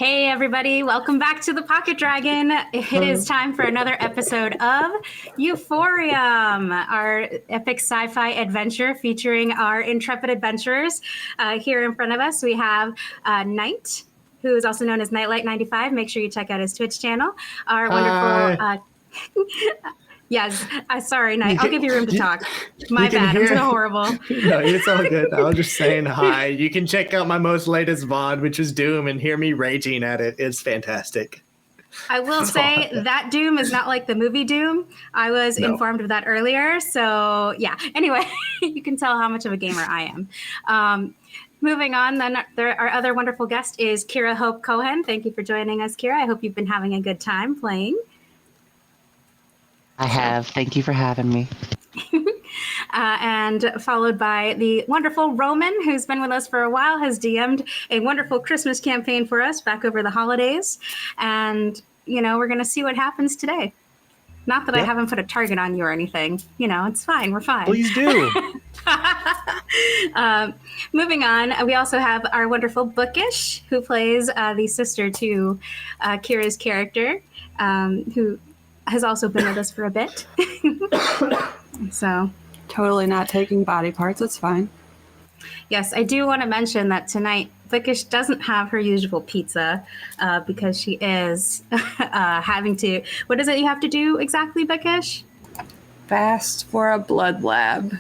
Hey everybody, welcome back to the Pocket Dragon. It is time for another episode of Euphorium, our epic sci-fi adventure featuring our intrepid adventurers. Here in front of us, we have Knight, who is also known as Nightlight95. Make sure you check out his Twitch channel. Our wonderful... Yes, sorry, Knight. I'll give you room to talk. My bad. I'm so horrible. No, it's all good. I was just saying hi. You can check out my most latest VOD, which is Doom, and hear me raging at it. It's fantastic. I will say that Doom is not like the movie Doom. I was informed of that earlier. So, yeah. Anyway, you can tell how much of a gamer I am. Moving on, then our other wonderful guest is Kira Hope Cohen. Thank you for joining us, Kira. I hope you've been having a good time playing. I have. Thank you for having me. And followed by the wonderful Roman, who's been with us for a while, has DM'd a wonderful Christmas campaign for us back over the holidays. And, you know, we're going to see what happens today. Not that I haven't put a target on you or anything. You know, it's fine. We're fine. Please do. Moving on, we also have our wonderful Bookish, who plays the sister to Kira's character, who has also been with us for a bit. So, totally not taking body parts. It's fine. Yes, I do want to mention that tonight Bookish doesn't have her usual pizza because she is having to. What is it you have to do exactly, Bookish? Fast for a blood lab.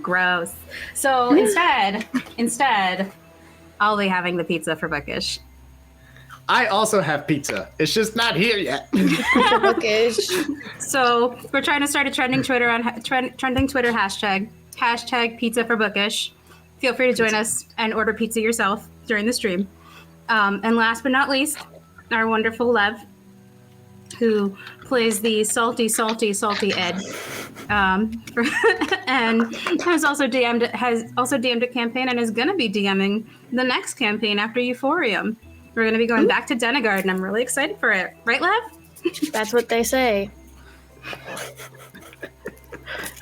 Gross. So instead, I'll be having the pizza for Bookish. I also have pizza. It's just not here yet. Bookish. So we're trying to start a trending Twitter hashtag pizza for Bookish. Feel free to join us and order pizza yourself during the stream. And last but not least, our wonderful Lev, who plays the salty Ed, and has also DM'd a campaign and is going to be DMing the next campaign after Euphorium. We're going to be going back to Denegard, and I'm really excited for it. Right, Lev? That's what they say.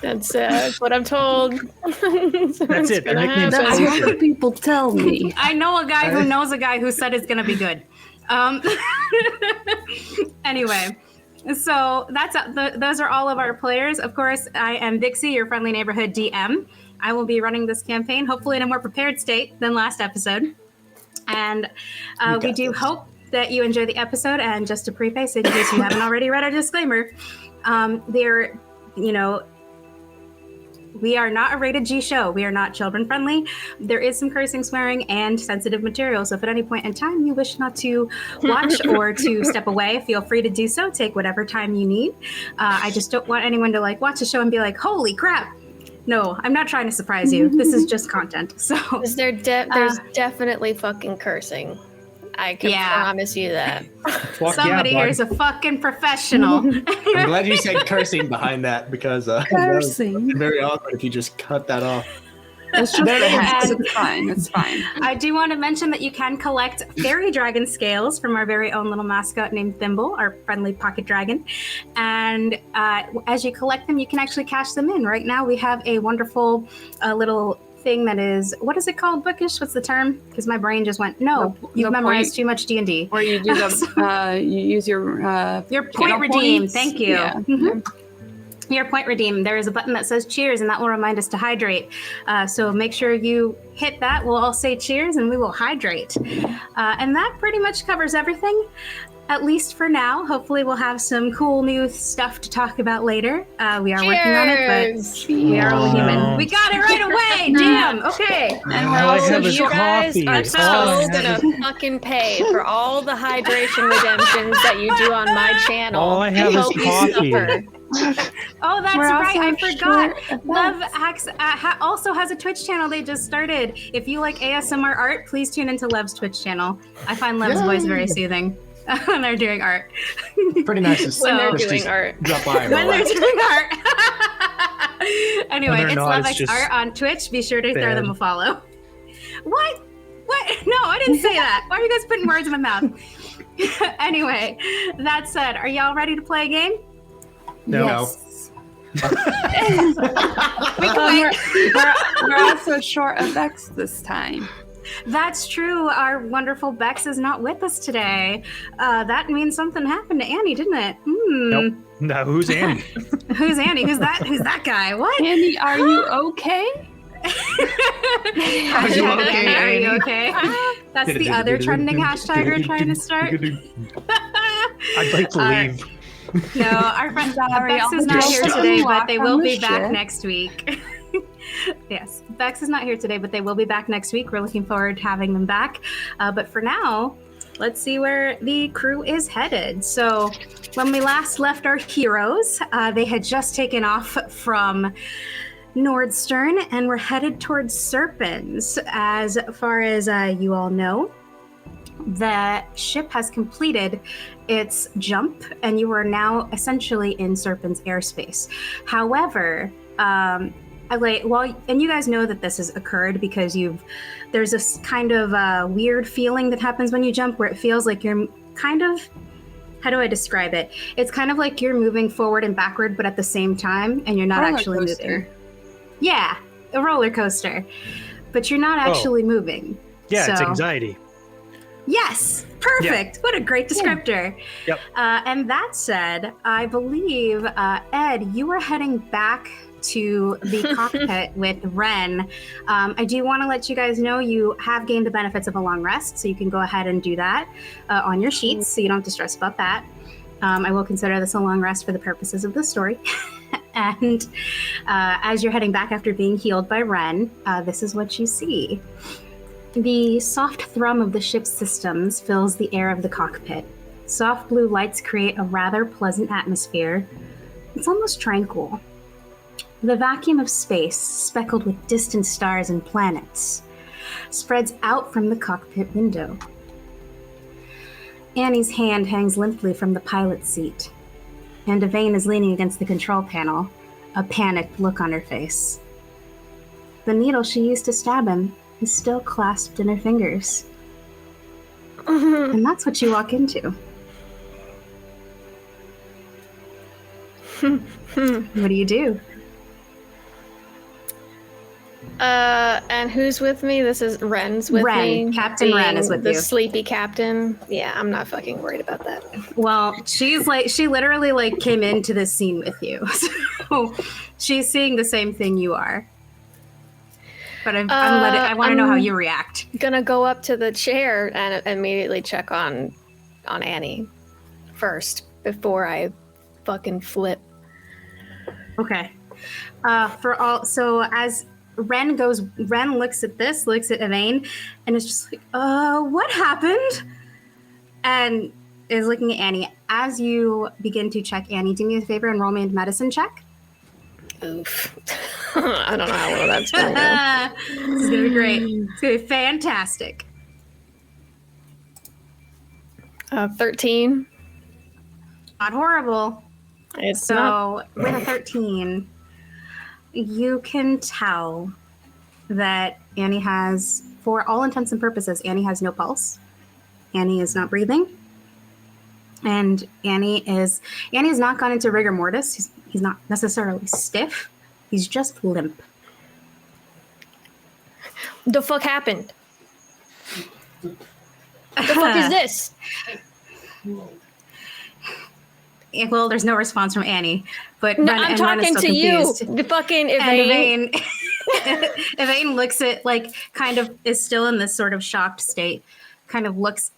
That's what I'm told. That's it. Their nickname's That's what people tell me. I know a guy who knows a guy who said it's going to be good. Anyway, so those are all of our players. Of course, I am Dixie, your friendly neighborhood DM. I will be running this campaign, hopefully in a more prepared state than last episode. And we do hope that you enjoy the episode. And just to preface it, in case you haven't already read our disclaimer, we are not a rated G show. We are not children friendly. There is some cursing, swearing, and sensitive material. So if at any point in time you wish not to watch or to step away, feel free to do so. Take whatever time you need. I just don't want anyone to watch a show and be like, holy crap. No, I'm not trying to surprise you. This is just content. So there's definitely fucking cursing. I can promise you that. Somebody here is a fucking professional. I'm glad you said cursing behind that because cursing. Very awkward if you just cut that off. It's just it's fine. It's fine. I do want to mention that you can collect fairy dragon scales from our very own little mascot named Thimble, our friendly pocket dragon. And as you collect them, you can actually cash them in. Right now, we have a wonderful little thing that is, what is it called, Bookish? What's the term? Because my brain just went, you've memorized too much D&D. Or you do you use your point redeem. Points. Thank you. Yeah. Mm-hmm. Your point redeem. There is a button that says cheers, and that will remind us to hydrate. So make sure you hit that. We'll all say cheers, and we will hydrate. And that pretty much covers everything, at least for now. Hopefully we'll have some cool new stuff to talk about later. We are working on it, but we are all human. We got it right away. Damn. Okay. And we're also you guys are so gonna fucking pay for all the hydration redemptions that you do on my channel. All I have is coffee. Oh, that's right. I forgot. Love also has a Twitch channel they just started. If you like ASMR art, please tune into Lev's Twitch channel. I find Lev's voice very soothing when they're doing art. Pretty nice. When they're doing art. When they're doing art. Anyway, it's LoveX Art on Twitch. Be sure to throw them a follow. What? No, I didn't say that. Why are you guys putting words in my mouth? Anyway, that said, are y'all ready to play a game? No. Yes. We're also short of X this time. That's true. Our wonderful Bex is not with us today. That means something happened to Annie, didn't it? Nope. No, who's Annie? Who's Annie? Who's that guy? What? Annie, are you okay? Hashtag okay, Are you Annie? okay? That's the other trending hashtag we're trying to start. I'd like to leave. No, our friend Sorry, Bex I'll is not just here today, but unlock they on will the be back ship. next week. Yes, Bex is not here today, but they will be back next week. We're looking forward to having them back. But for now, let's see where the crew is headed. So when we last left our heroes, they had just taken off from Nordstern and were headed towards Serpens. As far as you all know, the ship has completed its jump and you are now essentially in Serpens airspace. However, and you guys know that this has occurred because there's this kind of weird feeling that happens when you jump where it feels like you're kind of, how do I describe it? It's kind of like you're moving forward and backward, but at the same time, and you're not Roller actually coaster. moving. Yeah, a roller coaster, but you're not actually moving. Yeah, it's So- anxiety. Yes, perfect. What a great descriptor. Yep. And that said, I believe, Ed, you are heading back to the cockpit with Ren. I do want to let you guys know you have gained the benefits of a long rest, so you can go ahead and do that on your sheets, so you don't have to stress about that. I will consider this a long rest for the purposes of the story. And as you're heading back after being healed by Ren, this is what you see. The soft thrum of the ship's systems fills the air of the cockpit. Soft blue lights create a rather pleasant atmosphere. It's almost tranquil. The vacuum of space, speckled with distant stars and planets, spreads out from the cockpit window. Annie's hand hangs limply from the pilot's seat, and Yvain is leaning against the control panel, a panicked look on her face. The needle she used to stab him is still clasped in her fingers. And that's what you walk into. What do you do? And who's with me? This is Ren's with Ren. me. Captain Ren is with the you. sleepy captain. Yeah, I'm not fucking worried about that. Well, she literally came into this scene with you. So she's seeing the same thing you are. But I want to know how you react. Gonna go up to the chair and immediately check on Annie first before I fucking flip. Okay. So as Ren looks at Yvain, and is just like, what happened? And is looking at Annie. As you begin to check Annie, do me a favor and roll me a medicine check. Oof. I don't know how well that's gonna go. This is gonna be great. It's gonna be fantastic. 13. Not horrible. It's not. So with a 13, you can tell that Annie has, for all intents and purposes, Annie has no pulse. Annie is not breathing. And Annie has not gone into rigor mortis. He's not necessarily stiff. He's just limp. The fuck happened? The fuck is this? Well, there's no response from Annie. But No, Ren- I'm and Ren is talking still to you. confused. The fucking And Yvain. Yvain looks at, kind of is still in this sort of shocked state, kind of looks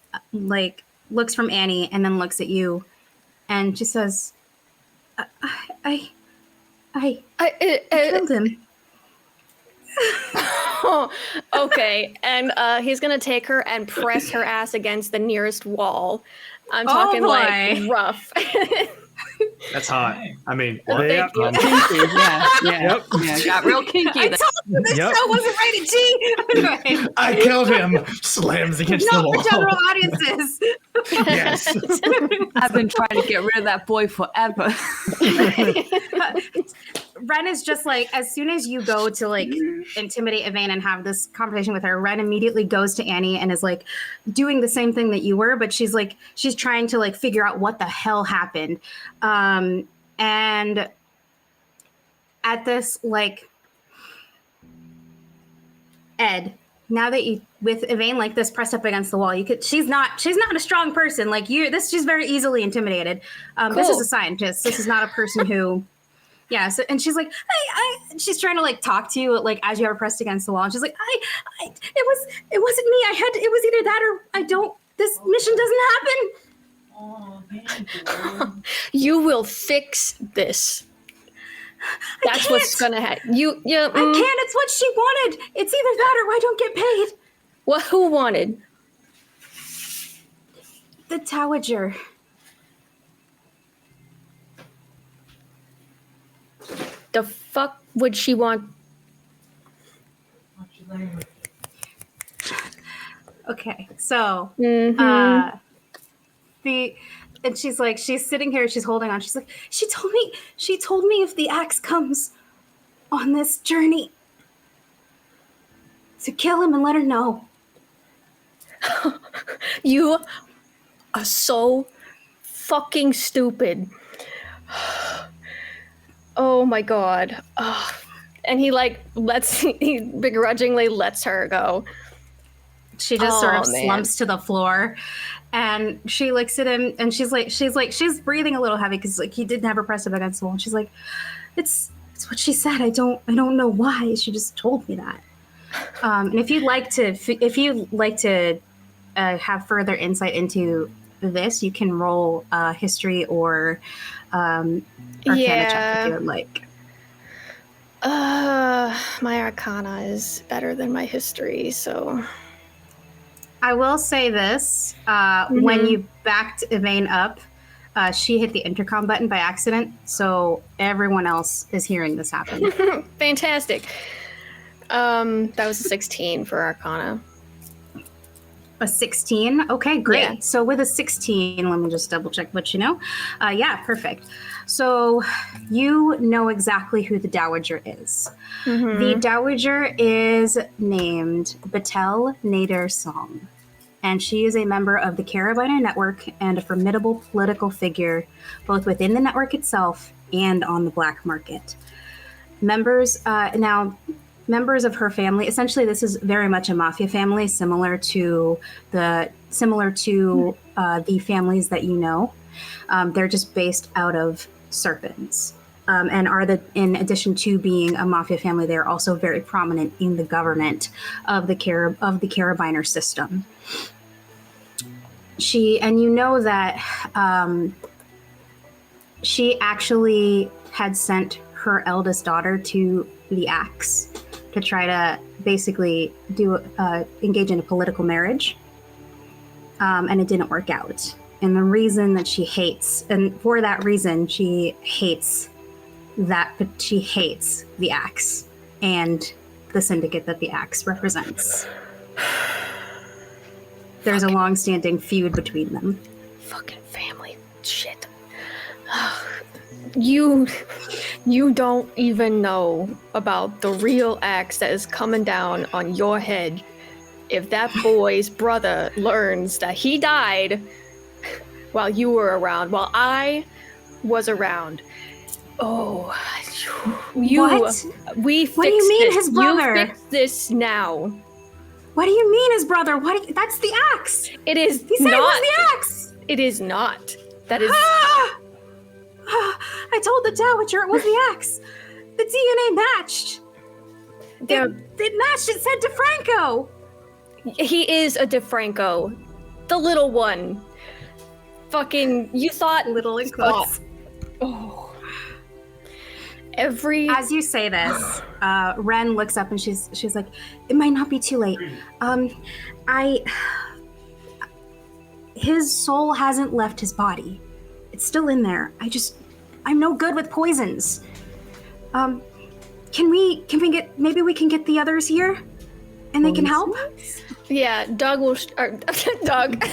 from Annie and then looks at you and just says, I killed him. Oh, okay. And he's gonna take her and press her ass against the nearest wall. I'm talking like boy. rough. That's hot. I mean, Yeah. Thank you. Kinky, yeah. Yep. Yeah, got real kinky I there. told you this Yep. show wasn't rated G. Anyway, I killed him. Slams against the not wall. for general audiences. Yes. I've been trying to get rid of that boy forever. Ren is just like, as soon as you go to intimidate Yvain and have this conversation with her, Ren immediately goes to Annie and is doing the same thing that you were, but she's trying to figure out what the hell happened. And at this, Ed, now that you with Yvain like this pressed up against the wall, she's not a strong person like you. She's very easily intimidated. This is a scientist. This is not a person who yeah. So, and she's like, she's trying to like talk to you like as you are pressed against the wall. And she's like, it wasn't me. It was either that or I don't. This mission doesn't happen. You will fix this. That's what's gonna happen. I can't. It's what she wanted. It's either that or I don't get paid. What? Who wanted? The Dowager. The fuck would she want? Okay, so and she's like, she's sitting here, she's holding on. She's like, she told me if the axe comes on this journey to kill him and let her know. You are so fucking stupid. Oh my god. Oh. And he begrudgingly lets her go. She just sort of slumps to the floor and she looks at him and she's breathing a little heavy because like he didn't have her pressed up against the wall. And she's like, it's what she said. I don't know why. She just told me that. And if you'd like to have further insight into this, you can roll history or Arcana check if you would like. My Arcana is better than my history, so. I will say this: when you backed Yvain up, she hit the intercom button by accident, so everyone else is hearing this happen. Fantastic. That was a 16 for Arcana. A 16? Okay, great. Yeah. So with a 16, let me just double check what you know. Yeah, perfect. So you know exactly who the Dowager is. Mm-hmm. The Dowager is named Batel Nader Song, and she is a member of the Carabiner Network and a formidable political figure, both within the network itself and on the black market. Members of her family, essentially this is very much a mafia family, similar to the families that you know. They're just based out of Serpens. And in addition to being a mafia family, they're also very prominent in the government of the Carabiner system. She actually had sent her eldest daughter to the Axe to try to basically engage in a political marriage, and it didn't work out. And the reason that she hates the Axe and the syndicate that the Axe represents. There's a long-standing feud between them. Fucking family shit. You don't even know about the real axe that is coming down on your head if that boy's brother learns that he died while you were around, while I was around. Oh, What? We fixed What do you mean this. his brother? You fix this now. What do you mean his brother? That's the Axe. It is He said not. it was the Axe. It is not. That is. I told the Dowager it was the Axe. The DNA matched. It matched. It said DeFranco. He is a DeFranco. The little one. Fucking, you thought... Little in quotes. Oh. As you say this, Ren looks up and she's like, it might not be too late. His soul hasn't left his body. It's still in there. I'm no good with poisons. Maybe we can get the others here? And they can help? Yeah, Doug will... Doug.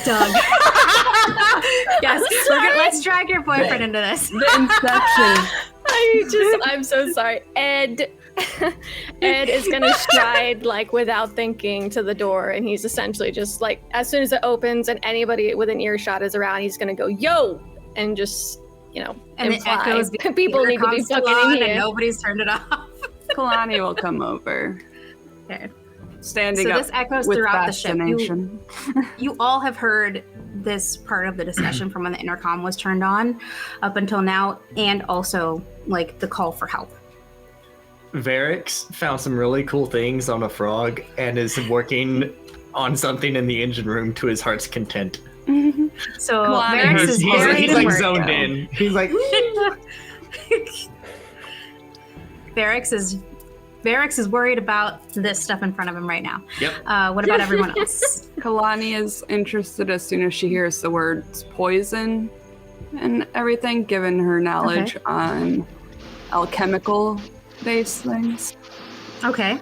Yes, let's drag your boyfriend into this. The inception. I'm so sorry. Ed is gonna stride like without thinking to the door, and he's essentially just like, as soon as it opens and anybody within earshot is around, he's gonna go, yo, and just, and imply. It echoes. People need to be fucking in here. And nobody's turned it off. Kalani will come over. Okay. standing So up this echoes with throughout the ship. fascination. You all have heard this part of the discussion from when the intercom was turned on up until now, and also like the call for help. Varix found some really cool things on a frog and is working on something in the engine room to his heart's content. So Kalani Varix heard is he's- buried He's in like work. zoned in. He's like, Varix is worried about this stuff in front of him right now. yep. What about everyone else? Kalani is interested as soon as she hears the words poison and everything, given her knowledge on alchemical based things. Okay.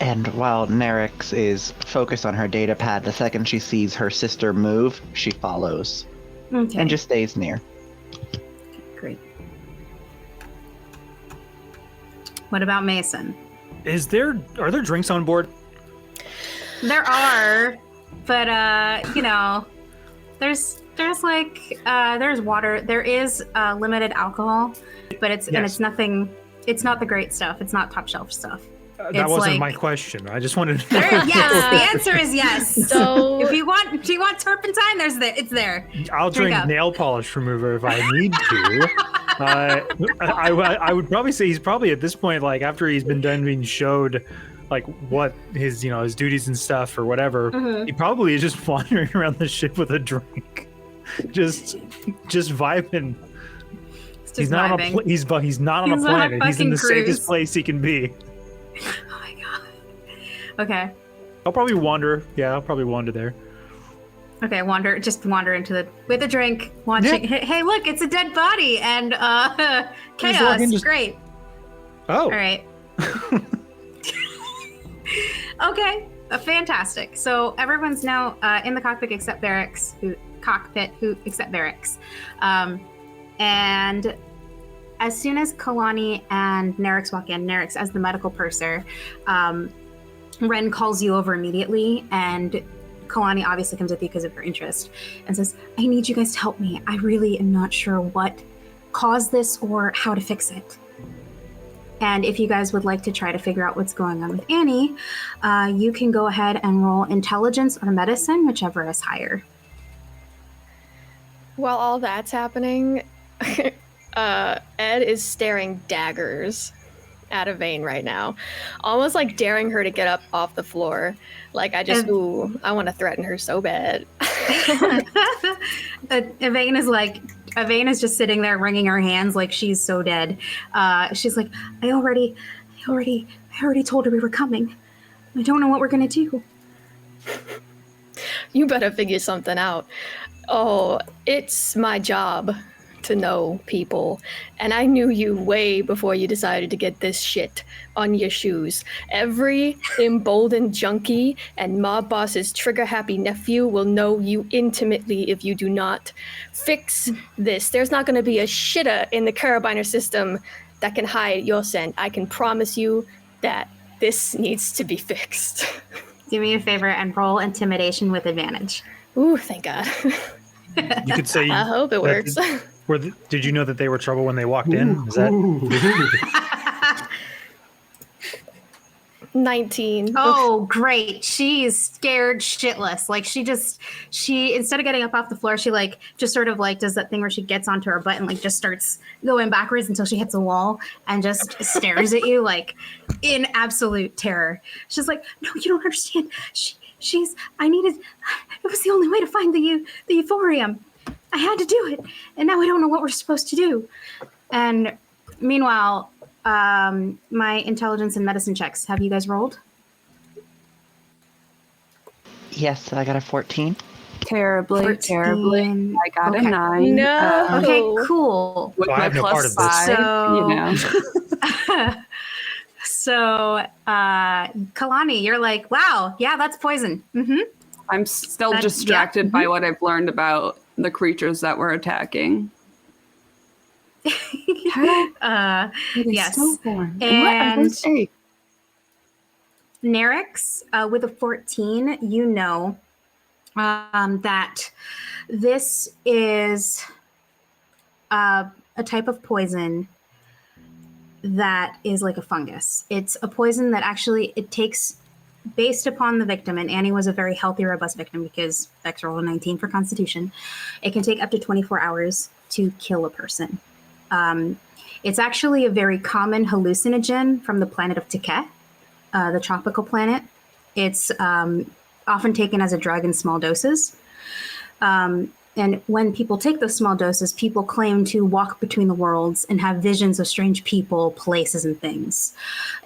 And while Nerix is focused on her data pad, the second she sees her sister move, she follows Okay. and just stays near. Great. What about Mason? Are there drinks on board? There are, but there's water. There is limited alcohol, but it's nothing. It's not the great stuff. It's not top shelf stuff. That It's wasn't like- my question. I just wanted to Yes, the answer is yes. So If you want, do you want turpentine? It's there. I'll Drink drink up. nail polish remover if I need to. I would probably say he's probably at this point, like after he's been done being showed like what his his duties and stuff or whatever, he probably is just wandering around the ship with a drink, just vibing. It's He's just not vibing. on a he's not on He's a on a planet. He's in fucking the cruise. safest place he can be. Oh my god. Okay. I'll probably wander. Yeah, I'll probably wander there. Okay, wander into with a drink, watching. Hey, look, it's a dead body and Just chaos. walking, just- Great. Oh, All right. Okay, fantastic. So everyone's now in the cockpit except Varix, except Varix. And as soon as Kalani and Nerix walk in, Nerix as the medical purser, Ren calls you over immediately, and Kalani obviously comes with you because of her interest and says, I need you guys to help me. I really am not sure what caused this or how to fix it. And if you guys would like to try to figure out what's going on with Annie, you can go ahead and roll intelligence or medicine, whichever is higher. while all that's happening, Ed is staring daggers at Evane right now, almost like daring her to get up off the floor. Like I want to threaten her so bad. Evane is just sitting there wringing her hands like she's so dead. She's like, I already told her we were coming. I don't know what we're gonna do. You better figure something out. Oh, it's my job to know people, and I knew you way before you decided to get this shit on your shoes. Every emboldened junkie and mob boss's trigger-happy nephew will know you intimately if you do not fix this. There's not going to be a shitter in the carabiner system that can hide your scent. I can promise you that this needs to be fixed. Do me a favor and roll intimidation with advantage. Ooh, thank God. you could say. I hope it works. Did you know that they were trouble when they walked in? Is that? 19. Oh, great. She's scared shitless. Like she instead of getting up off the floor, she like just sort of like does that thing where she gets onto her butt and like just starts going backwards until she hits a wall and just stares at you like in absolute terror. She's like, no, you don't understand. It was the only way to find the Euphorium. I had to do it. And now I don't know what we're supposed to do. And meanwhile, my intelligence and medicine checks. Have you guys rolled? Yes, I got a 14. Terribly. I got Okay. a 9. No. Okay, cool. With Oh, I my have no part plus of this. 5, So- So, Kalani, you're like, wow, yeah, that's poison. Mm-hmm. I'm still That- distracted yeah, by what I've learned about the creatures that were attacking. Yes. Stillborn. And Hey, Nerix, with a 14, you know that this is a type of poison that is like a fungus. It's a poison that actually it takes based upon the victim, and Annie was a very healthy, robust victim because Dex rolled a 19 for Constitution. It can take up to 24 hours to kill a person. It's actually a very common hallucinogen from the planet of Tekeh, the tropical planet. It's often taken as a drug in small doses. And when people take those small doses, people claim to walk between the worlds and have visions of strange people, places, and things.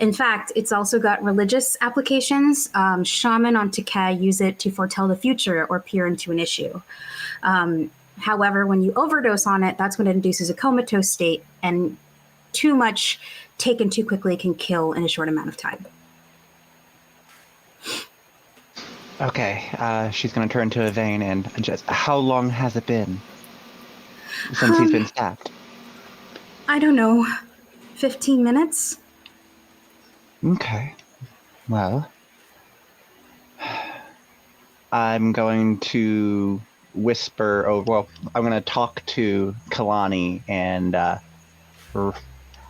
In fact, it's also got religious applications. Shaman on Tekeh use it to foretell the future or peer into an issue. However, when you overdose on it, that's when it induces a comatose state, and too much taken too quickly can kill in a short amount of time. Okay, she's going to turn to Evane and just, how long has it been since he's been stabbed? I don't know, 15 minutes? Okay, well, I'm going to whisper, I'm going to talk to Kalani and at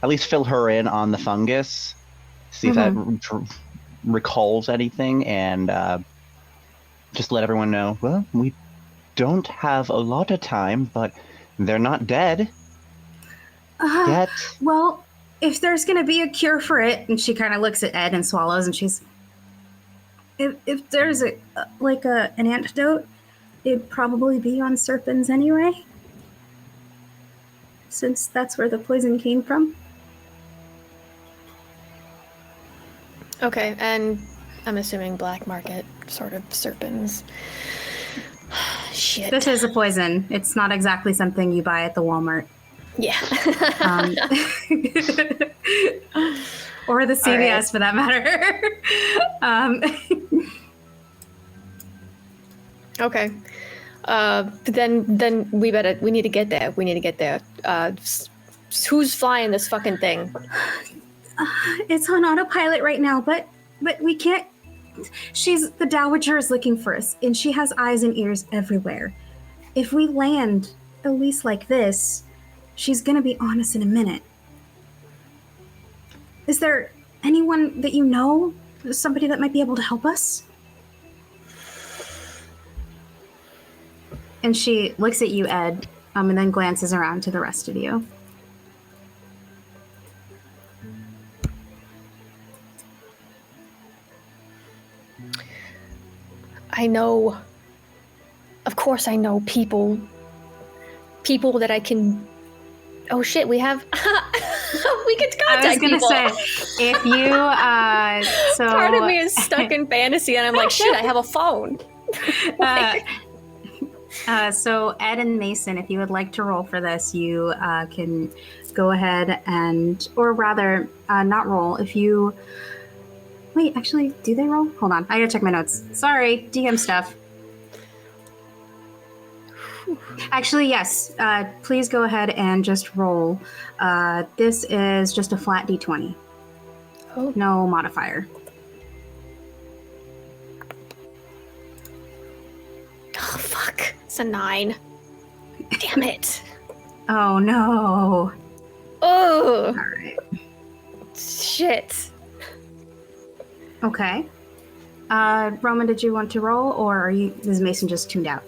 least fill her in on the fungus, see if that recalls anything, and just let everyone know, well, we don't have a lot of time, but they're not dead yet. Well, if there's going to be a cure for it, and she kind of looks at Ed and swallows, and she's, if there's an antidote, it'd probably be on Serpens anyway, since that's where the poison came from. Okay, and I'm assuming black market sort of Serpens. Shit. This is a poison. It's not exactly something you buy at the Walmart. Yeah. Or the CVS, for that matter. Okay. Then we need to get there. Who's flying this fucking thing? It's on autopilot right now, but we can't. The Dowager is looking for us, and she has eyes and ears everywhere. If we land, at least like this, she's gonna be on us in a minute. Is there anyone that you know? Somebody that might be able to help us? And she looks at you, Ed, and then glances around to the rest of you. I know, of course I know people that I can, oh shit, we have, we can contact I was going to people. say, if you, so. Part of me is stuck in fantasy and I'm like, shit, I have a phone. So Ed and Mason, if you would like to roll for this, you can go ahead and, or rather, not roll. If you, wait, actually, do they roll? Hold on, I gotta check my notes. Sorry, DM stuff. Actually, yes. Please go ahead and just roll. This is just a flat D20. Oh. No modifier. Oh, fuck. It's a 9. Damn it. Oh, no. Oh. All right. Shit. Okay. Roman, did you want to roll, or is Mason just tuned out?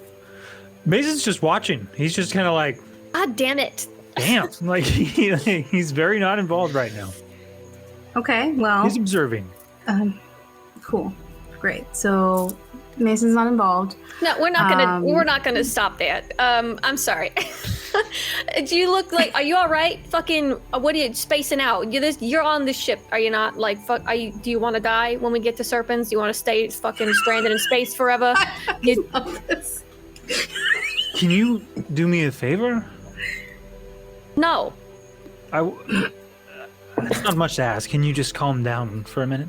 Mason's just watching. He's just kind of like, God damn it. damn. Like, he's very not involved right now. Okay, well. He's observing. Cool. Great. So Mason's not involved. No, we're not gonna stop that. I'm sorry. Do you look like, are you all right? Fucking, what are you spacing out? You're on this ship, are you not? Like, fuck, do you want to die when we get to Serpens? Do you want to stay fucking stranded in space forever? I love this. Can you do me a favor? No. It's not much to ask. Can you just calm down for a minute?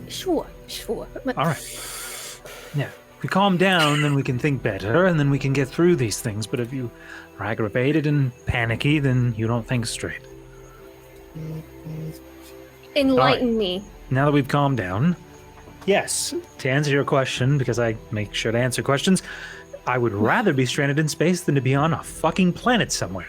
Sure. All right. Yeah. If we calm down, then we can think better, and then we can get through these things. But if you are aggravated and panicky, then you don't think straight. Enlighten me. Now that we've calmed down, yes, to answer your question, because I make sure to answer questions, I would rather be stranded in space than to be on a fucking planet somewhere.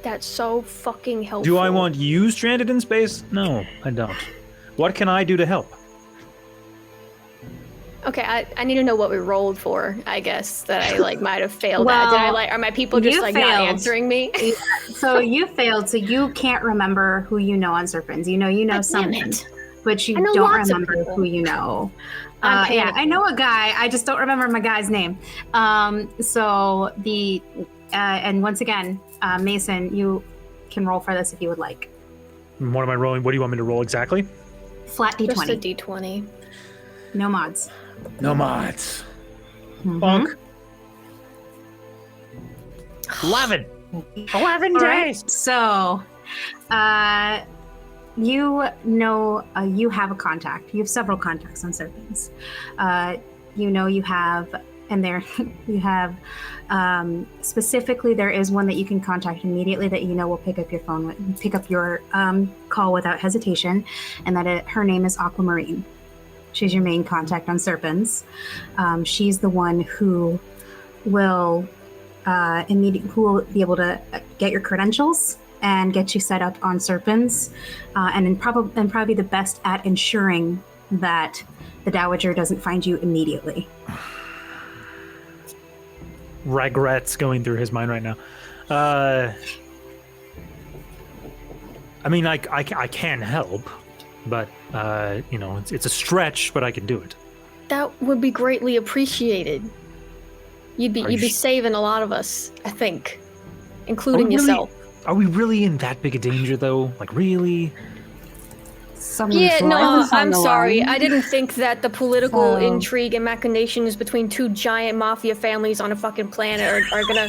That's so fucking helpful. Do I want you stranded in space? No, I don't. What can I do to help? Okay, I need to know what we rolled for. I guess that I like might have failed at. Did I Well, like? Are my people just you like not failed. answering me? So you failed, so you can't remember who you know on Serpens. You know something, but you I know don't lots of remember people. who you know. I'm Yeah, panicking. I know a guy. I just don't remember my guy's name. So the and once again, Mason, you can roll for this if you would like. What am I rolling? What do you want me to roll exactly? Flat Just a D20, D20. no mods. No mods. Mhm. Bonk. 11. 11 All right. So, you know, you have a contact. You have several contacts on Serpens. You have, and there, you have, specifically, there is one that you can contact immediately that you know will pick up your phone, pick up your call without hesitation, and that her name is Aquamarine. She's your main contact on Serpens. She's the one who will who will be able to get your credentials and get you set up on Serpens, and probably the best at ensuring that the Dowager doesn't find you immediately. Regrets going through his mind right now. I mean, I can help, but it's a stretch, but I can do it. That would be greatly appreciated. You'd Are be you saving a lot of us, I think, including really- yourself. Are we really in that big a danger, though? Like, really? Yeah, no, lives on I'm the sorry. line. I didn't think that the political So- intrigue and machinations between two giant mafia families on a fucking planet are gonna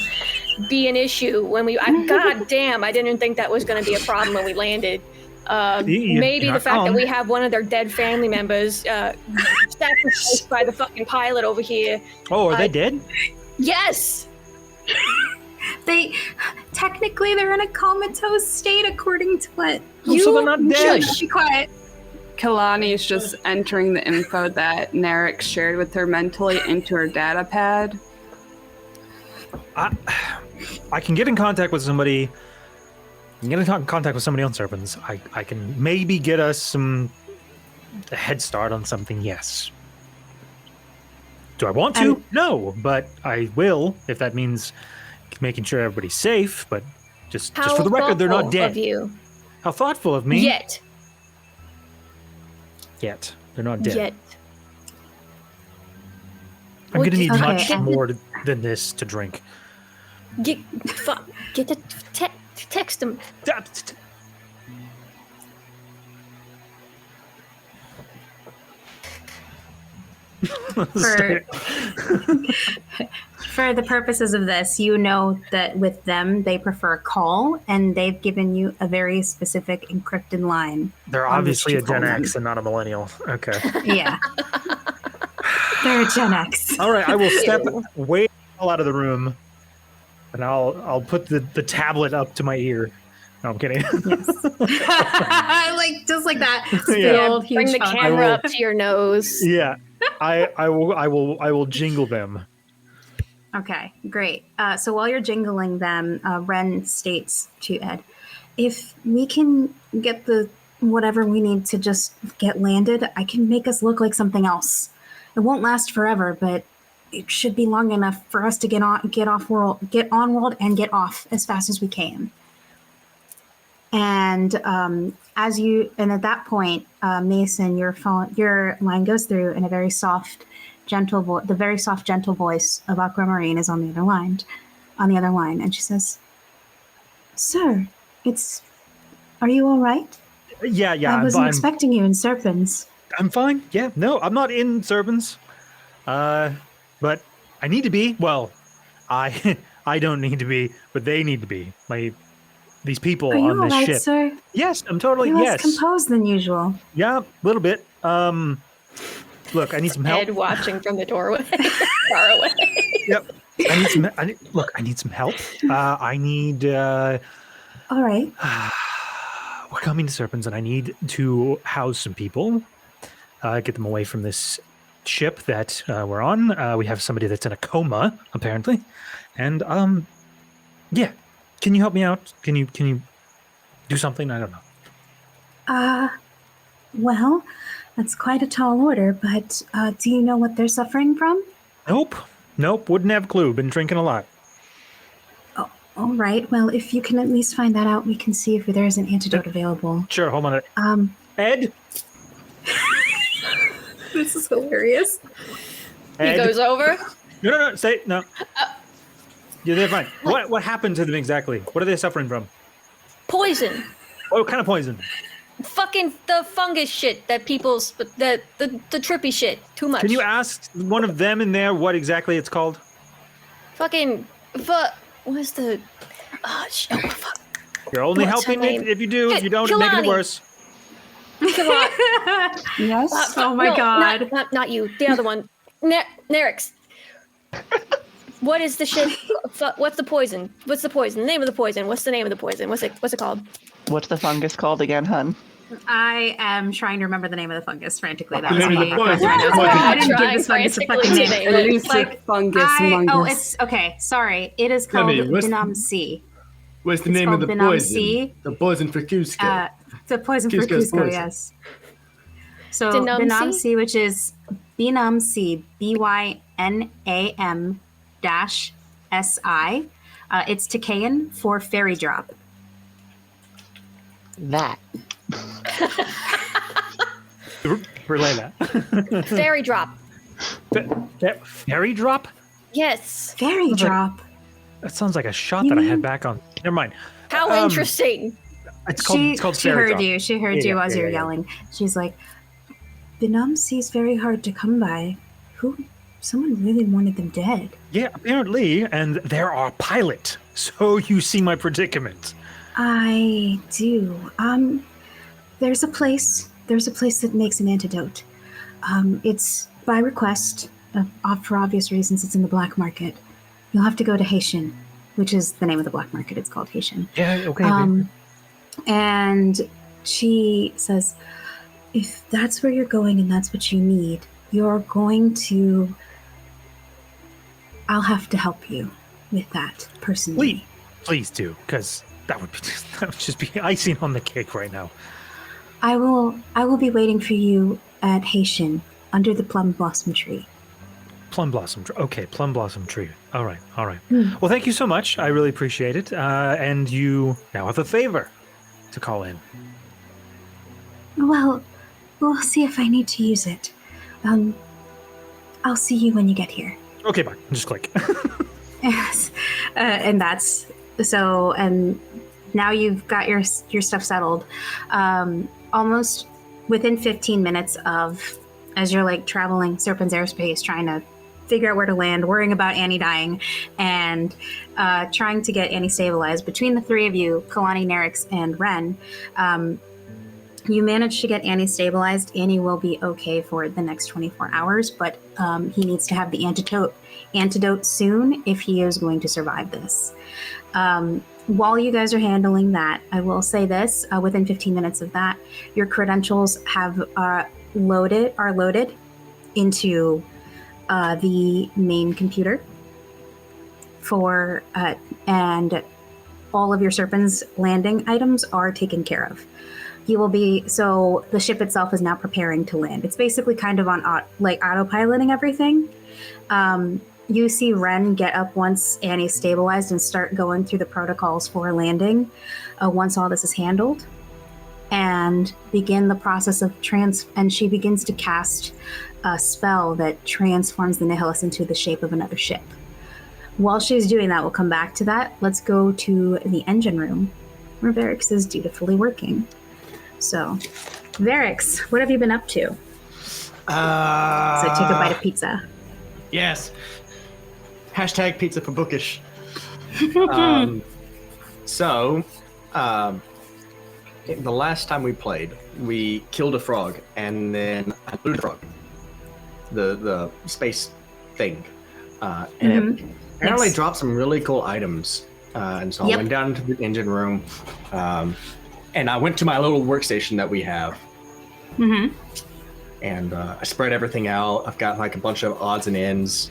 be an issue when we. God damn, I didn't think that was gonna be a problem when we landed. Maybe you're the not fact that wrong. we have one of their dead family members sacrificed by the fucking pilot over here. Oh, are they dead? Yes! Technically they're in a comatose state according to what Oh, so they're not dead. Be quiet. Kalani's just entering the info that Narek shared with her mentally into her data pad. I can get in contact with somebody. I can get in contact with somebody on Serpens. I can maybe get us a head start on something, yes. Do I want to? No, but I will if that means making sure everybody's safe. But just for the record, they're not thoughtful dead. Of you. How thoughtful of me. Yet. They're not dead. Yet. I'm going to need Okay. much more than this to drink. Get the text them. For the purposes of this, you know that with them, they prefer call, and they've given you a very specific encrypted line. They're on which obviously to a Gen call them. X and not a millennial. Okay. Yeah. They're a Gen X. All right, I will step Ew. way out of the room, and I'll put the tablet up to my ear. No, I'm kidding. Like just like that. Yeah. Spilled, Bring huge the phone. camera will. up to your nose. Yeah, I will jingle them. Okay, great. So while you're jingling them, Ren states to Ed, if we can get the whatever we need to just get landed, I can make us look like something else. It won't last forever, but it should be long enough for us to get on world, and get off as fast as we can. And at that point, Mason, your line goes through in a very soft, gentle the very soft, gentle voice of Aquamarine is on the other line, and she says, "Sir, are you all right? Yeah, I wasn't I'm expecting you in Serpens." I'm fine. Yeah, no, I'm not in Serpens. But I need to be. Well, I don't need to be, but they need to be. These people Are you on all this right, ship. sir? Yes, I'm totally You're yes. less composed than usual. Yeah, a little bit. Look, I need some help. Ed watching from the doorway, far away. Yep. I need some help. I need. All right. We're coming to Serpens, and I need to house some people. Get them away from this ship that we're on. We have somebody that's in a coma, apparently, and yeah, Can you help me out? Can you do something? I don't know. Well, that's quite a tall order, but do you know what they're suffering from? Nope. Wouldn't have a clue. Been drinking a lot. Oh, all right. Well, if you can at least find that out, we can see if there's an antidote available. Sure. Hold on. Ed. This is hilarious. Ed. He goes over. No. Stay. No. Yeah, they're fine. What happened to them exactly? What are they suffering from? Poison. What kind of poison? Fucking the fungus shit that people's the trippy shit. Too much. Can you ask one of them in there what exactly it's called? Fucking what's the fuck. You're only What's her helping it name? if you do. If you don't, it make it Kalani. worse. Yes. Oh my God. Not you. The other one. Nerix. What is the shit? What's the poison? What's the poison? The name of the poison. What's the name of the poison? What's it called? What's the fungus called again, hun? I am trying to remember the name of the fungus frantically. That The was name of me. the poison. I didn't give Trying this fungus a frantically fucking today. name. Elusive Like, fungus Oh, mungus. it's okay. Sorry, it is called Debbie, what's- Binam C. What's the It's name of the called Binam poison? C. The poison for Cusco. The poison for Cusco's Cusco, poison. yes. So Binam Binam C? C, which is Binam C, BYNAM -SI. It's Takayan for fairy drop. That. Relay that. Fairy drop. Fairy drop? Yes. Fairy Okay. drop. That sounds like a shot that I had back on. Never mind. How interesting. It's called She fairy heard drop. you. She heard Yeah, you as yeah, you're yeah. yelling. She's like, Binam C is very hard to come by. Someone really wanted them dead. Yeah, apparently, and they're our pilot. So you see my predicament. I do. There's a place that makes an antidote. It's by request, for obvious reasons. It's in the black market. You'll have to go to Haitian, which is the name of the black market. It's called Haitian. Yeah, okay. And she says, if that's where you're going and that's what you need, you're going to. I'll have to help you with that personally. Please do, because that would just be icing on the cake right now. I will be waiting for you at Haitian under the plum blossom tree. Plum blossom tree. Okay, plum blossom tree. All right. Well, thank you so much. I really appreciate it. And you now have a favor to call in. Well, we'll see if I need to use it. I'll see you when you get here. Okay, bye. Just click. Yes. And that's so. And now you've got your stuff settled. Almost within 15 minutes of as you're like traveling Serpens airspace, trying to figure out where to land, worrying about Annie dying, and trying to get Annie stabilized. Between the three of you, Kalani, Nerix, and Ren, you manage to get Annie stabilized. Annie will be okay for the next 24 hours, but he needs to have the antidote soon if he is going to survive this. While you guys are handling that, I will say this, within 15 minutes of that, your credentials are loaded into the main computer and all of your Serpens landing items are taken care of. So the ship itself is now preparing to land. It's basically kind of on autopiloting everything. You see Ren get up once Annie's stabilized and start going through the protocols for landing once all this is handled, and begin the process of and she begins to cast a spell that transforms the Nihilus into the shape of another ship. While she's doing that, we'll come back to that. Let's go to the engine room where Varix is dutifully working. So, Varix, what have you been up to? So take a bite of pizza. Yes. Hashtag pizza for bookish. The last time we played, we killed a frog and then I blew the frog. The space thing. And it apparently dropped some really cool items. And so I went down into the engine room. And I went to my little workstation that we have. Mm-hmm. And I spread everything out. I've got like a bunch of odds and ends.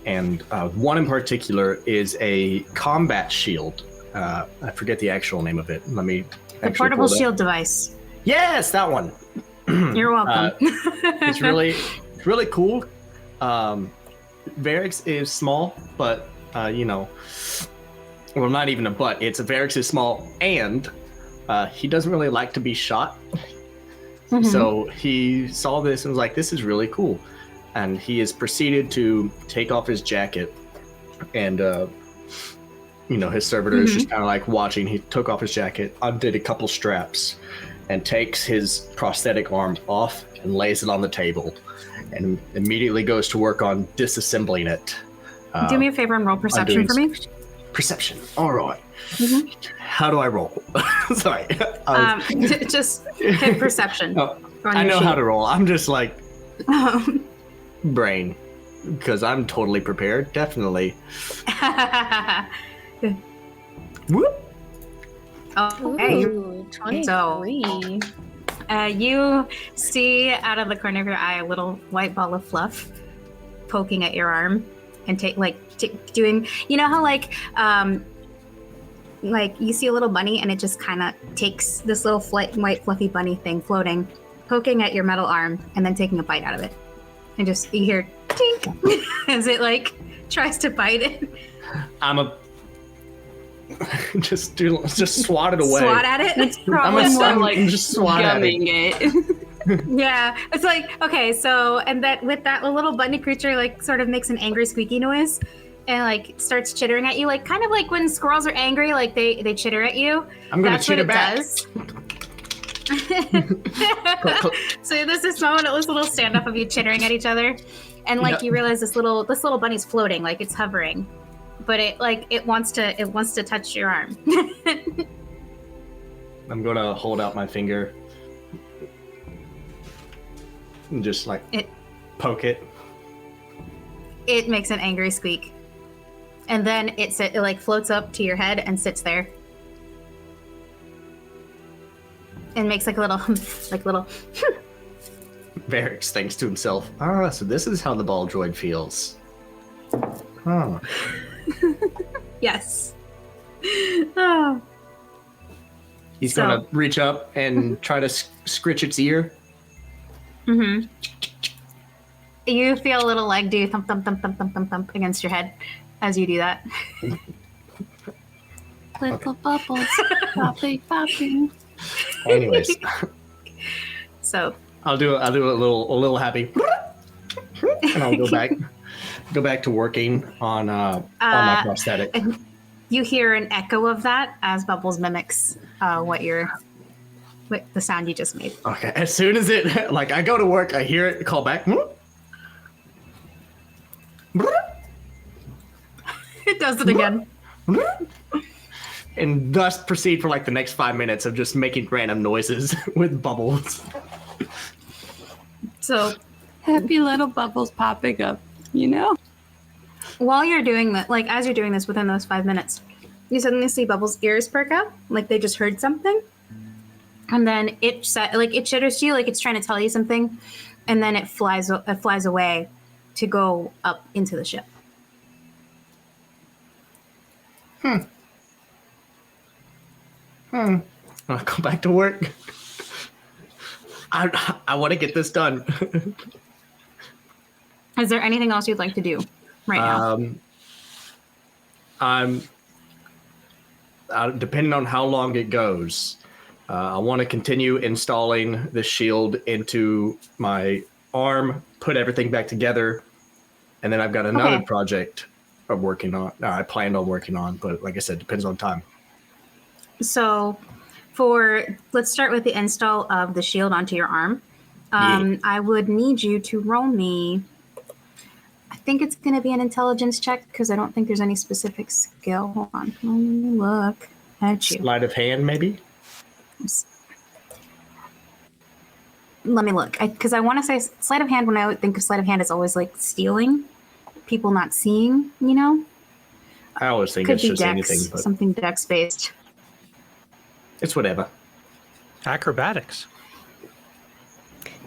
and one in particular is a combat shield. I forget the actual name of it. Let me. The portable shield device. Yes, that one. You're welcome. It's really cool. Varix is small, but well, not even a but. It's Varix is small, and he doesn't really like to be shot. Mm-hmm. So he saw this and was like, "This is really cool," and he has proceeded to take off his jacket, and his servitor is just kind of like watching. He took off his jacket, undid a couple straps, and takes his prosthetic arm off and lays it on the table, and immediately goes to work on disassembling it. Do me a favor and roll perception for me. Perception. All right. Mm-hmm. How do I roll? Sorry. Just hit perception. I know how to roll. I'm just like brain, because I'm totally prepared. Definitely. Whoop. Okay. Ooh, 23. So, you see out of the corner of your eye a little white ball of fluff poking at your arm, and doing. You know how like you see a little bunny and it just kind of takes this little white fluffy bunny thing floating, poking at your metal arm, and then taking a bite out of it, and just you hear tink as it like tries to bite it. Just swat it away. Swat at it? It's probably more like just swat at it. Yeah, it's like, okay, so, and that with that, a little bunny creature like sort of makes an angry squeaky noise and like starts chittering at you, like kind of like when squirrels are angry, like they chitter at you. I'm gonna chitter back. Does. So there's this moment, this little standoff of you chittering at each other, and like you realize this little bunny's floating, like it's hovering, but it wants to touch your arm. I'm gonna hold out my finger and just poke it. It makes an angry squeak, and then it like floats up to your head and sits there, and makes like a little Varix thinks to himself, so this is how the ball droid feels. Huh. Yes. Oh. He's gonna reach up and try to scritch its ear. Mm-hmm. You feel a little leg do thump thump thump thump thump thump thump against your head as you do that. Little bubbles popping. Anyways, so I'll do a little happy, and I'll go back to working on my prosthetic. And you hear an echo of that as Bubbles mimics the sound you just made. Okay, as soon as it I go to work, I hear it call back. It does it again. And thus proceed for the next 5 minutes of just making random noises with Bubbles. So happy little bubbles popping up, while you're doing that, as you're doing this within those 5 minutes, you suddenly see Bubbles' ears perk up, like they just heard something. And then it chitters to you, like it's trying to tell you something, and then it flies away to go up into the ship. I'll go back to work. I want to get this done. Is there anything else you'd like to do right now? I'm depending on how long it goes. I want to continue installing the shield into my arm, put everything back together, and then I've got another project I'm working on. I planned on working on, but like I said, depends on time. So, let's start with the install of the shield onto your arm. I would need you to roll me. I think it's going to be an intelligence check because I don't think there's any specific skill. Hold on, let me look at you. Sleight of hand, maybe. Let me look, because I want to say sleight of hand. When I would think of sleight of hand, it's always like stealing, people not seeing. I always think Could it's be just dex, anything, but something dex based. it's whatever. Acrobatics.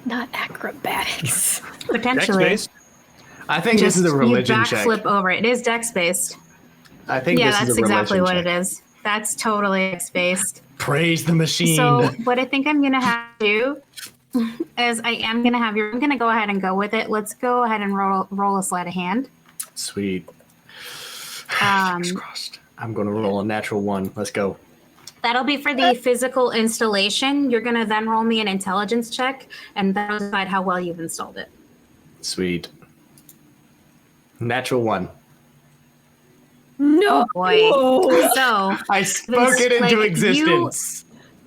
Not acrobatics. Potentially. Dex-based. I think this is a religion you check. backflip over it. It is dex based. I think Yeah, this is that's a exactly religion what check. it is. That's totally dex based. Praise the machine. So what I think I'm gonna have to do is I'm gonna go ahead and go with it. Let's go ahead and roll a sleight of hand. Sweet. Fingers crossed. I'm gonna roll a natural 1. Let's go. That'll be for the physical installation. You're gonna then roll me an intelligence check, and that'll decide how well you've installed it. Sweet. Natural 1. No. Oh boy. So I spoke it into like, existence.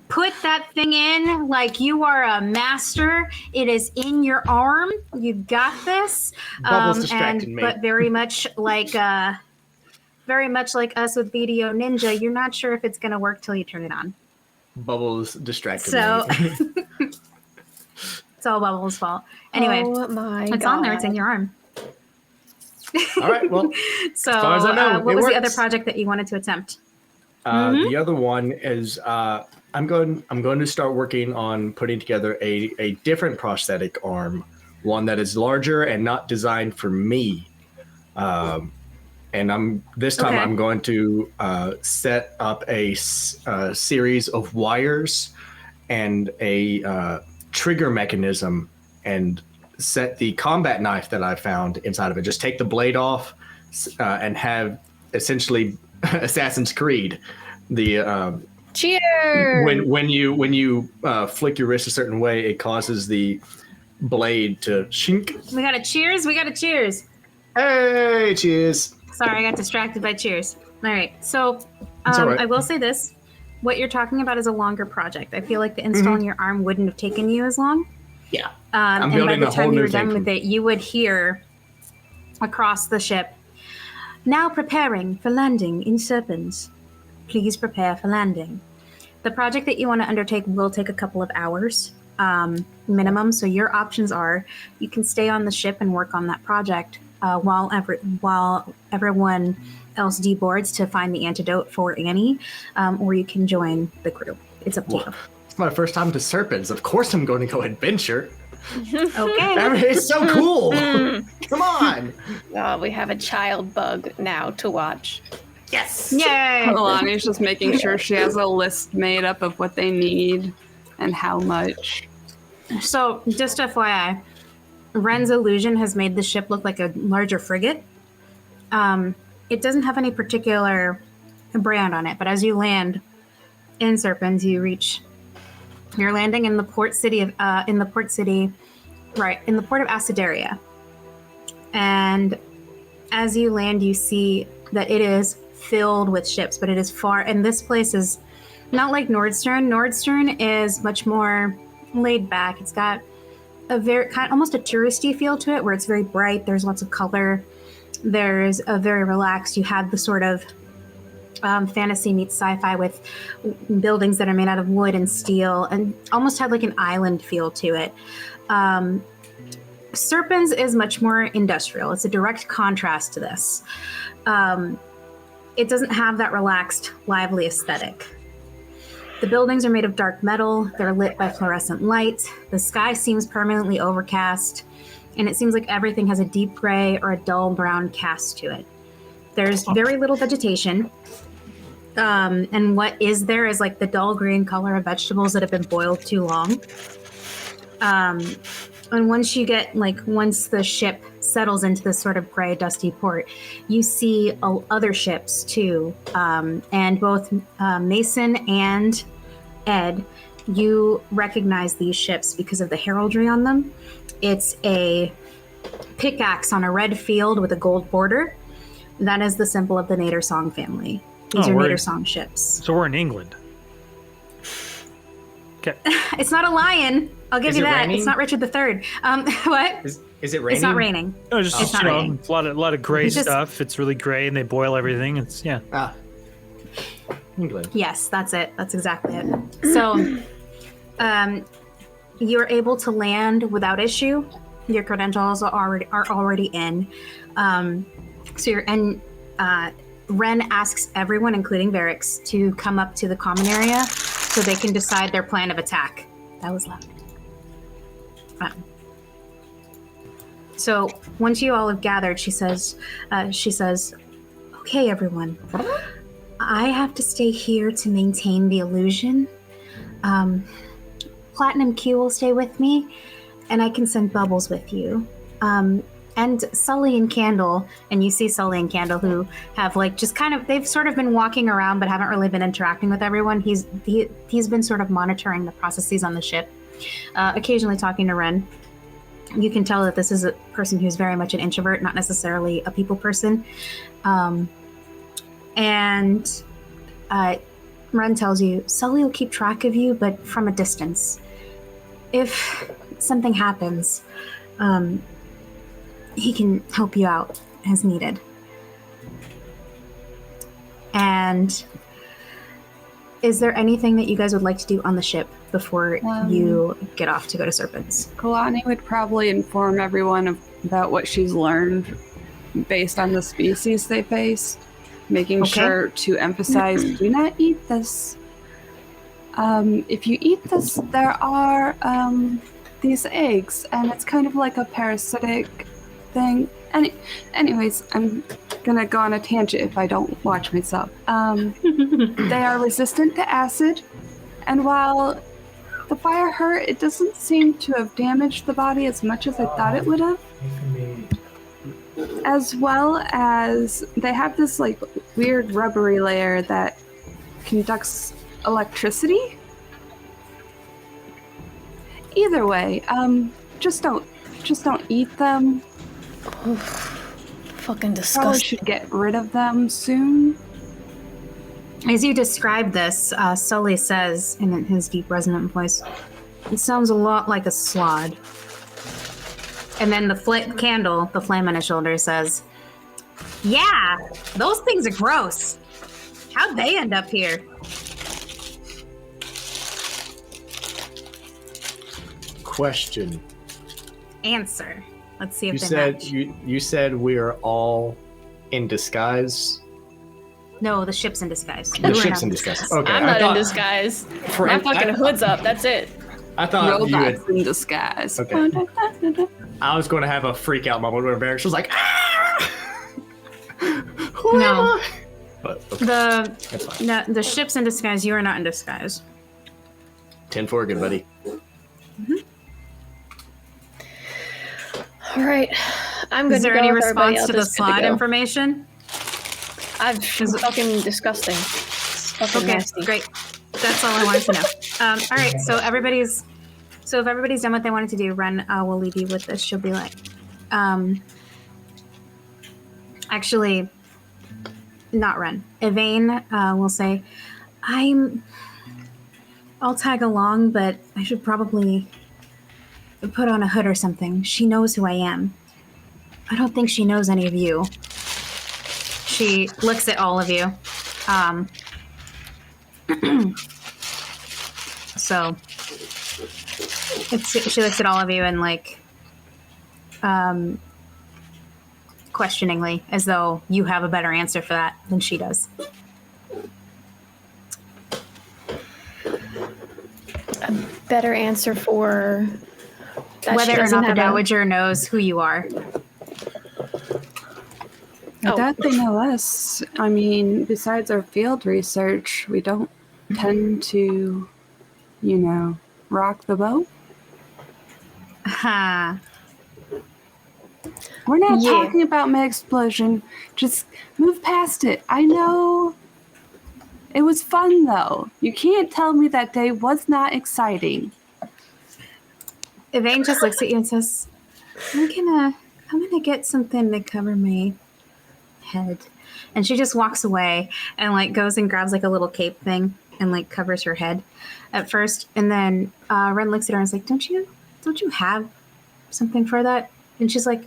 put that thing in like you are a master. It is in your arm. You got this. Bubbles distracted me. But very much like us with Video Ninja, you're not sure if it's going to work till you turn it on. Bubbles distracted So me. it's all Bubbles' fault. Anyway, Oh my it's God. on there. It's in your arm. All right. Well, So as far as I know, what it was the works. other project that you wanted to attempt? The other one is I'm going to start working on putting together a different prosthetic arm, one that is larger and not designed for me. And I'm going to set up a series of wires and a trigger mechanism and set the combat knife that I found inside of it. Just take the blade off and have essentially Assassin's Creed. The Cheers! when you flick your wrist a certain way, it causes the blade to shink. We got a cheers. We got a cheers. Hey, cheers! Sorry, I got distracted by cheers. All right. So It's all right. I will say this. What you're talking about is a longer project. I feel like the installing your arm wouldn't have taken you as long. Yeah, And by building the a whole time you new were done thing. with it, you would hear across the ship, "Now preparing for landing in Serpens. Please prepare for landing." The project that you want to undertake will take a couple of hours minimum. So your options are you can stay on the ship and work on that project while everyone else deboards to find the antidote for Annie, or you can join the crew. It's up to you. It's my first time to Serpens. Of course, I'm going to go adventure. Okay. I mean, it's so cool. Come on. Oh, we have a child bug now to watch. Yes. Yay! Kalani's just making sure she has a list made up of what they need and how much. So, just FYI, Ren's illusion has made the ship look like a larger frigate. It doesn't have any particular brand on it, but as you land in Serpens, you're landing in the port of Acidaria. And as you land, you see that it is filled with ships, but it is far, and this place is not like Nordstern. Nordstern is much more laid back. It's got a very almost a touristy feel to it, where it's very bright. There's lots of color. There's a very relaxed. You had the sort of fantasy meets sci-fi with buildings that are made out of wood and steel, and almost had like an island feel to it. Serpens is much more industrial. It's a direct contrast to this. It doesn't have that relaxed, lively aesthetic. The buildings are made of dark metal. They're lit by fluorescent light. The sky seems permanently overcast, and it seems like everything has a deep gray or a dull brown cast to it. There's very little vegetation. And what is there is like the dull green color of vegetables that have been boiled too long. And once the ship settles into this sort of gray, dusty port, you see other ships too. And both Mason and Ed, you recognize these ships because of the heraldry on them. It's a pickaxe on a red field with a gold border. That is the symbol of the Nader Song family. These are Nader Song ships. So we're in England. Okay. It's not a lion. I'll give Is you it that. raining? It's not Richard III. What? Is it raining? It's not raining. No, just It's not you know, raining. a lot of gray It's just- stuff. It's really gray, and they boil everything. It's England. Yes, that's it. That's exactly it. So, you're able to land without issue. Your credentials are already in. Ren asks everyone, including Varix, to come up to the common area so they can decide their plan of attack. That was loud. So once you all have gathered, she says, "Okay, everyone, I have to stay here to maintain the illusion. Platinum Q will stay with me, and I can send Bubbles with you. And Sully and Candle, and you see Sully and Candle who have like just kind of, they've sort of been walking around but haven't really been interacting with everyone. He's been sort of monitoring the processes on the ship, occasionally talking to Ren. You can tell that this is a person who's very much an introvert, not necessarily a people person. And Ren tells you, Sully will keep track of you, but from a distance. If something happens, he can help you out as needed. And is there anything that you guys would like to do on the ship before you get off to go to Serpens? Kalani would probably inform everyone about what she's learned based on the species they face, making sure to emphasize, do not eat this. If you eat this, there are these eggs, and it's kind of like a parasitic thing. Anyways, I'm gonna go on a tangent if I don't watch myself. They are resistant to acid, and while the fire hurt, it doesn't seem to have damaged the body as much as I thought it would have. As well as they have this like weird rubbery layer that conducts electricity. Either way, just don't eat them. Oh, fucking Probably disgusting. should get rid of them soon. As you describe this, Sully says in his deep resonant voice, "It sounds a lot like a slod." And then the Candle, the flame on his shoulder, says, "Yeah, those things are gross. How'd they end up here?" Question. Answer. Let's see if You they said match. you said we are all in disguise. No, the ship's in disguise. The ship's in disguise. Okay, I'm not in disguise. My fucking hood's up. That's it. I thought you had. Robots in disguise. Okay. I was going to have a freak out moment where Varric was like, "Ah!" Who am No. I? But okay, that's fine. The ship's in disguise. You are not in disguise. 10-4, good buddy. All right, I'm good. Is there to go any if everybody response else to the is good slot go. information? It's fucking disgusting. It's fucking Okay, nasty. great. That's all I wanted to know. All right, so if everybody's done what they wanted to do, Ren will leave you with this. She'll be like, actually, not Ren. Yvain will say, I'll tag along, but I should probably put on a hood or something. She knows who I am. I don't think she knows any of you. She looks at all of you. So she looks at all of you and like questioningly, as though you have a better answer for that than she does. A better answer for that Whether she or doesn't not the have a- Dowager knows who you are. I Oh. doubt they know us. I mean, besides our field research, we don't tend to, rock the boat. Ha. We're not Yeah. talking about my explosion. Just move past it. I know. It was fun, though. You can't tell me that day was not exciting. Yvain just looks at you and says, I'm gonna get something to cover my head. And she just walks away and like goes and grabs like a little cape thing and like covers her head at first. And then Ren looks at her and is like, don't you have something for that? And she's like,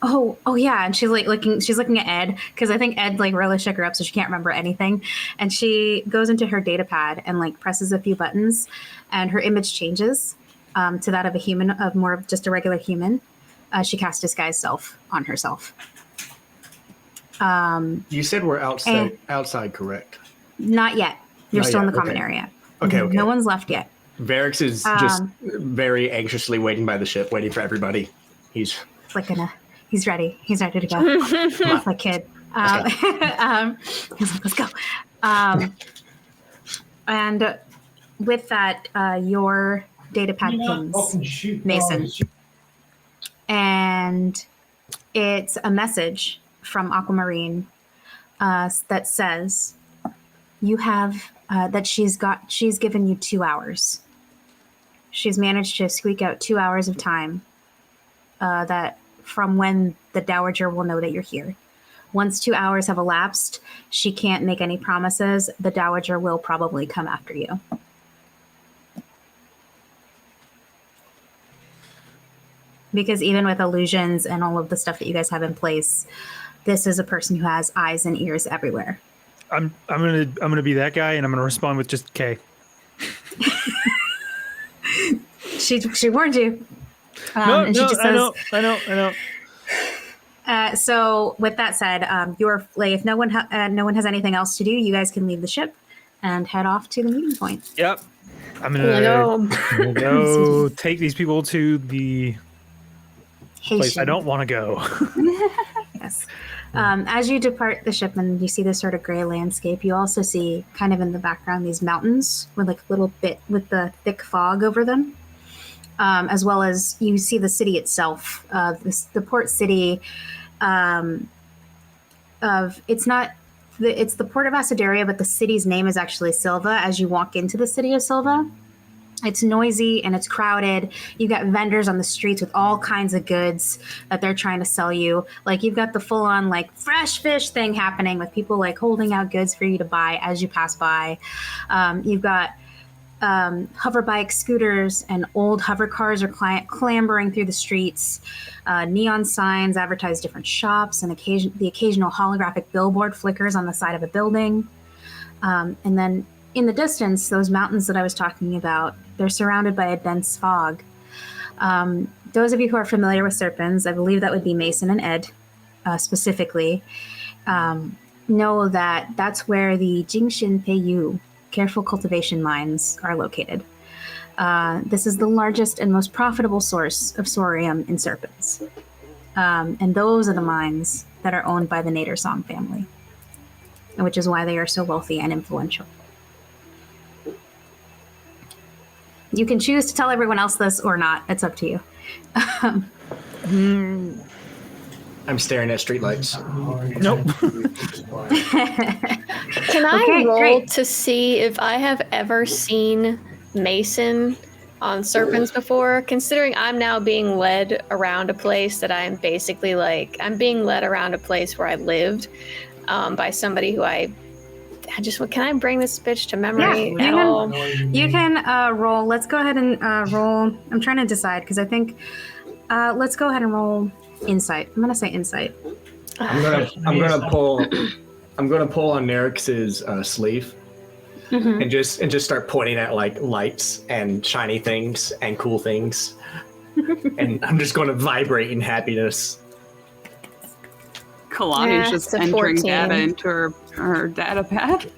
oh yeah. And she's looking at Ed, because I think Ed like really shook her up so she can't remember anything. And she goes into her data pad and like presses a few buttons and her image changes to that of a human, of more of just a regular human. She casts disguise self on herself. You said we're outside, correct? Not yet. You're Not still in yet, the common okay. area. Okay, Mhm. okay. No one's left yet. Varric is just very anxiously waiting by the ship, waiting for everybody. He's like he's ready. He's ready to go. That's my kid. He's like, let's go. And with that, your data pad pings Mason. And it's a message from Aquamarine that says you have that she's given you 2 hours. She's managed to squeak out 2 hours of time that from when the Dowager will know that you're here. Once 2 hours have elapsed, she can't make any promises. The Dowager will probably come after you. Because even with illusions and all of the stuff that you guys have in place, this is a person who has eyes and ears everywhere. I'm gonna be that guy, and I'm gonna respond with just K. She warned you. I know. So with that said, if no one has anything else to do, you guys can leave the ship and head off to the meeting point. Yep. I'm gonna go take these people to the place I don't want to go. Yes. As you depart the ship and you see this sort of gray landscape, you also see kind of in the background these mountains with like a little bit with the thick fog over them. As well as you see the city itself, the port city it's the port of Acidaria, but the city's name is actually Silva. As you walk into the city of Silva, it's noisy and it's crowded. You've got vendors on the streets with all kinds of goods that they're trying to sell you. Like you've got the full on like fresh fish thing happening with people like holding out goods for you to buy as you pass by. You've got hover bikes, scooters, and old hover cars are clambering through the streets. Neon signs advertise different shops, and the occasional holographic billboard flickers on the side of a building. And then in the distance, those mountains that I was talking about, they're surrounded by a dense fog. Those of you who are familiar with Serpens, I believe that would be Mason and Ed specifically, know that that's where the Jingshin Peiyu careful cultivation mines are located. This is the largest and most profitable source of sorium in Serpens. And those are the mines that are owned by the Nader Song family, which is why they are so wealthy and influential. You can choose to tell everyone else this or not. It's up to you. I'm staring at streetlights. Nope. Can I roll great. to see if I have ever seen Mason on Serpens before? Considering I'm now being led around a place that I'm basically like, I'm being led around a place where I lived by somebody who can I bring this bitch to memory at all? You can roll. Let's go ahead and roll. I'm trying to decide because I think let's go ahead and roll insight. I'm gonna say insight. I'm gonna pull on Nerix's sleeve and just start pointing at like lights and shiny things and cool things, and I'm just going to vibrate in happiness. Kalani's just entering 14. data into her data pad.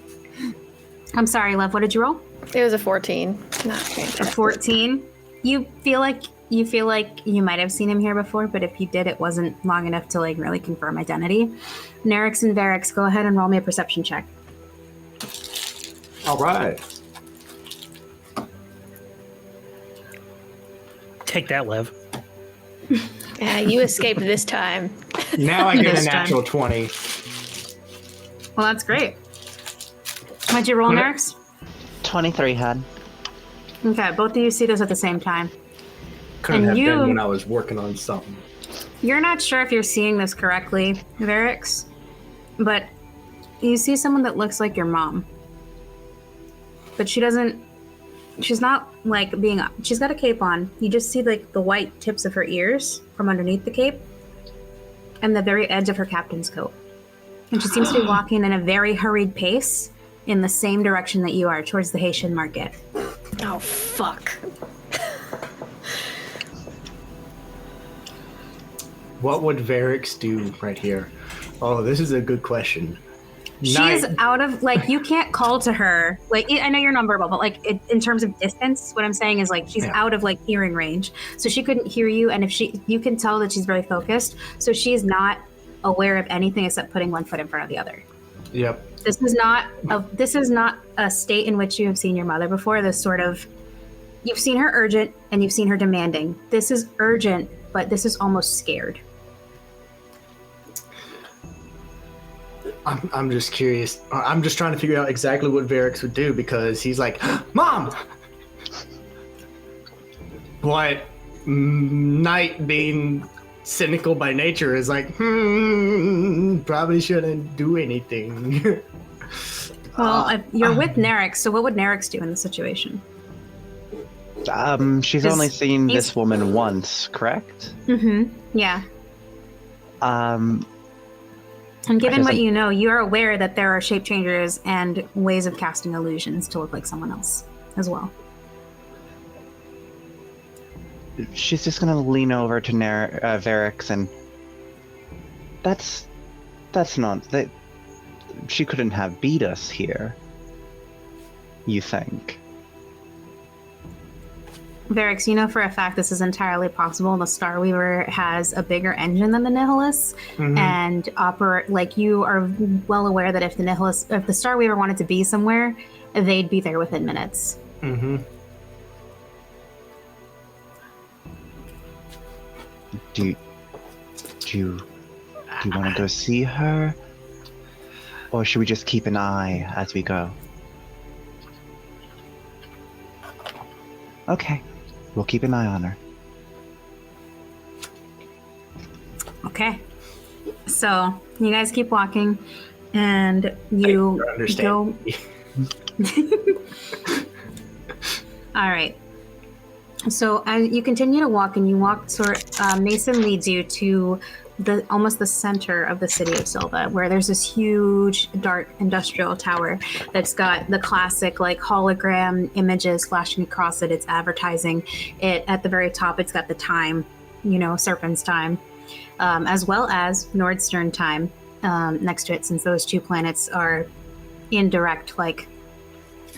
I'm sorry, love. What did you roll? It was a 14. Not fantastic. A 14. You feel like you might have seen him here before, but if you did, it wasn't long enough to like really confirm identity. Nerix and Varix, go ahead and roll me a perception check. All right. Take that, Lev. You escaped this time. Now I get a This time. natural 20. Well, that's great. What'd you roll, Nerix? 23 had. Okay, both of you see this at the same time. Couldn't And have you- been when I was working on something. You're not sure if you're seeing this correctly, Varix, but you see someone that looks like your mom. But she's not like she's got a cape on. You just see like the white tips of her ears from underneath the cape and the very edge of her captain's coat. And she seems to be walking in a very hurried pace in the same direction that you are, towards the Haitian market. Oh, fuck. What would Varix do right here? Oh, this is a good question. She's out of, like, you can't call to her. Like, I know you're nonverbal, but like in terms of distance, what I'm saying is like she's out of like hearing range, so she couldn't hear you. And if you can tell that she's very focused, so she's not aware of anything except putting one foot in front of the other. Yep. This is not a state in which you have seen your mother before. This sort of, you've seen her urgent and you've seen her demanding. This is urgent, but this is almost scared. I'm just curious. I'm just trying to figure out exactly what Varix would do, because he's like, Mom! What Knight, being cynical by nature, is like, probably shouldn't do anything. Well, you're with Nerix, so what would Nerix do in this situation? She's only seen this woman once, correct? Mm-hmm. Yeah. And given what you know, you're aware that there are shape changers and ways of casting illusions to look like someone else as well. She's just gonna lean over to Varix, and that's not that. She couldn't have beat us here. You think? Varix, you know for a fact this is entirely possible. The Starweaver has a bigger engine than the Nihilus, and you are well aware that if the Starweaver wanted to be somewhere, they'd be there within minutes. Do you want to go see her, or should we just keep an eye as we go? Okay. We'll keep an eye on her. Okay. So you guys keep walking, and you go. All right. So as you continue to walk, and you walk Mason leads you to almost the center of the city of Silva, where there's this huge dark industrial tower that's got the classic like hologram images flashing across it. It's advertising it. At the very top, it's got the time, Serpens time, as well as Nordstern time next to it, since those two planets are in direct like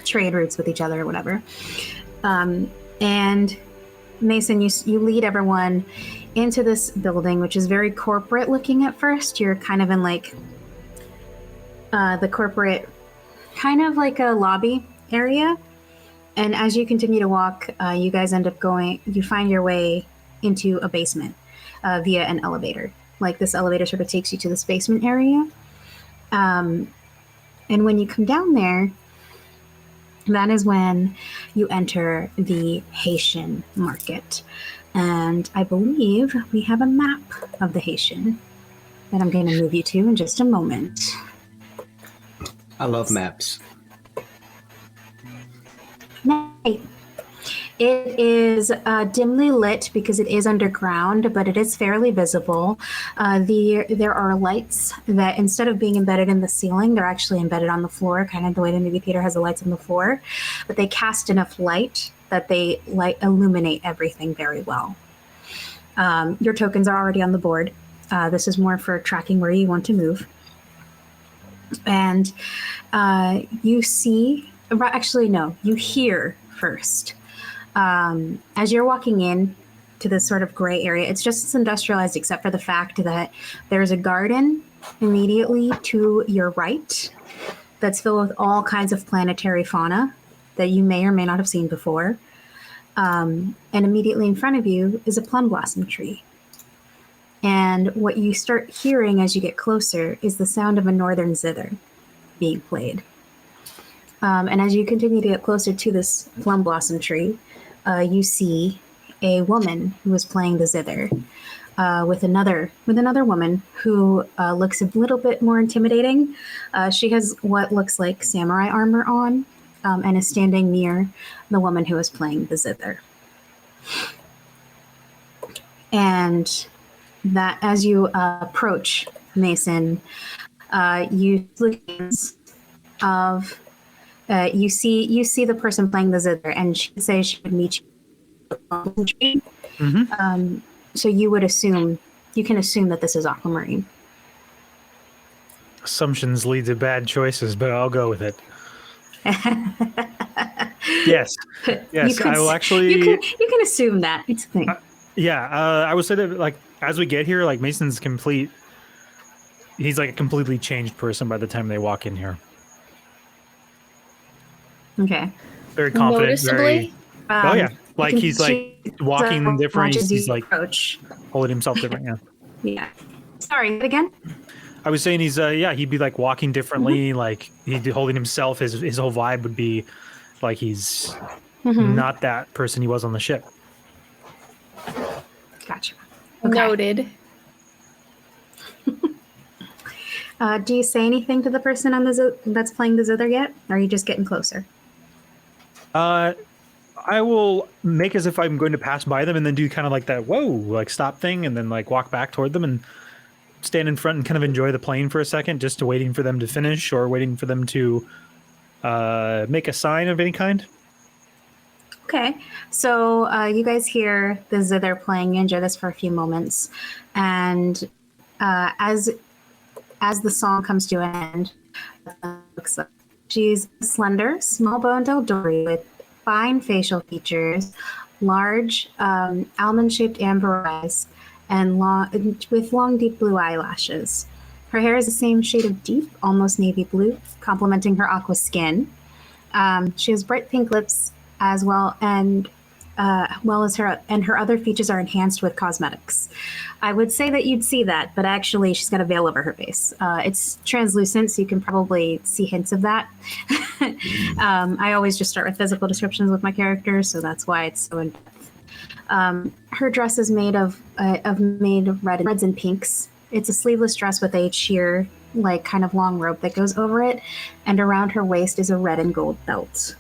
trade routes with each other or whatever. And Mason, you lead everyone into this building, which is very corporate looking at first. You're kind of in like the corporate, kind of like a lobby area. And as you continue to walk, you guys end up you find your way into a basement via an elevator. Like this elevator sort of takes you to this basement area. And when you come down there, that is when you enter the Haitian market. And I believe we have a map of the Haitian that I'm going to move you to in just a moment. I love maps. Right. It is dimly lit because it is underground, but it is fairly visible. There are lights that, instead of being embedded in the ceiling, they're actually embedded on the floor, kind of the way the movie theater has the lights on the floor. But they cast enough light that they illuminate everything very well. Your tokens are already on the board. This is more for tracking where you want to move. And you hear first. As you're walking in to this sort of gray area, it's just as industrialized except for the fact that there's a garden immediately to your right that's filled with all kinds of planetary fauna that you may or may not have seen before. And immediately in front of you is a plum blossom tree. And what you start hearing as you get closer is the sound of a northern zither being played. And as you continue to get closer to this plum blossom tree, you see a woman who is playing the zither with another woman who looks a little bit more intimidating. She has what looks like samurai armor on and is standing near the woman who is playing the zither. And that as you approach Mason, you look of you see the person playing the zither, and she says she would meet you. So you can assume that this is Aquamarine. Assumptions lead to bad choices, but I'll go with it. Yes. Yes, I will actually. You can assume that. It's a thing. I would say that, like, as we get here, like, Mason's complete. He's like a completely changed person by the time they walk in here. Okay. Very confident. Noticeably? Oh yeah, like you can he's like walking different. watches He's you like approach. holding himself different. Yeah. Yeah. Sorry, again? I was saying he'd be like walking differently, like he'd be holding himself. His whole vibe would be like he's not that person he was on the ship. Gotcha. Noted. Do you say anything to the person on that's playing the zither yet? Or are you just getting closer? I will make as if I'm going to pass by them and then do kind of like that whoa, like stop thing, and then like walk back toward them and stand in front and kind of enjoy the playing for a second, just to waiting for them to finish or waiting for them to make a sign of any kind. Okay, so you guys hear the zither playing. You enjoy this for a few moments, and as the song comes to an end, looks like she's slender, small-boned Eldori with fine facial features, large almond-shaped amber eyes, and with long, deep blue eyelashes. Her hair is the same shade of deep, almost navy blue, complementing her aqua skin. She has bright pink lips as well, and her other features are enhanced with cosmetics. I would say that you'd see that, but actually she's got a veil over her face. It's translucent, so you can probably see hints of that. I always just start with physical descriptions with my characters, so that's why it's so in depth. Her dress is made of reds and pinks. It's a sleeveless dress with a sheer, like, kind of long rope that goes over it, and around her waist is a red and gold belt.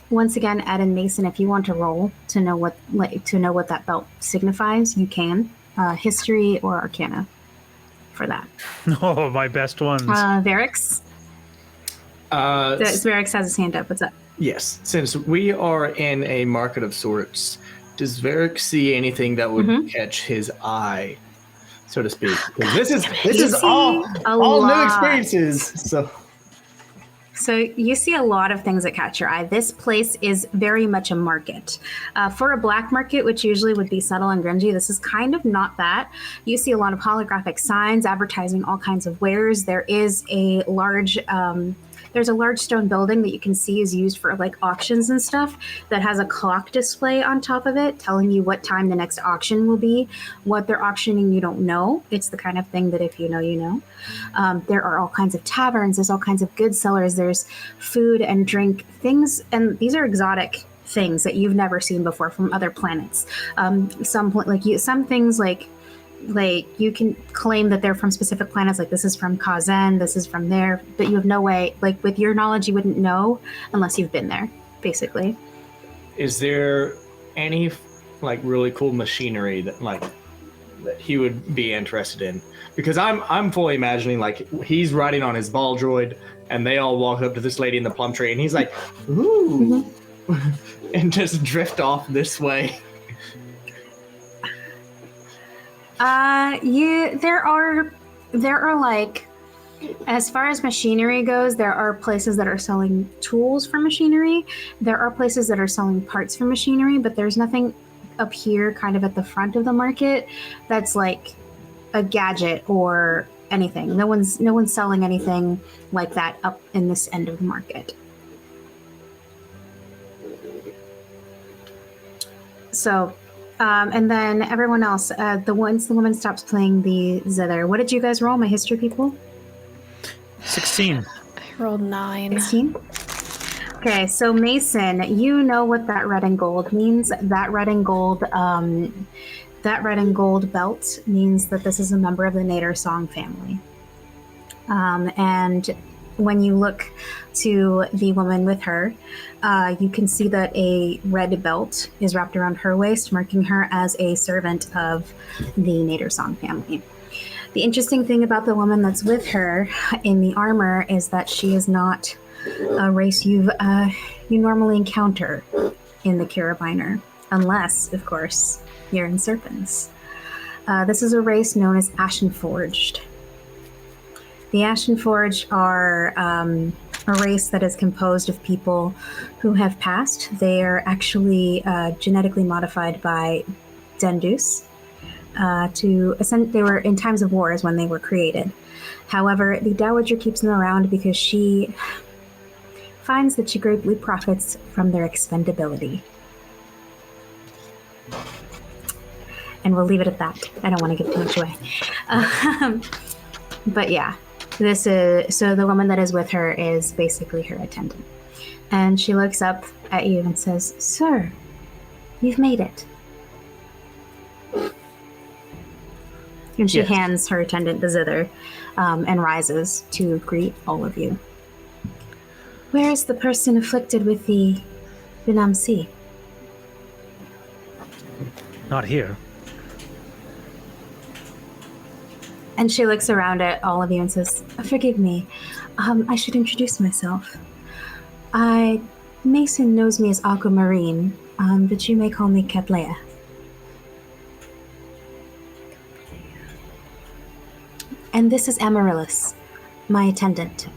Once again, Ed and Mason, if you want to roll to know what that belt signifies, you can. History or Arcana for that. Oh, my best ones. Varix? Varix has his hand up. What's up? Yes, since we are in a market of sorts, does Varric see anything that would catch his eye, so to speak? Because this is all new experiences. So you see a lot of things that catch your eye. This place is very much a market. For a black market, which usually would be subtle and grungy, this is kind of not that. You see a lot of holographic signs advertising all kinds of wares. There is a large stone building that you can see is used for like auctions and stuff that has a clock display on top of it telling you what time the next auction will be. What they're auctioning, you don't know. It's the kind of thing that if you know, you know. There are all kinds of taverns. There's all kinds of good sellers. There's food and drink things. And these are exotic things that you've never seen before from other planets. Some things like you can claim that they're from specific planets, like this is from Kazan, this is from there, but you have no way, like with your knowledge, you wouldn't know unless you've been there, basically. Is there any like really cool machinery that he would be interested in? Because I'm fully imagining like he's riding on his ball droid and they all walk up to this lady in the plum tree and he's like, ooh, and just drift off this way. There are like, as far as machinery goes, there are places that are selling tools for machinery. There are places that are selling parts for machinery, but there's nothing up here kind of at the front of the market that's like a gadget or anything. No one's selling anything like that up in this end of the market. So and then everyone else, once the woman stops playing the zither, what did you guys roll, my history people? 16. I rolled 9. 16? Okay, so Mason, you know what that red and gold means. That red and gold belt means that this is a member of the Nader Song family. And when you look to the woman with her, you can see that a red belt is wrapped around her waist, marking her as a servant of the Nader Song family. The interesting thing about the woman that's with her in the armor is that she is not a race you normally encounter in the Carabiner, unless, of course, you're in Serpens. This is a race known as Ashen Forged. The Ashen Forge are a race that is composed of people who have passed. They are actually genetically modified by Zendus. They were in times of war is when they were created. However, the Dowager keeps them around because she finds that she greatly profits from their expendability. And we'll leave it at that. I don't want to give too much away. But yeah, so the woman that is with her is basically her attendant. And she looks up at you and says, "Sir, you've made it." And she hands her attendant the zither and rises to greet all of you. "Where is the person afflicted with the Binamsi?" Not here. And she looks around at all of you and says, "Forgive me, I should introduce myself. Mason knows me as Aquamarine, but you may call me Catlea." "And this is Amaryllis, my attendant."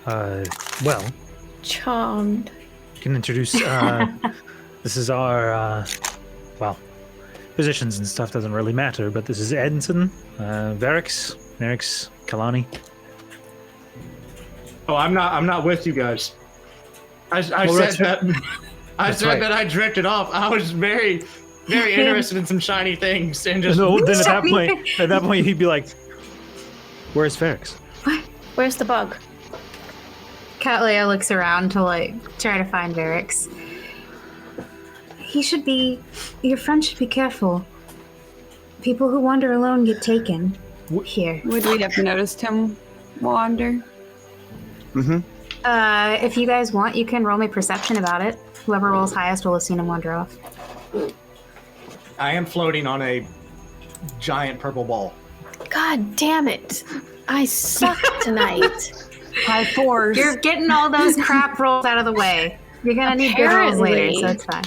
Well, Charmed. you can introduce, this is our, positions and stuff doesn't really matter, but this is Edson, Varix, Kalani. Oh, I'm not with you guys. I that's said that. I That's said right. that I drifted off. I was very, very interested in some shiny things and just. No, then at that point, he'd be like, "Where's Varix?" Where's the bug? Catlea looks around to try to find Varix. Your friend should be careful. People who wander alone get taken. Here. Would we have noticed him wander? Mm-hmm. If you guys want, you can roll me perception about it. Whoever rolls highest will have seen him wander off. I am floating on a giant purple ball. God damn it. I suck tonight. High fours. You're getting all those crap rolls out of the way. You're gonna need good rolls later, Apparently. so it's fine.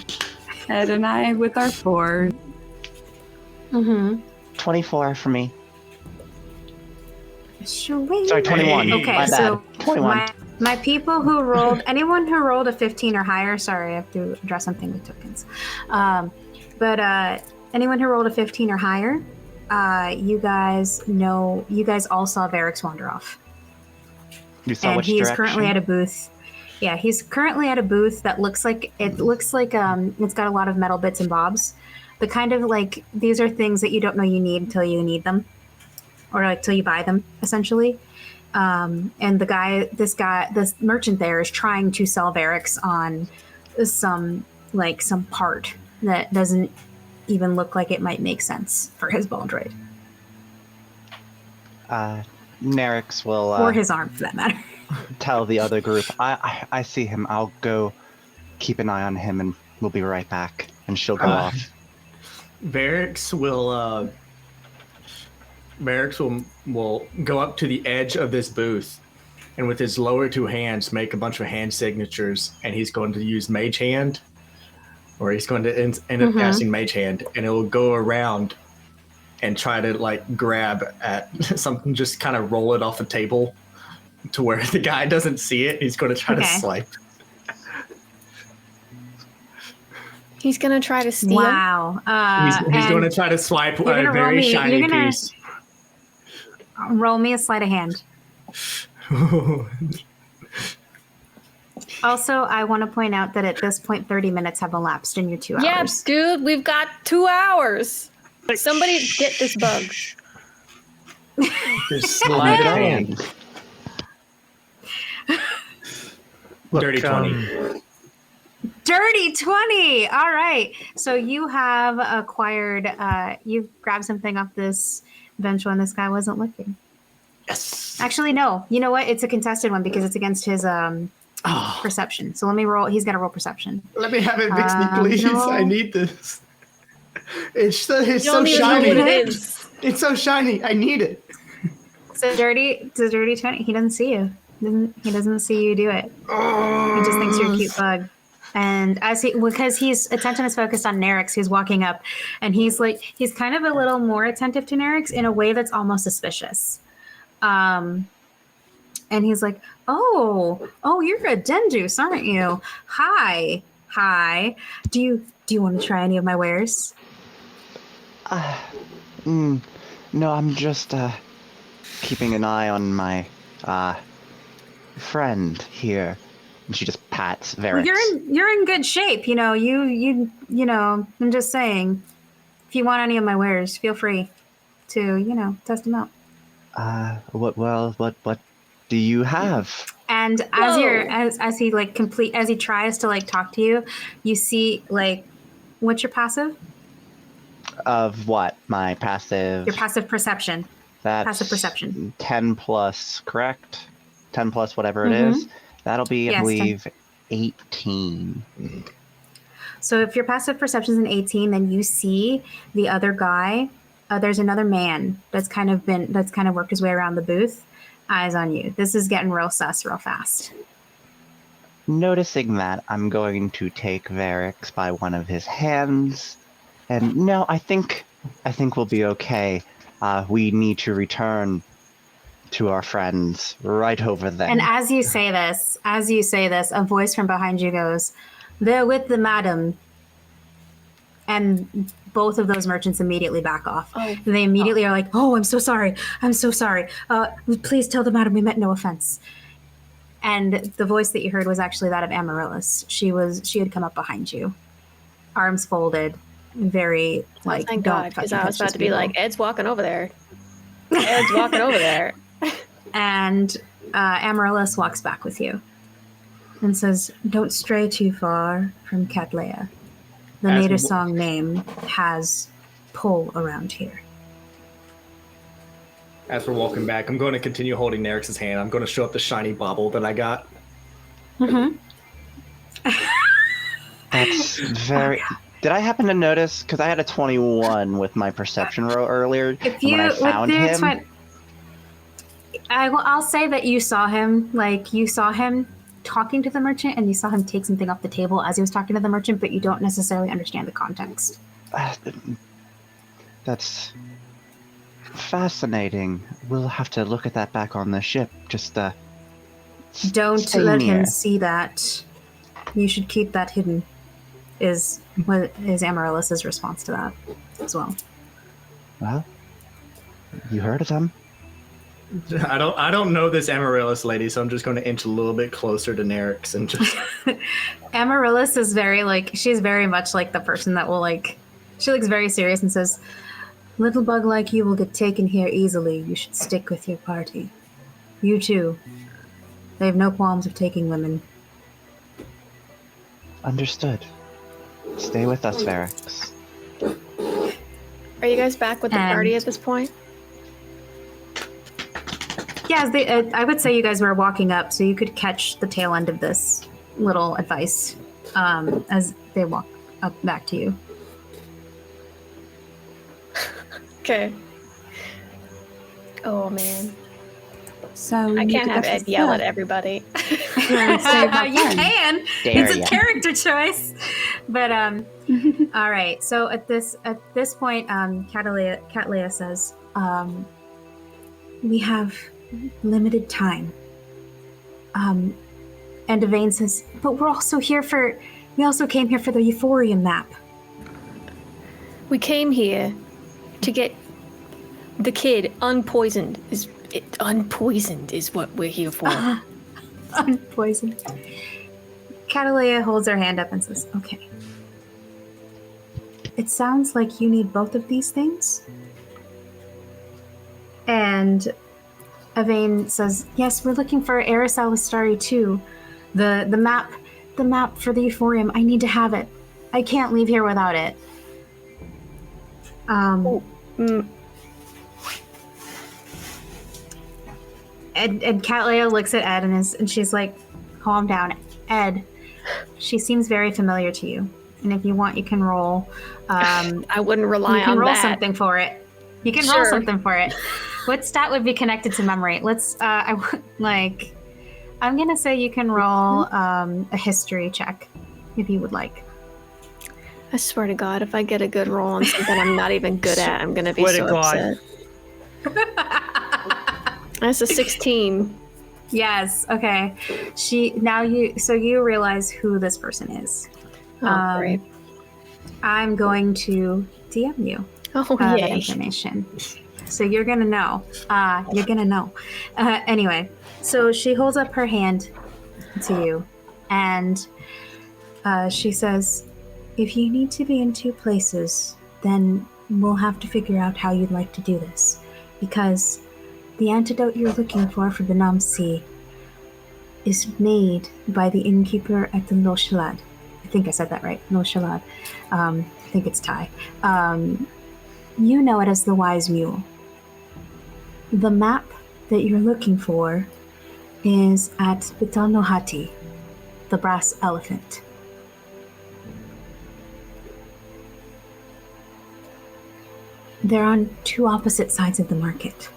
Ed and I with our fours. Mm-hmm. 24 for me. Sorry, Sorry, 21. Okay, My so bad. 21. my people who rolled, anyone who rolled a 15 or higher, sorry, I have to address something with tokens. But anyone who rolled a 15 or higher, you guys all saw Varix wander off. You saw And which he is direction? currently at a booth. Yeah, he's currently at a booth that looks like it's got a lot of metal bits and bobs. The kind of these are things that you don't know you need until you need them, or till you buy them, essentially. And this merchant there is trying to sell Varix on some part that doesn't even look like it might make sense for his ball droid. Nerix will Or his arm, for that matter. tell the other group, I see him. I'll go keep an eye on him and we'll be right back. And she'll go off. Varix will go up to the edge of this booth and with his lower two hands make a bunch of hand signatures, and he's going to use Mage Hand, or he's going to end up casting Mage Hand, and it will go around and try to grab at something, just kind of roll it off a table to where the guy doesn't see it. He's going to try to swipe. He's gonna try to steal. Wow. He's going to try to swipe a very shiny piece. Roll me a sleight of hand. Also, I want to point out that at this point, 30 minutes have elapsed in your 2 hours. Yep, dude, we've got 2 hours. Somebody get this bug. Just slide it Dang. on. Dirty 20. Dirty 20! All right. So you have acquired, you've grabbed something off this bench when this guy wasn't looking. Yes. Actually, no. You know what? It's a contested one because it's against his perception. So let me roll. He's got to roll perception. Let me have it, Vixen, please. no. I need this. It's so You don't even know shiny. what it is. It's so shiny. I need it. So dirty 20. He doesn't see you. He doesn't see you do it. Oh, He just thinks you're a cute bug. And because his attention is focused on Nerix, who's walking up, and he's kind of a little more attentive to Nerix in a way that's almost suspicious. And he's like, oh, you're a Dendus, aren't you? Hi. Do you want to try any of my wares? No, I'm just keeping an eye on my friend here. And she just pats Varix. Well, you're in good shape, you know. You know. I'm just saying, if you want any of my wares, feel free to test them out. What do you have? And as he tries to talk to you, you see what's your passive? Of what? My passive. Your passive perception. That's passive perception. 10 plus, correct? 10 plus whatever it is. That'll be, I believe, 18. So if your passive perception is an 18, then you see the other guy. There's another man that's kind of worked his way around the booth. Eyes on you. This is getting real sus real fast. Noticing that, I'm going to take Varix by one of his hands. And no, I think we'll be okay. We need to return to our friends right over there. And as you say this, a voice from behind you goes, "They're with the madam." And both of those merchants immediately back off. Oh. They immediately are like, "Oh, I'm so sorry. Please tell the madam we meant no offense." And the voice that you heard was actually that of Amaryllis. She had come up behind you, arms folded, very thank God, because I was about to be like, Ed's walking over there. Ed's walking over there. And Amaryllis walks back with you and says, "Don't stray too far from Cattleya. The Nader song name has pull around here." As we're walking back, I'm going to continue holding Nerix's hand. I'm going to show up the shiny bauble that I got. Mm-hmm. That's very... Did I happen to notice? Because I had a 21 with my perception roll earlier. When I found him... I'll say that you saw him. You saw him talking to the merchant, and you saw him take something off the table as he was talking to the merchant, but you don't necessarily understand the context. That's fascinating. We'll have to look at that back on the ship. Just don't let him see that. You should keep that hidden. Is Amaryllis's response to that as well. Well, you heard of them. I don't know this Amaryllis lady, so I'm just going to inch a little bit closer to Nerix and just... Amaryllis is she's very much like the person that will she looks very serious and says, "Little bug like you will get taken here easily. You should stick with your party. You too. They have no qualms of taking women." Understood. Stay with us, Varix. Are you guys back with the party at this point? Yeah, I would say you guys were walking up, so you could catch the tail end of this little advice as they walk up back to you. Okay. Oh, man. So I can't have Ed yell at everybody. You can. It's a character choice. But all right. So at this point, Cattleya says, "We have limited time." And Devane says, "But we also came here for the Euphorium map." We came here to get the kid unpoisoned. Unpoisoned is what we're here for. Unpoisoned. Cattleya holds her hand up and says, "Okay. It sounds like you need both of these things." And Evane says, "Yes, we're looking for Eris Alistari too. The map for the Euphorium. I need to have it. I can't leave here without it." And Cattleya looks at Ed and she's like, "Calm down, Ed. She seems very familiar to you, and if you want, you can roll. I wouldn't rely on that. You can roll something for it. You can roll something for it. What stat would be connected to memory? Let's. I'm gonna say you can roll a history check. if you would like. I swear to God, if I get a good roll on something I'm not even good at, I'm gonna be Swear so to God. upset. That's a 16. Yes. Okay. You realize who this person is. Oh, great. I'm going to DM you Oh, that yay. information. So you're gonna know. You're gonna know. Anyway, so she holds up her hand to you, and she says, "If you need to be in two places, then we'll have to figure out how you'd like to do this, because the antidote you're looking for the Namsi is made by the innkeeper at the Noshalad. I think I said that right. Noshalad. I think it's Thai. You know it as the Wise Mule. The map that you're looking for is at Bital Nohati, the Brass Elephant. They're on two opposite sides of the market.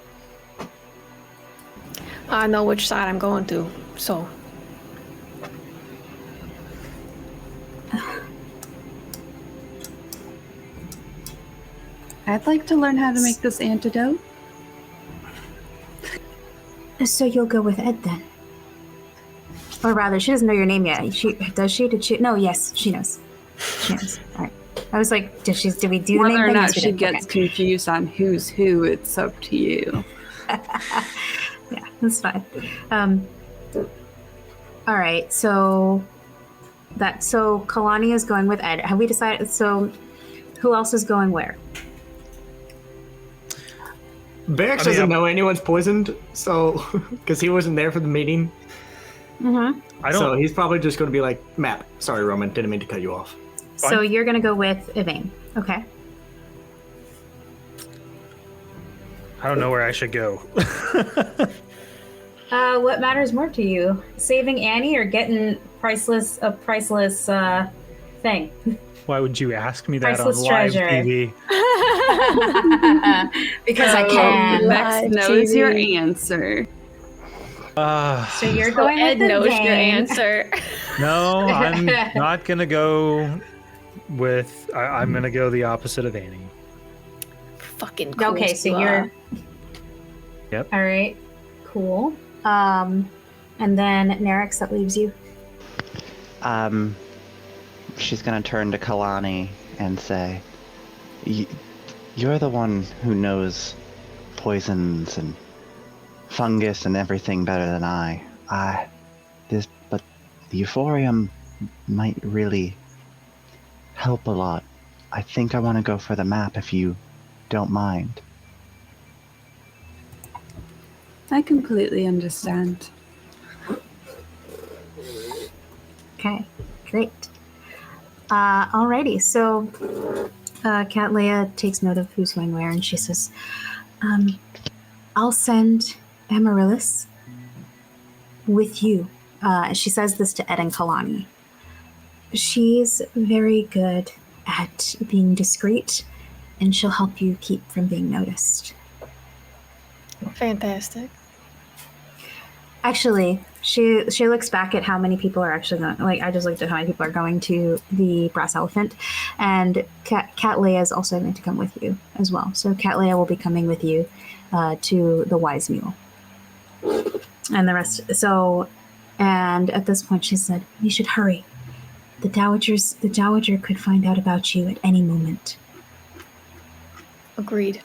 I know which side I'm going to, so. I'd like to learn how to make this antidote. So you'll go with Ed then? Or rather, she doesn't know your name yet. Does she? Did she? No, yes, she knows. She knows. All right. I was like, did we do the name Whether or thing? not Yes, we she did. gets Okay. confused on who's who, it's up to you. Yeah, that's fine. All right, so Kalani is going with Ed. Have we decided? So who else is going where? Barracks doesn't know anyone's poisoned, so because he wasn't there for the meeting. Mm-hmm. I don't. So he's probably just going to be like, "Map, sorry, Roman, didn't mean to cut you off." So you're gonna go with Yvain. Okay. I don't know where I should go. What matters more to you, saving Annie or getting a priceless thing? Why would you ask me that Priceless on live treasure. TV? Because I can. Vex Live knows TV. your answer. So you're So going Ed with knows your Yvain. answer. No, I'm not gonna go with. I'm gonna go the opposite of Annie. Fucking cool. Okay, so you're. Yep. All right. Cool. And then Nerix, that leaves you. She's gonna turn to Kalani and say, "You're the one who knows poisons and fungus and everything better than I. But the Euphorium might really help a lot. I think I want to go for the map if you don't mind." I completely understand. Okay, great. Alrighty, so Cat Leia takes note of who's going where, and she says, I'll send Amaryllis with you. She says this to Ed and Kalani. She's very good at being discreet, and she'll help you keep from being noticed. Fantastic. Actually, she looks back at how many people are actually going. Like, I just looked at how many people are going to the Brass Elephant, and Cat Leia is also going to come with you as well. So Cat Leia will be coming with you to the Wise Mule, and the rest. So, and at this point, she said, "We should hurry. The Dowager could find out about you at any moment." Agreed.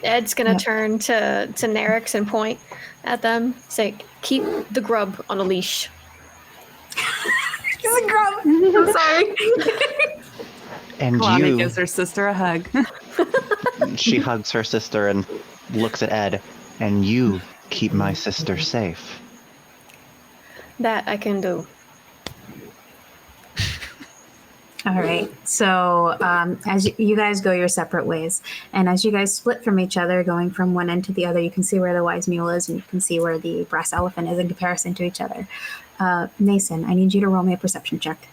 Ed's gonna turn to Nerix and point at them. Say, "Keep the grub on a leash." It's a grub. I'm sorry. And Kalani you, gives her sister a hug. she hugs her sister and looks at Ed, and you keep my sister safe. That I can do. All right. So as you guys go your separate ways, and as you guys split from each other, going from one end to the other, you can see where the Wise Mule is, and you can see where the Brass Elephant is in comparison to each other. Mason, I need you to roll me a perception check.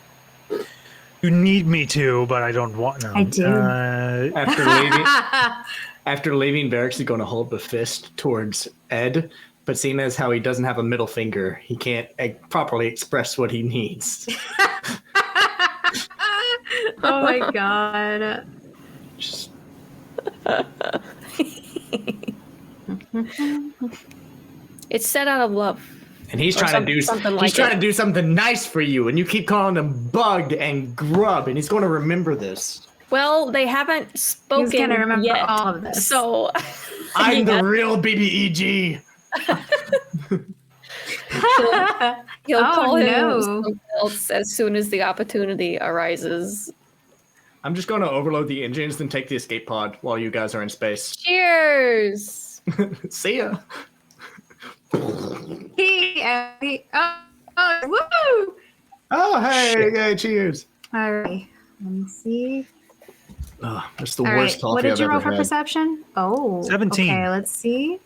You need me to, but I don't want. No. I do. After leaving, Barracks is going to hold the fist towards Ed, but seeing as how he doesn't have a middle finger, he can't properly express what he needs. Oh my god. Just It's set out of love. and he's Or trying to do something he's like trying it. to do something nice for you, and you keep calling him bug and grub, and he's going to remember this. Well, they haven't spoken He's gonna remember yet, all of this. so I'm Yeah. the real BBEG. he'll Oh, call him no. something else as soon as the opportunity arises. I'm just going to overload the engines, then take the escape pod while you guys are in space. Cheers! See ya. oh, woo! Oh, hey, cheers. All right. Let me see. Oh, it's the All worst right. coffee What did I've you roll ever for had. perception? Oh, 17. Okay, let's see.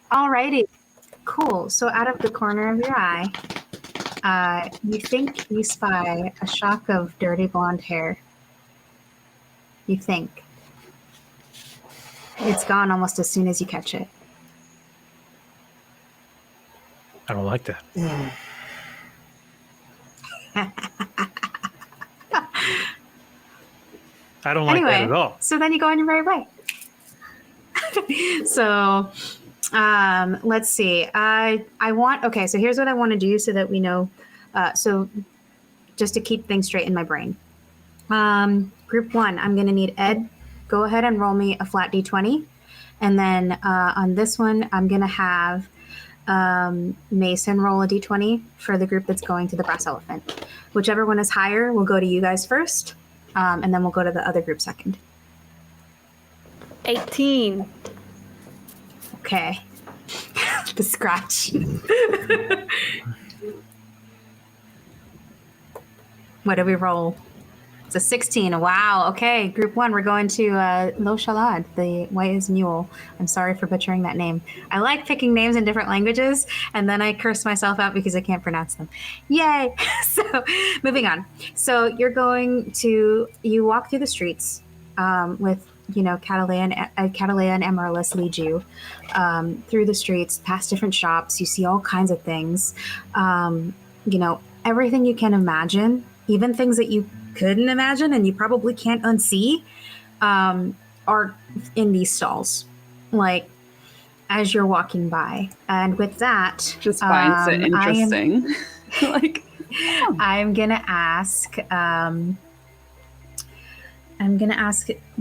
Alrighty. Cool. So out of the corner of your eye, you think you spy a shock of dirty blonde hair. You think. It's gone almost as soon as you catch it. I don't like that. I don't like that Anyway, at all. so then you go on your merry way. So let's see. Okay, so here's what I want to do so that we know. So just to keep things straight in my brain. Group 1, I'm going to need Ed. Go ahead and roll me a flat d20. And then on this one, I'm going to have Mason roll a d20 for the group that's going to the brass elephant. Whichever one is higher will go to you guys first. And then we'll go to the other group second. 18. Okay. The scratch. What did we roll? It's a 16. Wow. Okay. Group 1, we're going to Lo Shalad, the wise mule. I'm sorry for butchering that name. I like picking names in different languages, and then I curse myself out because I can't pronounce them. Yay. So moving on. So you walk through the streets with, Catalea and Amaryllis lead you through the streets, past different shops. You see all kinds of things. Everything you can imagine, even things that you couldn't imagine and you probably can't unsee, are in these stalls, like as you're walking by. And with that, Just finds it interesting. I'm gonna ask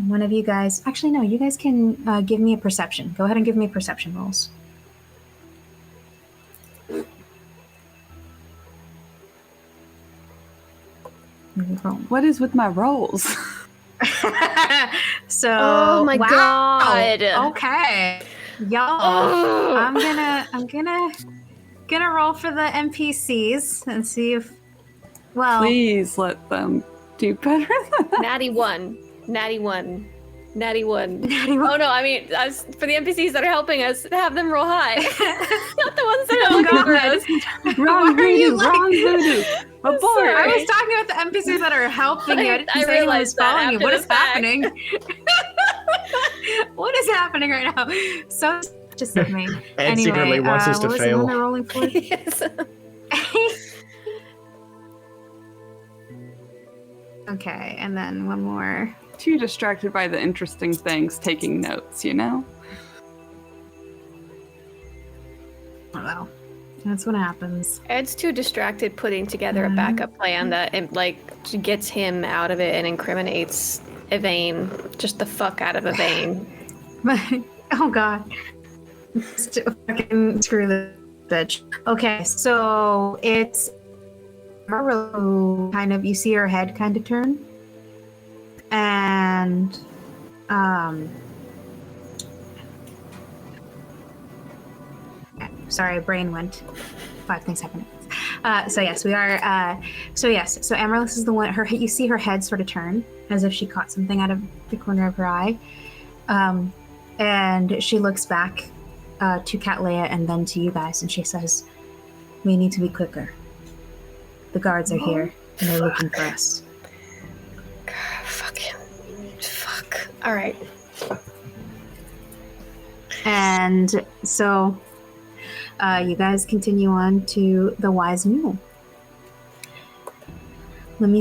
one of you guys. Actually, no, you guys can give me a perception. Go ahead and give me perception rolls. What is with my rolls? So, Oh my god. Okay, y'all. I'm gonna roll for the NPCs and see if. Well, Please let them do better than that. Natty 1. Natty 1. Natty 1. Natty 1. Oh no, I mean, for the NPCs that are helping us, have them roll high. Not the ones that are Oh, looking for God. us. Wrong Why are you voodoo, wrong voodoo. Abort. Sorry. I was talking about the NPCs that are helping you. I didn't I say anyone was realized that following you. after What the is fact. happening? What is happening right now? So just of me. Ed secretly wants us to what was fail. the one they're rolling for? Yes. Okay, and then one more. Too distracted by the interesting things, taking notes, Oh, well, that's what happens. Ed's too distracted putting together a backup plan that gets him out of it and incriminates Evane, just the fuck out of Evane. But oh god, fucking screw this bitch. Okay, so it's kind of, you see her head kind of turn, and sorry, brain went. 5 things happened. So yes, we are. So Amaryllis is the one. You see her head sort of turn as if she caught something out of the corner of her eye, and she looks back to Catlea and then to you guys, and she says, "We need to be quicker. The guards are here, and they're looking for us." Fuck him. Fuck. All right. And so you guys continue on to the Wise Mule. Let me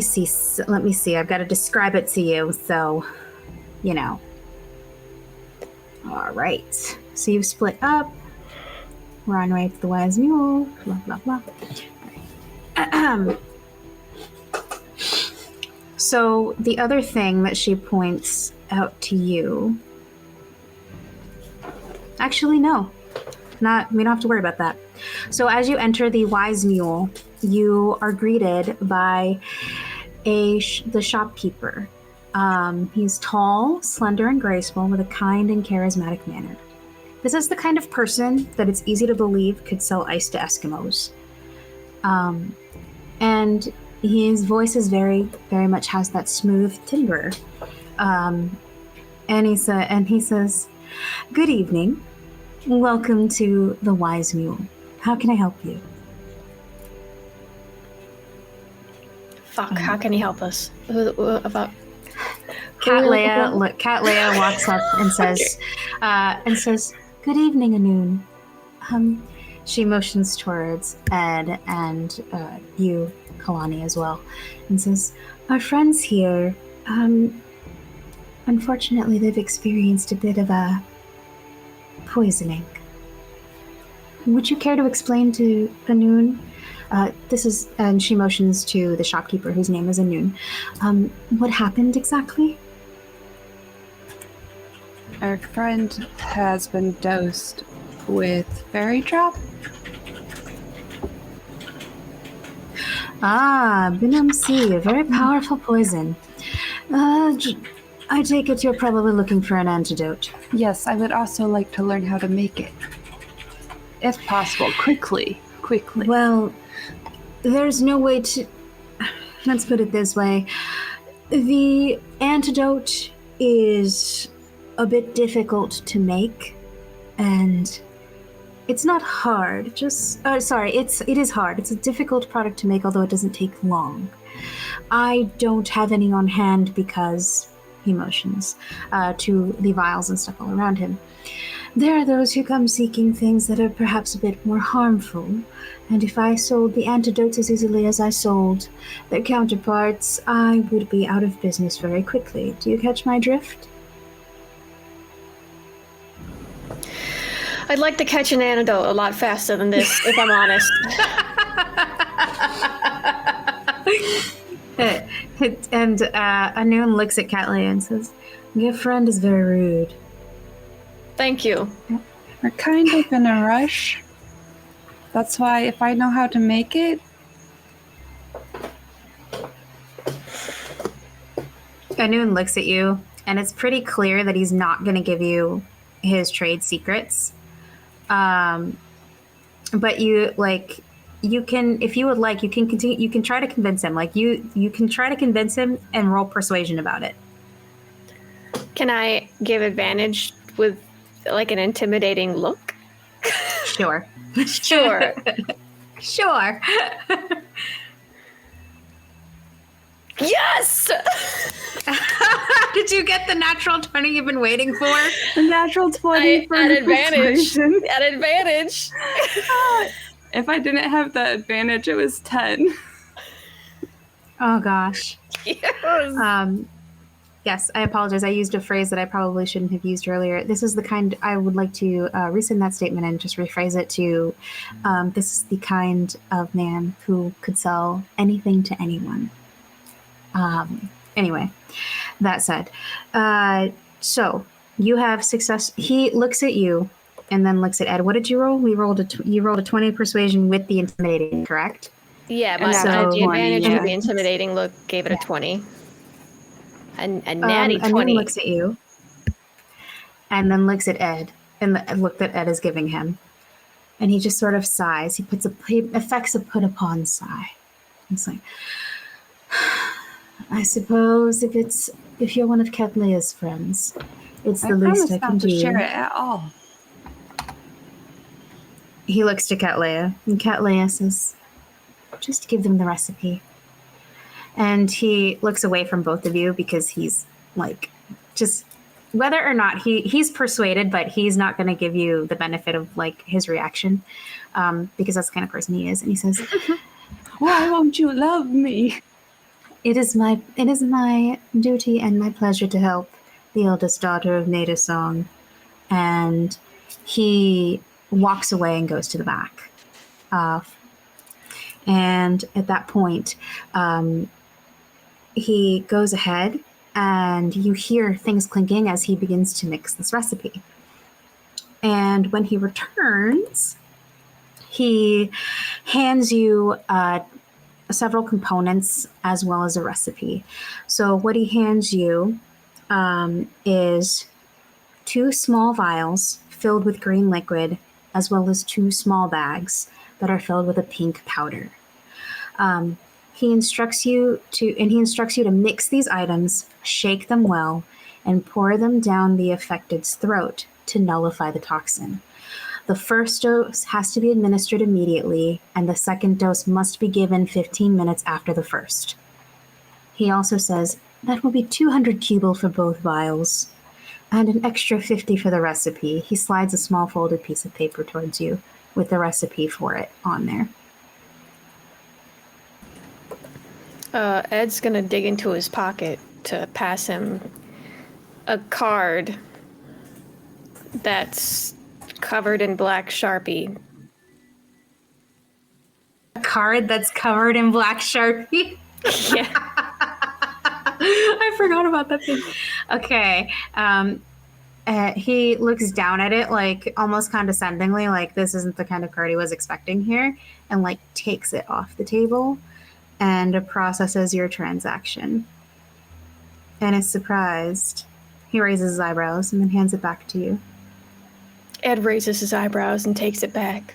see. I've got to describe it to you, so you know. All right. So you've split up. We're on our way to the Wise Mule. Blah blah blah. So the other thing that she points out to you. Actually, no. We don't have to worry about that. So as you enter the Wise Mule, you are greeted by the shopkeeper. He's tall, slender, and graceful with a kind and charismatic manner. This is the kind of person that it's easy to believe could sell ice to Eskimos. And his voice is very, very much has that smooth timbre. And he says, "Good evening. Welcome to the Wise Mule. How can I help you?" Fuck, how can he help us? About Cat Leia walks up and says, "Good evening, Anoon." She motions towards Ed and you, Kalani, as well, and says, "Our friends here, unfortunately, they've experienced a bit of a poisoning. Would you care to explain to Anoon? This is," and she motions to the shopkeeper, whose name is Anoon. "What happened exactly?" Our friend has been dosed with fairy drop. Binum-C, a very powerful poison. I take it you're probably looking for an antidote. Yes, I would also like to learn how to make it. If possible, quickly. Well, there's no way to... Let's put it this way. The antidote is a bit difficult to make, and it's not hard. It is hard. It's a difficult product to make, although it doesn't take long. I don't have any on hand because he motions to the vials and stuff all around him. There are those who come seeking things that are perhaps a bit more harmful, and if I sold the antidotes as easily as I sold their counterparts, I would be out of business very quickly. Do you catch my drift? I'd like to catch an antidote a lot faster than this, if I'm honest. And Anoon looks at Catley and says, "Your friend is very rude." Thank you. We're kind of in a rush. That's why if I know how to make it... Anoon looks at you, and it's pretty clear that he's not going to give you his trade secrets. But you can, if you would like, you can continue. You can try to convince him. You can try to convince him and roll persuasion about it. Can I give advantage with an intimidating look? Sure. Sure. Sure. Yes! Did you get the natural 20 you've been waiting for? A natural 20 for at advantage. persuasion. At advantage. If I didn't have that advantage, it was 10. Oh, gosh. Yes. Yes, I apologize. I used a phrase that I probably shouldn't have used earlier. This is the kind I would like to rescind that statement and just rephrase it to, this is the kind of man who could sell anything to anyone. Anyway, that said, so you have success. He looks at you and then looks at Ed. What did you roll? You rolled a 20 persuasion with the intimidating, correct? Yeah, but the advantage of the intimidating look gave it a 20. A natty 20. And then looks at you and then looks at Ed and the look that Ed is giving him. And he just sort of sighs. He affects a put upon sigh. He's like, I suppose if you're one of Ketleia's friends, it's the least I can do. I promise not to share it at all. He looks to Catleia, and Catleia says, "Just give them the recipe." And he looks away from both of you because he's just whether or not he's persuaded, but he's not going to give you the benefit of his reaction because that's the kind of person he is. And he says, "Why won't you love me?" It is my duty and my pleasure to help the eldest daughter of Nada Song. And he walks away and goes to the back. And at that point, he goes ahead and you hear things clinking as he begins to mix this recipe. And when he returns, he hands you several components as well as a recipe. So what he hands you is 2 small vials filled with green liquid, as well as 2 small bags that are filled with a pink powder. He instructs you to mix these items, shake them well, and pour them down the affected's throat to nullify the toxin. The first dose has to be administered immediately, and the second dose must be given 15 minutes after the first. He also says that will be 200 cubal for both vials, and an extra 50 for the recipe. He slides a small folded piece of paper towards you with the recipe for it on there. Ed's gonna dig into his pocket to pass him a card that's covered in black Sharpie. A card that's covered in black Sharpie? Yeah. I forgot about that thing. Okay. He looks down at it, like, almost condescendingly, like this isn't the kind of card he was expecting here, and, like, takes it off the table and processes your transaction. And is surprised. He raises his eyebrows and then hands it back to you. Ed raises his eyebrows and takes it back.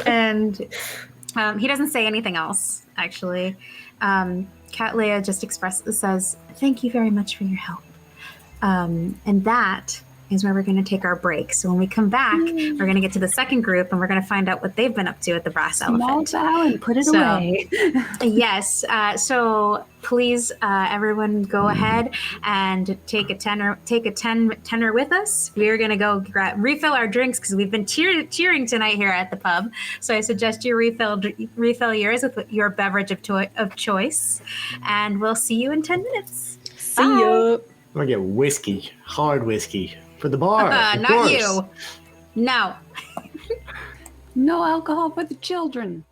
And he doesn't say anything else, actually. Cat Leia just says, thank you very much for your help. And that is where we're going to take our break. So when we come back, we're going to get to the second group and we're going to find out what they've been up to at the Brass Elephant. Small bow and put it away. Yes. So please, everyone, go ahead and take a tenor with us. We are going to go refill our drinks because we've been cheering tonight here at the pub. So I suggest you refill yours with your beverage of choice, and we'll see you in 10 minutes. See ya. I'm gonna get whiskey, hard whiskey for the bar. of Not course. you. No. No alcohol for the children.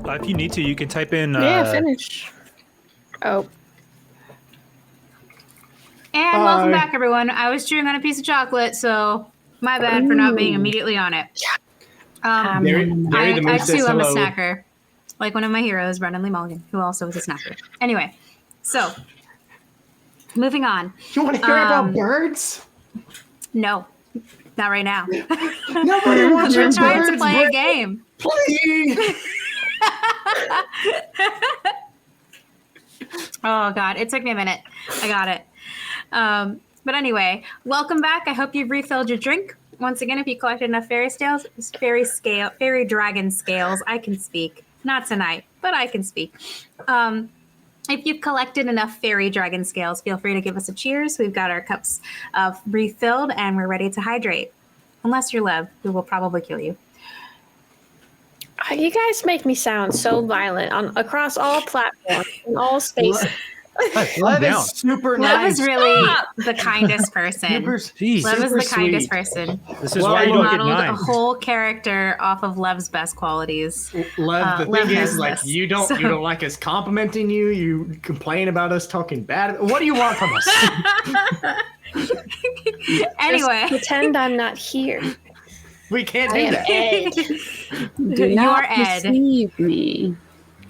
If you need to, you can type in. Finish. Oh. And welcome back, everyone. I was chewing on a piece of chocolate, so my bad for not being immediately on it. Gary the Moose I says too am a hello. snacker. Like one of my heroes, Brennan Lee Mulligan, who also is a snacker. Anyway, so moving on. You want to hear about birds? No, not right now. Nobody wants We're your trying to birds, play a Brett. game. Please. Oh God, it took me a minute. I got it. But anyway, welcome back. I hope you've refilled your drink. Once again, if you collected enough fairy dragon scales, I can speak. Not tonight, but I can speak. If you've collected enough fairy dragon scales, feel free to give us a cheers. We've got our cups refilled and we're ready to hydrate. Unless you're Lev, who will probably kill you. You guys make me sound so violent across all platforms in all spaces. Lev down. is super Lev nice. is really the kindest person. Jeez. Lev is super the kindest sweet. person. This is Well, why I you don't get modeled a 9. whole character off of Lev's best qualities. Lev, the Lev thing knows is, like, this, you don't like us complimenting you. You complain about us talking bad. What do you want from us? Anyway, Just pretend I'm not here. We can't I do am that. Ed. Do You not are Ed. deceive me.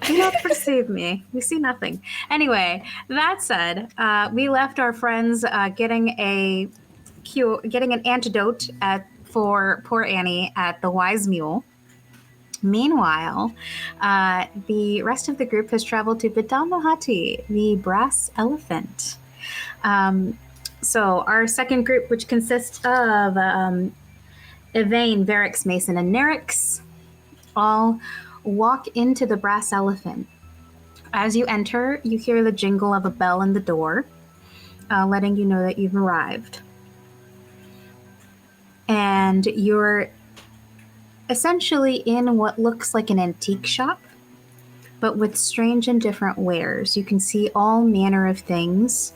Do not perceive me. We see nothing. Anyway, that said, we left our friends getting an antidote for poor Annie at the Wise Mule. Meanwhile, the rest of the group has traveled to Bidamahati, the brass elephant. So our second group, which consists of Yvain, Varix, Mason, and Nerix, all walk into the brass elephant. As you enter, you hear the jingle of a bell in the door, letting you know that you've arrived. And you're essentially in what looks like an antique shop, but with strange and different wares. You can see all manner of things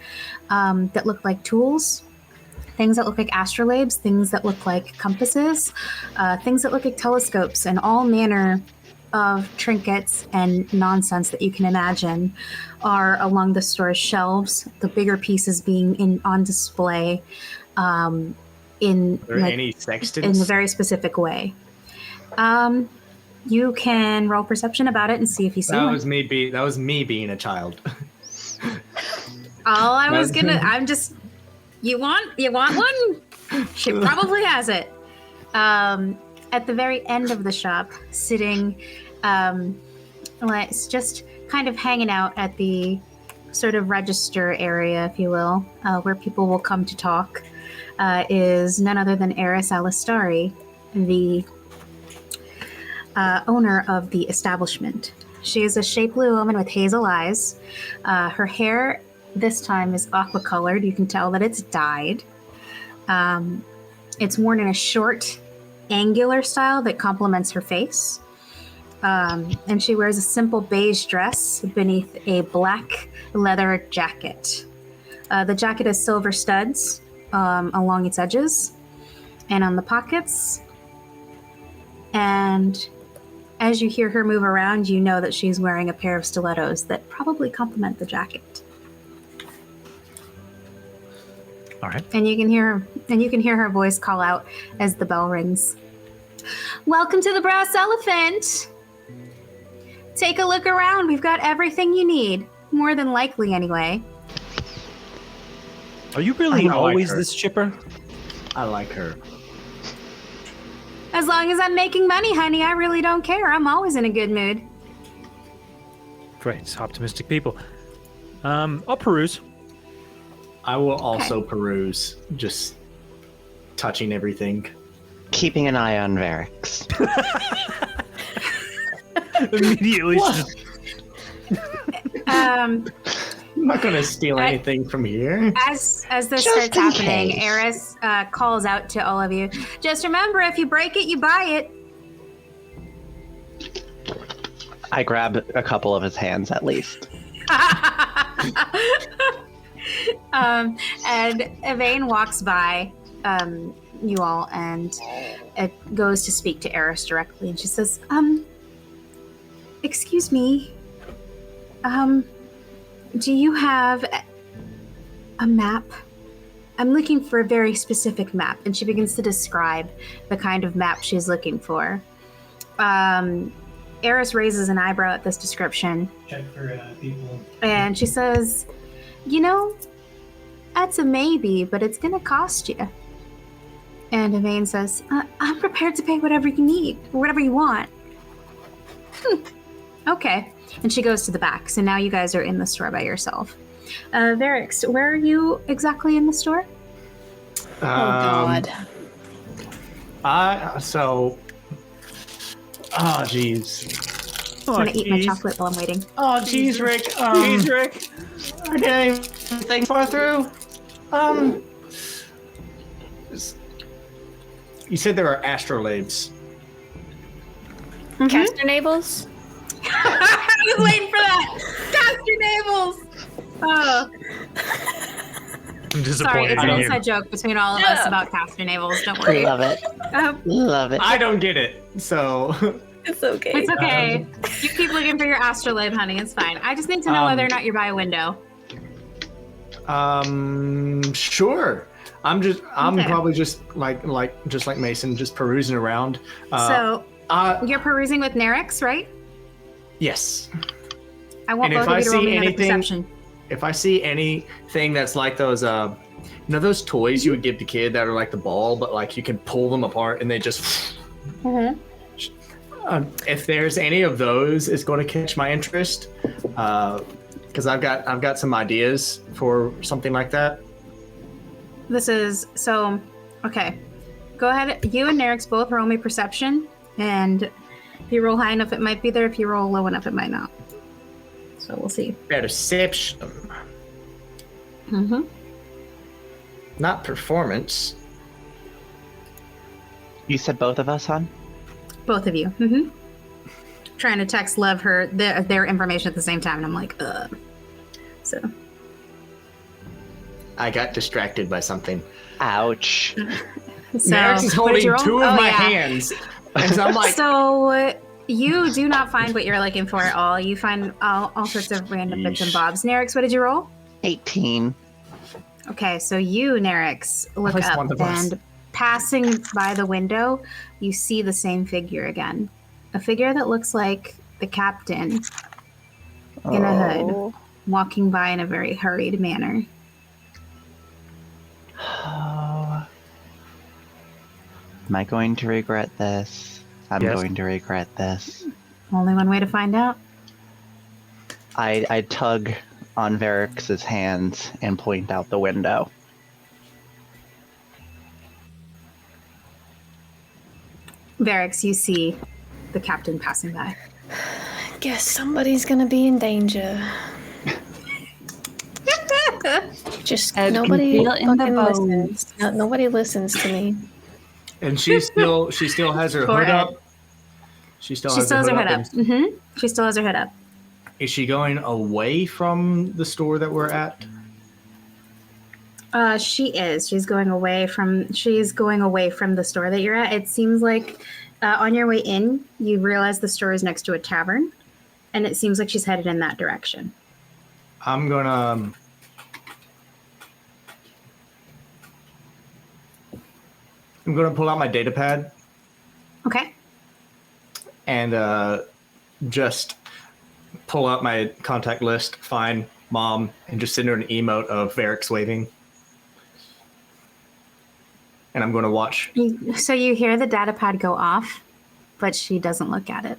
that look like tools, things that look like astrolabes, things that look like compasses, things that look like telescopes, and all manner of trinkets and nonsense that you can imagine are along the store's shelves, the bigger pieces being on display in Are there any sextants? in a very specific way. You can roll perception about it and see if you see That one. was me being a child. All I was gonna, I'm just, you want one? She probably has it. At the very end of the shop, sitting, just kind of hanging out at the sort of register area, if you will, where people will come to talk, is none other than Eris Alistari, the owner of the establishment. She is a shapely woman with hazel eyes. Her hair this time is aqua colored. You can tell that it's dyed. It's worn in a short, angular style that complements her face. And she wears a simple beige dress beneath a black leather jacket. The jacket has silver studs along its edges and on the pockets. And as you hear her move around, you know that she's wearing a pair of stilettos that probably complement the jacket. All right. And you can hear her voice call out as the bell rings. Welcome to the Brass Elephant. Take a look around. We've got everything you need. More than likely, anyway. Are you really I like always her. this chipper? I like her. As long as I'm making money, honey, I really don't care. I'm always in a good mood. Great, optimistic people. I'll peruse. I will also peruse, just touching everything. Keeping an eye on Varix. Immediately. Just, I'm not going to steal anything from here. As this Just starts in happening, case. Eris calls out to all of you. Just remember, if you break it, you buy it. I grab a couple of his hands at least. And Yvain walks by you all and it goes to speak to Eris directly, and she says, excuse me. Do you have a map? I'm looking for a very specific map. And she begins to describe the kind of map she's looking for. Eris raises an eyebrow at this description. Check for people. And she says, you know, that's a maybe, but it's going to cost you. And Yvain says, I'm prepared to pay whatever you need, or whatever you want. Okay. And she goes to the back. So now you guys are in the store by yourself. Varix, where are you exactly in the store? Oh, God. Oh, jeez. I'm going to eat my chocolate while I'm waiting. Oh, jeez, Rick. Jeez, Rick. I didn't even think far through. You said there are astrolabes. Caster navels? I was waiting for that. Caster navels. Oh, I'm disappointed. sorry. It's an in you. inside joke between all of us about caster navels. Don't worry. Love it. Love it. I don't get it, so... It's okay. It's okay. You keep looking for your astrolabe, honey. It's fine. I just need to know whether or not you're by a window. Sure. I'm Okay. probably just like Mason, just perusing around. You're perusing with Nerix, right? Yes. I want And both of you to roll me another perception. If I see anything that's like those, those toys you would give to kid that are like the ball, but like you can pull them apart and they just. Mm-hmm. If there's any of those, it's going to catch my interest, because I've got some ideas for something like that. Okay. Go ahead. You and Nerix both roll me perception, and if you roll high enough, it might be there. If you roll low enough, it might not. So we'll see. Perception. Mm-hmm. Not performance. You said both of us, hon? Both of you. Mm-hmm. Trying to text Lev their information at the same time, and I'm like, ugh. So. I got distracted by something. Ouch. So, Max is what did you holding roll? two of my yeah. hands, and so I'm like, So you do not find what you're looking for at all. You find all sorts of random bits and bobs. Nerix, what did you roll? 18. Okay, so you, Nerix, look least up, one of us. and passing by the window, you see the same figure again. A figure that looks like the captain in a hood, walking by in a very hurried manner. Oh. Am I going to regret this? I'm Yes. going to regret this. Only one way to find out. I tug on Varix's hands and point out the window. Varix, you see the captain passing by. Guess somebody's gonna be in danger. Just Ed can nobody feel it in the fucking bones. listens. No, nobody listens to me. and she still has her Poor hood Ed. up. She still She has still has her her head up. and- Mm-hmm. She still has her head up. Is she going away from the store that we're at? She is. She's going away from the store that you're at. It seems like on your way in, you realize the store is next to a tavern, and it seems like she's headed in that direction. I'm gonna. I'm gonna pull out my data pad Okay. and just pull out my contact list, find mom, and just send her an emote of Varix waving. And I'm gonna watch. So you hear the data pad go off, but she doesn't look at it.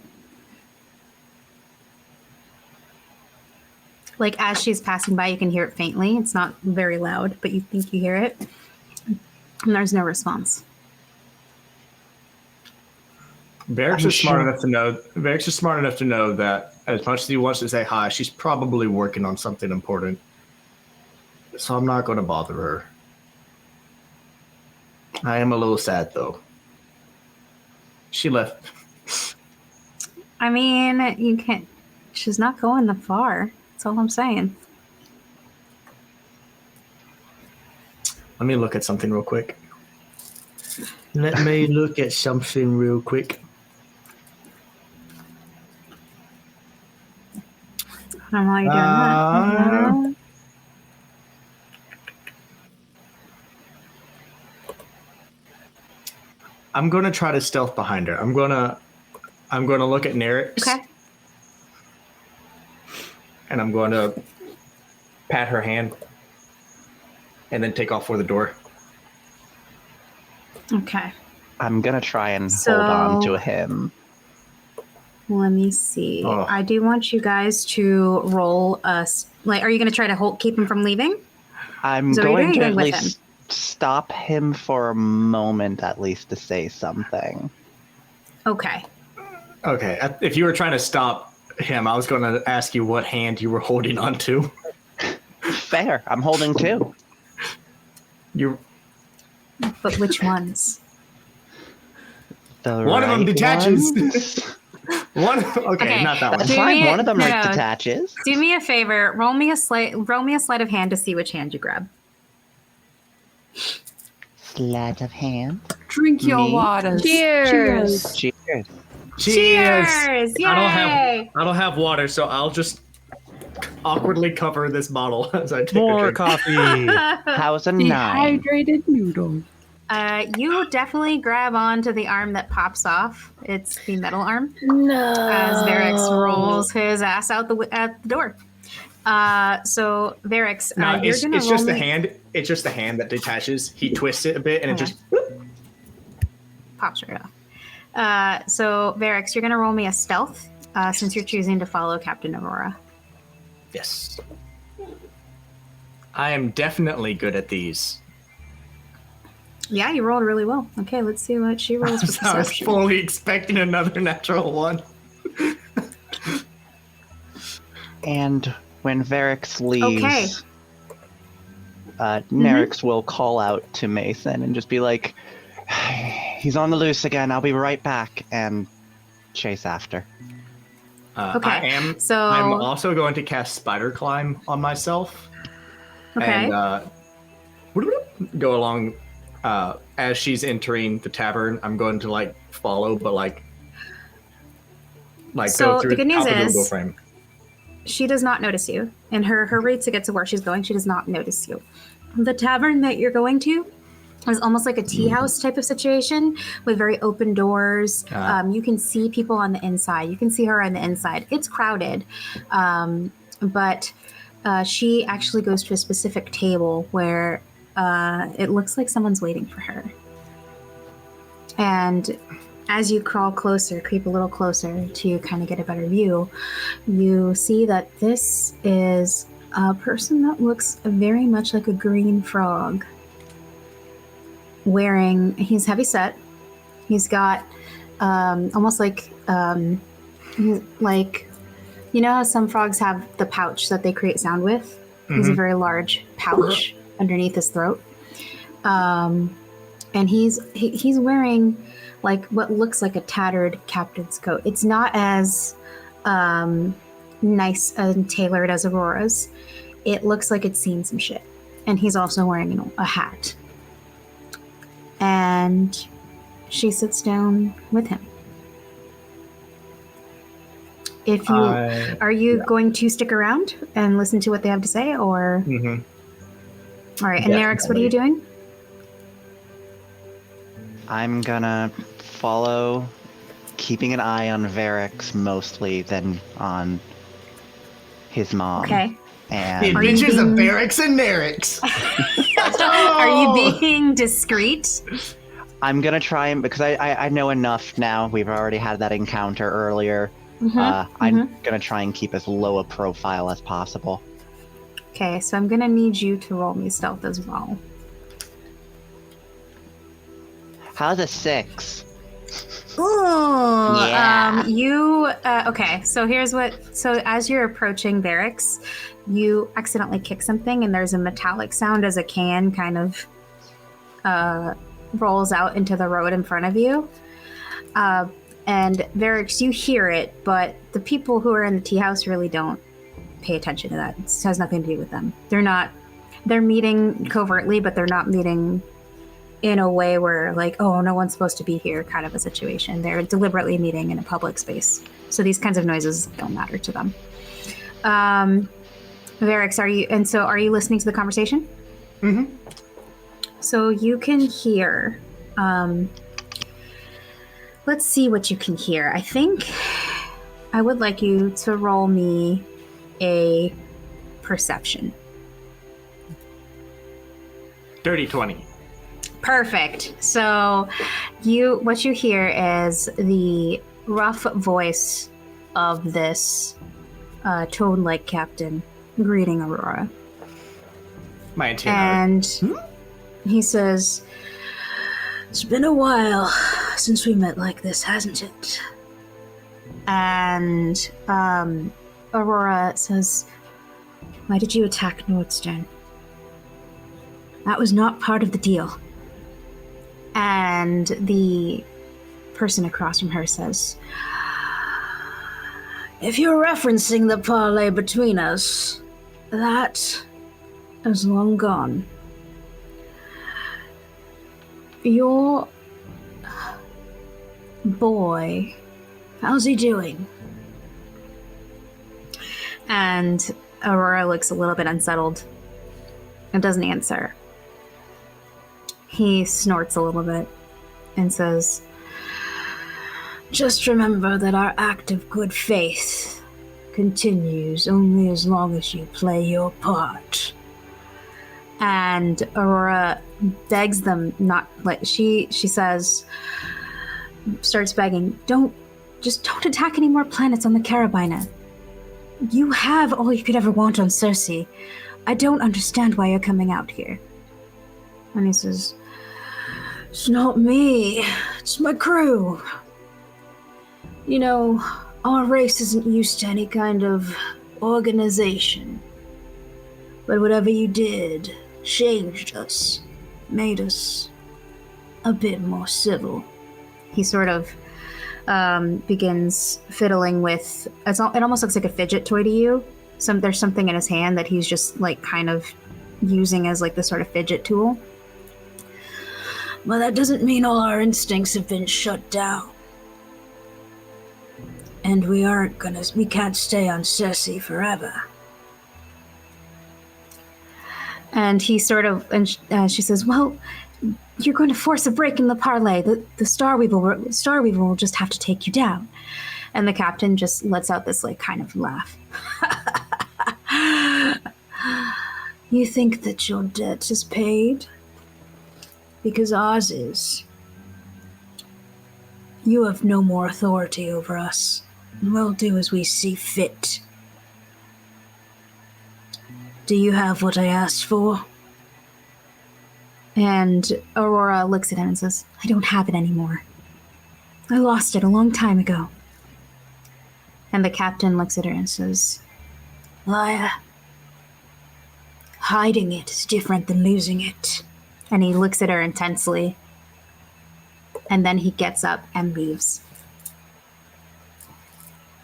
Like as she's passing by, you can hear it faintly. It's not very loud, but you think you hear it. And there's no response. Varix I'm is smart sure- enough to know. Varix is smart enough to know that as much as he wants to say hi, she's probably working on something important. So I'm not going to bother her. I am a little sad though. She left. I mean, you can't. She's not going that far. That's all I'm saying. Let me look at something real quick. Let me look at something real quick. don't know why you're doing that. I'm gonna try to stealth behind her. I'm gonna look at Nerix. Okay. And I'm going to pat her hand and then take off for the door. Okay. I'm gonna try and hold on to him. Let me see. Oh. I do want you guys to roll us. Like, are you going to try to keep him from leaving? I'm So what are going you to doing at with least stop him for a moment, at least to say something. Okay. Okay. If you were trying to stop him, I was going to ask you what hand you were holding on to. Fair. I'm holding two. But which ones? The One of them right detaches. ones? Okay, not that one. That's fine. One of them detaches. Do me a favor. Roll me a sleight of hand to see which hand you grab. Sleight of hand. Drink your Me? water. Cheers. Cheers. Cheers! Yay! I don't have water, so I'll just awkwardly cover this bottle as I take More a drink. coffee. How's a 9? Dehydrated noodle. You definitely grab onto the arm that pops off. It's the metal arm. No. As Varix rolls his ass out at the door. So Varix, No, you're it's gonna just roll the me- hand. It's just the hand that detaches. He twists it a bit, and Okay. it just. pops right off. So Varix, you're gonna roll me a stealth since you're choosing to follow Captain Aurora. Yes. I am definitely good at these. Yeah, you rolled really well. Okay, let's see what she rolls for I was perception. fully expecting another natural one. And when Varix leaves, Okay. Nerix will call out to Mason and just be like, he's on the loose again. I'll be right back. And chase after. Okay, I'm so- also going to cast Spider Climb on myself. Okay. And go along as she's entering the tavern. I'm going to follow, but So, go through the good news top of the is- door frame. She does not notice you. And her rate to get to where she's going, she does not notice you. The tavern that you're going to is almost like a tea house type of situation with very open doors. You can see people on the inside. You can see her on the inside. It's crowded. But she actually goes to a specific table where it looks like someone's waiting for her. And as you crawl closer, creep a little closer to kind of get a better view, you see that this is a person that looks very much like a green frog. He's heavy set. He's got almost like you know how some frogs have the pouch that they create sound with? He's a very large pouch underneath his throat. And he's wearing what looks like a tattered captain's coat. It's not as nice and tailored as Aurora's. It looks like it's seen some shit. And he's also wearing a hat. And she sits down with him. Are you going to stick around and listen to what they have to say, or? Mm-hmm. All right, and Nerix, what are you doing? I'm gonna follow, keeping an eye on Varix mostly, than on his mom. Okay. And The Adventures of Varix and Nerix. Are you being discreet? I'm gonna try and, because I know enough now. We've already had that encounter earlier. I'm gonna try and keep as low a profile as possible. Okay, so I'm gonna need you to roll me stealth as well. How's a 6? Ooh. Yeah. Okay, so so as you're approaching Varix, you accidentally kick something and there's a metallic sound as a can kind of rolls out into the road in front of you. And Varix, you hear it, but the people who are in the tea house really don't pay attention to that. It has nothing to do with them. They're meeting covertly, but they're not meeting in a way where oh, no one's supposed to be here kind of a situation. They're deliberately meeting in a public space. So these kinds of noises don't matter to them. Varix, are you listening to the conversation? Mm-hmm. So you can hear, let's see what you can hear. I think I would like you to roll me a perception. Dirty 20. Perfect. So what you hear is the rough voice of this toad-like captain greeting Aurora. My antenna. And he says, "It's been a while since we met like this, hasn't it?" And Aurora says, "Why did you attack Nordstern? That was not part of the deal." And the person across from her says, "If you're referencing the parley between us, that is long gone. Your boy, how's he doing?" And Aurora looks a little bit unsettled and doesn't answer. He snorts a little bit and says, "Just remember that our act of good faith continues only as long as you play your part." And Aurora begs them not, like, she says, starts begging, don't attack any more planets on the Carabiner. You have all you could ever want on Cersei. I don't understand why you're coming out here. And he says, "It's not me, it's my crew. You know, our race isn't used to any kind of organization. But whatever you did changed us, made us a bit more civil." He sort of begins fiddling with, it almost looks like a fidget toy to you. There's something in his hand that he's just like kind of using as like the sort of fidget tool. "Well, that doesn't mean all our instincts have been shut down. And we can't stay on Cersei forever." And he sort of, and she says, "Well, you're going to force a break in the parley. The Star Weaver will just have to take you down." And the captain just lets out this like kind of laugh. "You think that your debt is paid? Because ours is. You have no more authority over us, and we'll do as we see fit. Do you have what I asked for?" And Aurora looks at him and says, "I don't have it anymore. I lost it a long time ago." And the captain looks at her and says, "Liar. Hiding it is different than losing it." And he looks at her intensely. And then he gets up and leaves.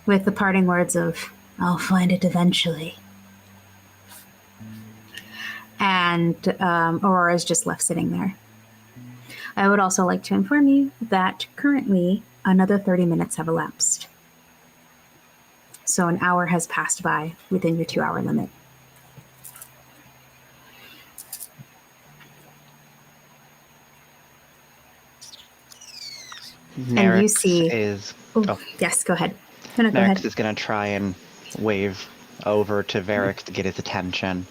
With the parting words of, "I'll find it eventually." And Aurora's just left sitting there. I would also like to inform you that currently another 30 minutes have elapsed. So an hour has passed by within your 2-hour limit. And you see... Yes, go ahead. No, go ahead. Nerix is going to try and wave over to Varix to get his attention.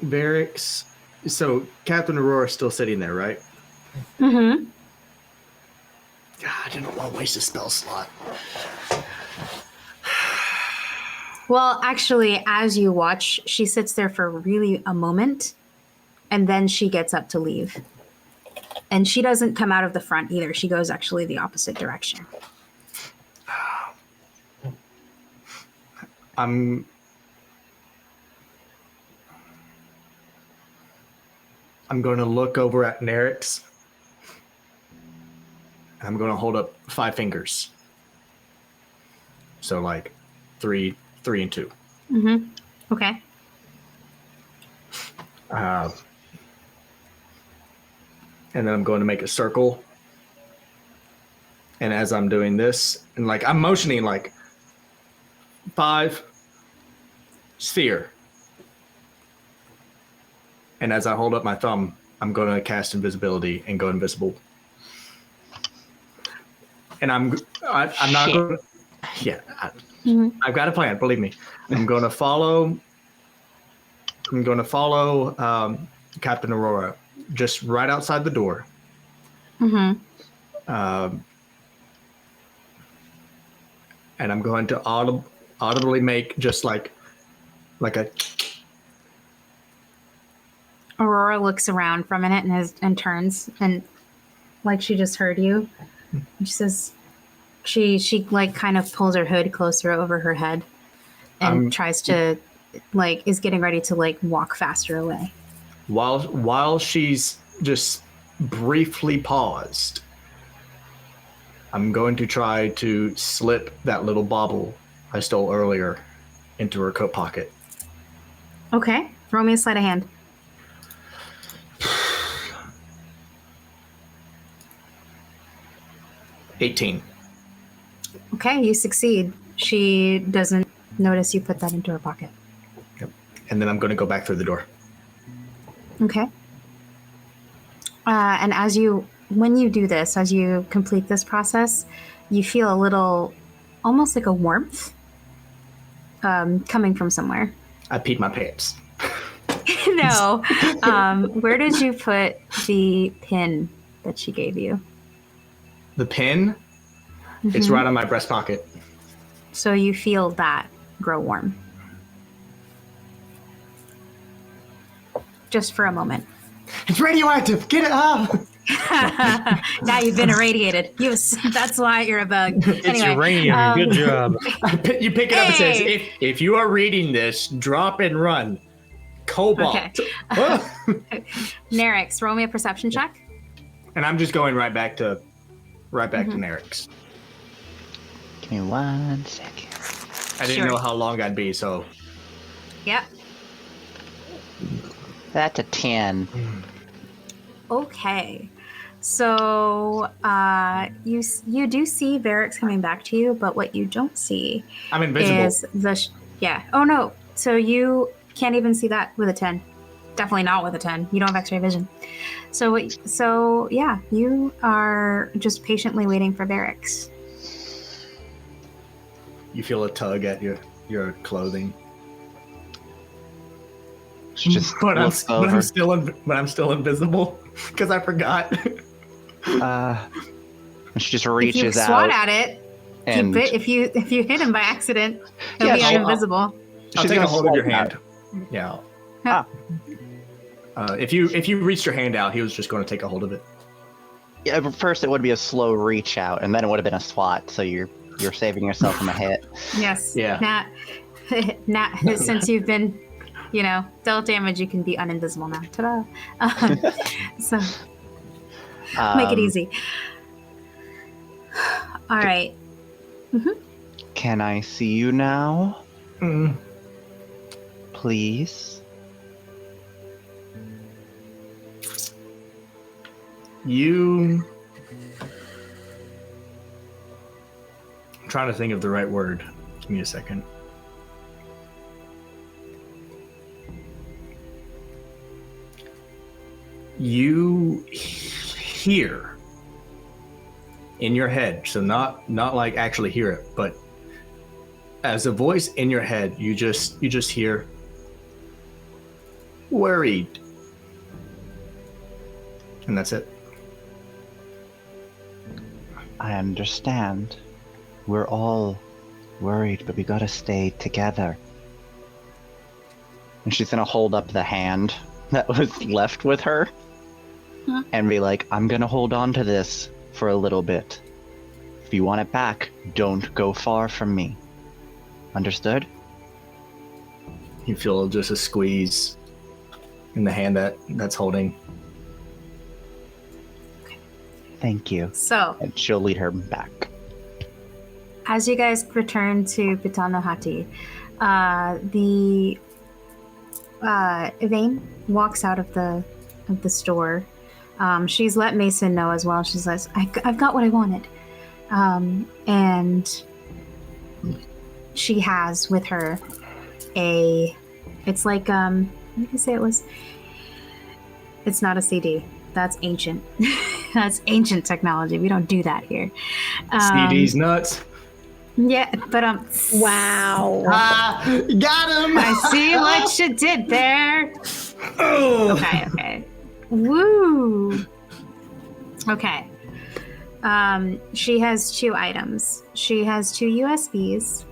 Varix, so Captain Aurora's still sitting there, right? Mm-hmm. God, I didn't want to waste a spell slot. Well, actually, as you watch, she sits there for really a moment, and then she gets up to leave. And she doesn't come out of the front either. She goes actually the opposite direction. I'm going to look over at Nerix. I'm going to hold up 5 fingers. So like 3, 3, and 2. Mm-hmm. Okay. And then I'm going to make a circle. And as I'm doing this, and like I'm motioning like 5, sphere. And as I hold up my thumb, I'm going to cast invisibility and go invisible. And I'm not going to, yeah, I've got a plan, believe me. I'm going to follow Captain Aurora just right outside the door. Mm-hmm. And I'm going to audibly make just like a. Aurora looks around for a minute and turns and like she just heard you. She says, she like kind of pulls her hood closer over her head and tries to like is getting ready to like walk faster away. While she's just briefly paused, I'm going to try to slip that little bauble I stole earlier into her coat pocket. Okay, throw me a sleight of hand. $18. Okay, you succeed. She doesn't notice you put that into her pocket. Yep. And then I'm going to go back through the door. Okay. And when you do this, as you complete this process, you feel a little, almost like a warmth coming from somewhere. I peed my pants. No. Where did you put the pin that she gave you? The pin? Mm-hmm. It's right on my breast pocket. So you feel that grow warm. Just for a moment. It's radioactive. Get it up. Now you've been irradiated. That's why you're a bug. It's uranium. Good job. You pick it up and says, if you are reading this, drop and run. Cobalt. Okay. Nerix, roll me a perception check. And I'm just going right back to Nerix. Give me 1 second. I didn't know how long I'd be, so. Yep. That's a 10. Okay. So you do see Varix coming back to you, but what you don't see I'm invisible. is oh no. So you can't even see that with a 10. Definitely not with a 10. You don't have X-ray vision. So you are just patiently waiting for Varix. You feel a tug at your clothing. She just but I'm still invisible because I forgot. She just reaches out. If you swat at it, and if you hit him by accident, he'll be invisible. I'll take a hold of your hand. Yeah. If you reached your hand out, he was just going to take a hold of it. Yeah, but first it would be a slow reach out, and then it would have been a swat. So you're saving yourself from a hit. Yes. Yeah. Nat, since you've been, dealt damage, you can be uninvisible now. Ta-da! So make it easy. All right. Mm-hmm. Can I see you now? Please. I'm trying to think of the right word. Give me a second. You hear in your head, so not like actually hear it, but as a voice in your head, you just hear worried. And that's it. I understand. We're all worried, but we gotta stay together. And she's gonna hold up the hand that was left with her and be like, I'm gonna hold on to this for a little bit. If you want it back, don't go far from me. Understood? You feel just a squeeze in the hand that's holding. Thank you. So, And she'll lead her back. as you guys return to Pitanohati, Yvain walks out of the store. She's let Mason know as well. She says, I've got what I wanted. And she has with her it's like, what did you say it was? It's not a CD. That's ancient. That's ancient technology. We don't do that here. CD's nuts. Yeah, but Wow. Got him! I see what you did there. Okay. Woo. Okay. She has 2 items. She has 2 USBs.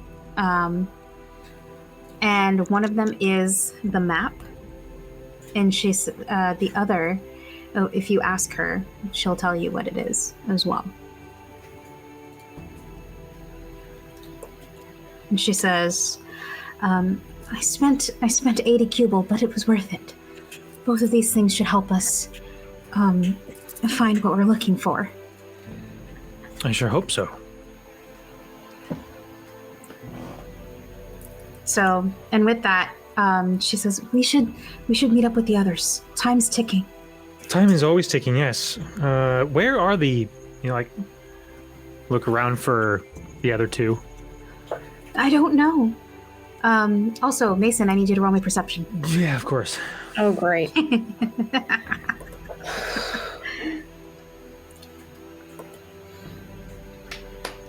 And one of them is the map. And she's the other, if you ask her, she'll tell you what it is as well. And she says, I spent 80 cubal, but it was worth it. Both of these things should help us find what we're looking for. I sure hope so. So, and with that, she says, we should meet up with the others. Time's ticking. Time is always ticking, yes. Where are look around for the other 2? I don't know. Also, Mason, I need you to roll me perception. Yeah, of course. Oh, great.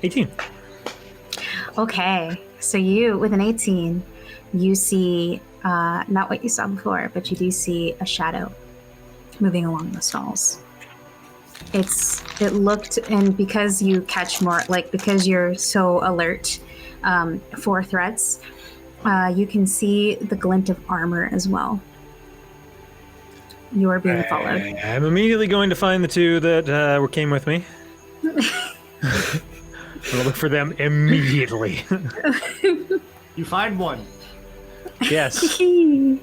18. Okay, so you, with an 18, you see not what you saw before, but you do see a shadow moving along the stalls. It looked, and because you catch more, because you're so alert for threats, you can see the glint of armor as well. You are being followed. I'm immediately going to find the 2 that came with me. I'll look for them immediately. You find one. Yes. All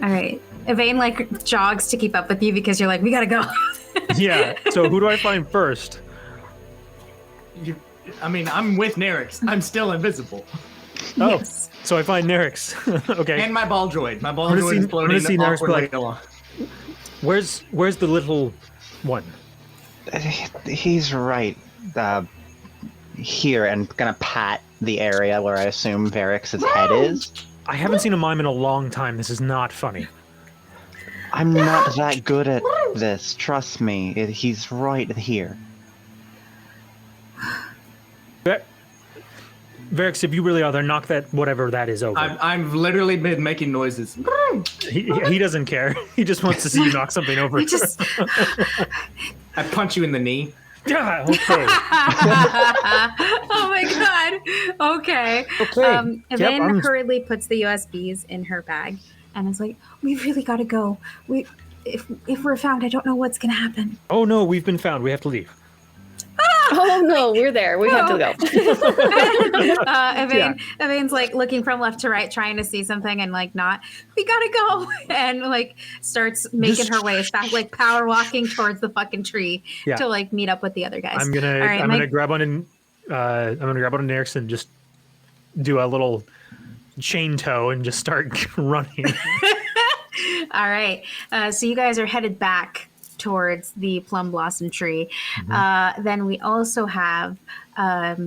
right. Yvain jogs to keep up with you because you're like, we gotta go. Yeah. So who do I find first? I'm with Nerix. I'm still invisible. Oh, Yes. so I find Nerix. Okay. And my ball droid. My ball I'm gonna droid see- is I'm floating gonna see Nerix be awkwardly like- along. Where's the little one? He's right. Here, and gonna pat the area where I assume Varix's head is. I haven't seen a mime in a long time. This is not funny. I'm not that good at this. Trust me. He's right here. Varix, if you really are there, knock that whatever that is over. I've literally been making noises. He doesn't care. He just wants to see you knock something over. I punch you in the knee. Yeah, okay. Oh my god. Okay. Okay. Yvain hurriedly puts the USBs in her bag and is like, "We really got to go. If we're found, I don't know what's gonna happen." Oh no, we've been found. We have to leave. Oh no, we're there. We have to go. Yvain's looking from left to right, trying to see something, and not. We gotta go, and starts making her way as fast, power walking towards the fucking tree to meet up with the other guys. I'm gonna grab on and Nerix and just do a little chain toe and just start running. All right. So you guys are headed back towards the plum blossom tree. Mm-hmm. Then we also have our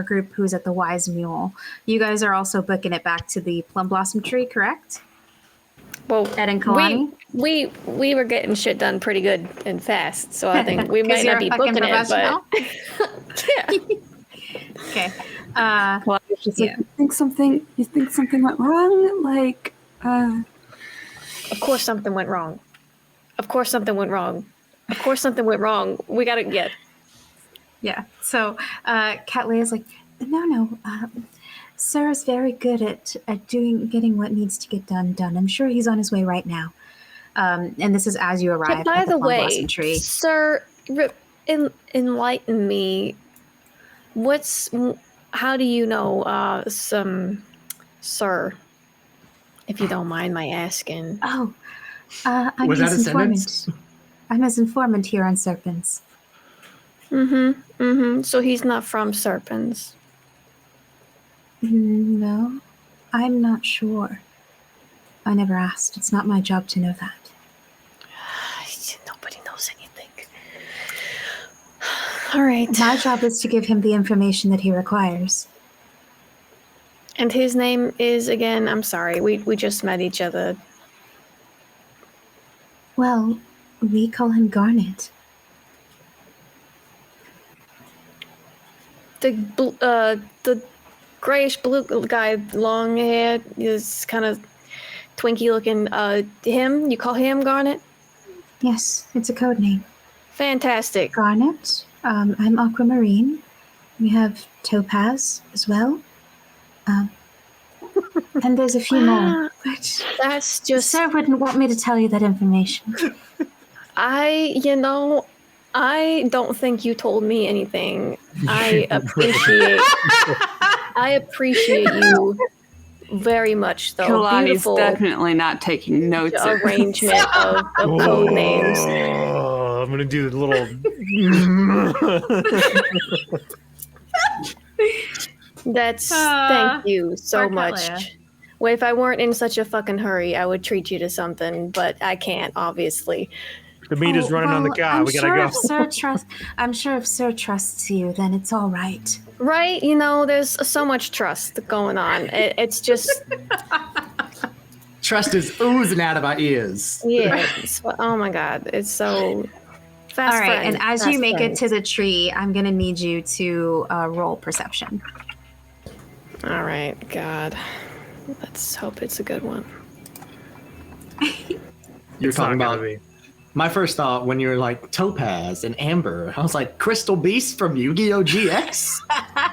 group who's at the Wise Mule. You guys are also booking it back to the plum blossom tree, correct? Well, Ed and Kalani? we were getting shit done pretty good and fast, so I think we might not be booking it, but yeah. Okay. Well, it's just you think something went wrong? Of course something went wrong. Of course something went wrong. Of course something went wrong. We gotta get. Yeah. So Cat Leia's like, no. Sarah's very good at getting what needs to get done. I'm sure he's on his way right now. And this is as you arrive By at the the plum way, blossom tree. sir, enlighten me. How do you know sir? If you don't mind my asking. Oh, I'm Was that a his informant. sentence? I'm his informant here on Serpens. So he's not from Serpens. No, I'm not sure. I never asked. It's not my job to know that. Nobody knows anything. All right. My job is to give him the information that he requires. And his name is, again, I'm sorry, we just met each other. Well, we call him Garnet. The grayish blue guy, long hair, is kind of twinky looking. Him? You call him Garnet? Yes, it's a code name. Fantastic. Garnet. I'm Aquamarine. We have Topaz as well. And there's a few more. But That's just... Sir wouldn't want me to tell you that information. I don't think you told me anything. I appreciate you very much, though. Kalani's Beautiful definitely not taking notes. arrangement of code names. Oh, I'm gonna do the little. Thank you so poor much. Kalia. Well, if I weren't in such a fucking hurry, I would treat you to something, but I can't, obviously. The meat is running on the cow. I'm We gotta sure go. I'm sure if Sir trusts you, then it's all right. Right? There's so much trust going on. It's just, Trust is oozing out of our ears. yeah. Oh my God. It's so fast. All right, friend, and as fast you make friend. it to the tree, I'm going to need you to roll perception. All right, God. Let's hope it's a good one. You're It's not talking gonna about. be. My first thought when you were like Topaz and Amber, I was like Crystal Beast from Yu-Gi-Oh! GX.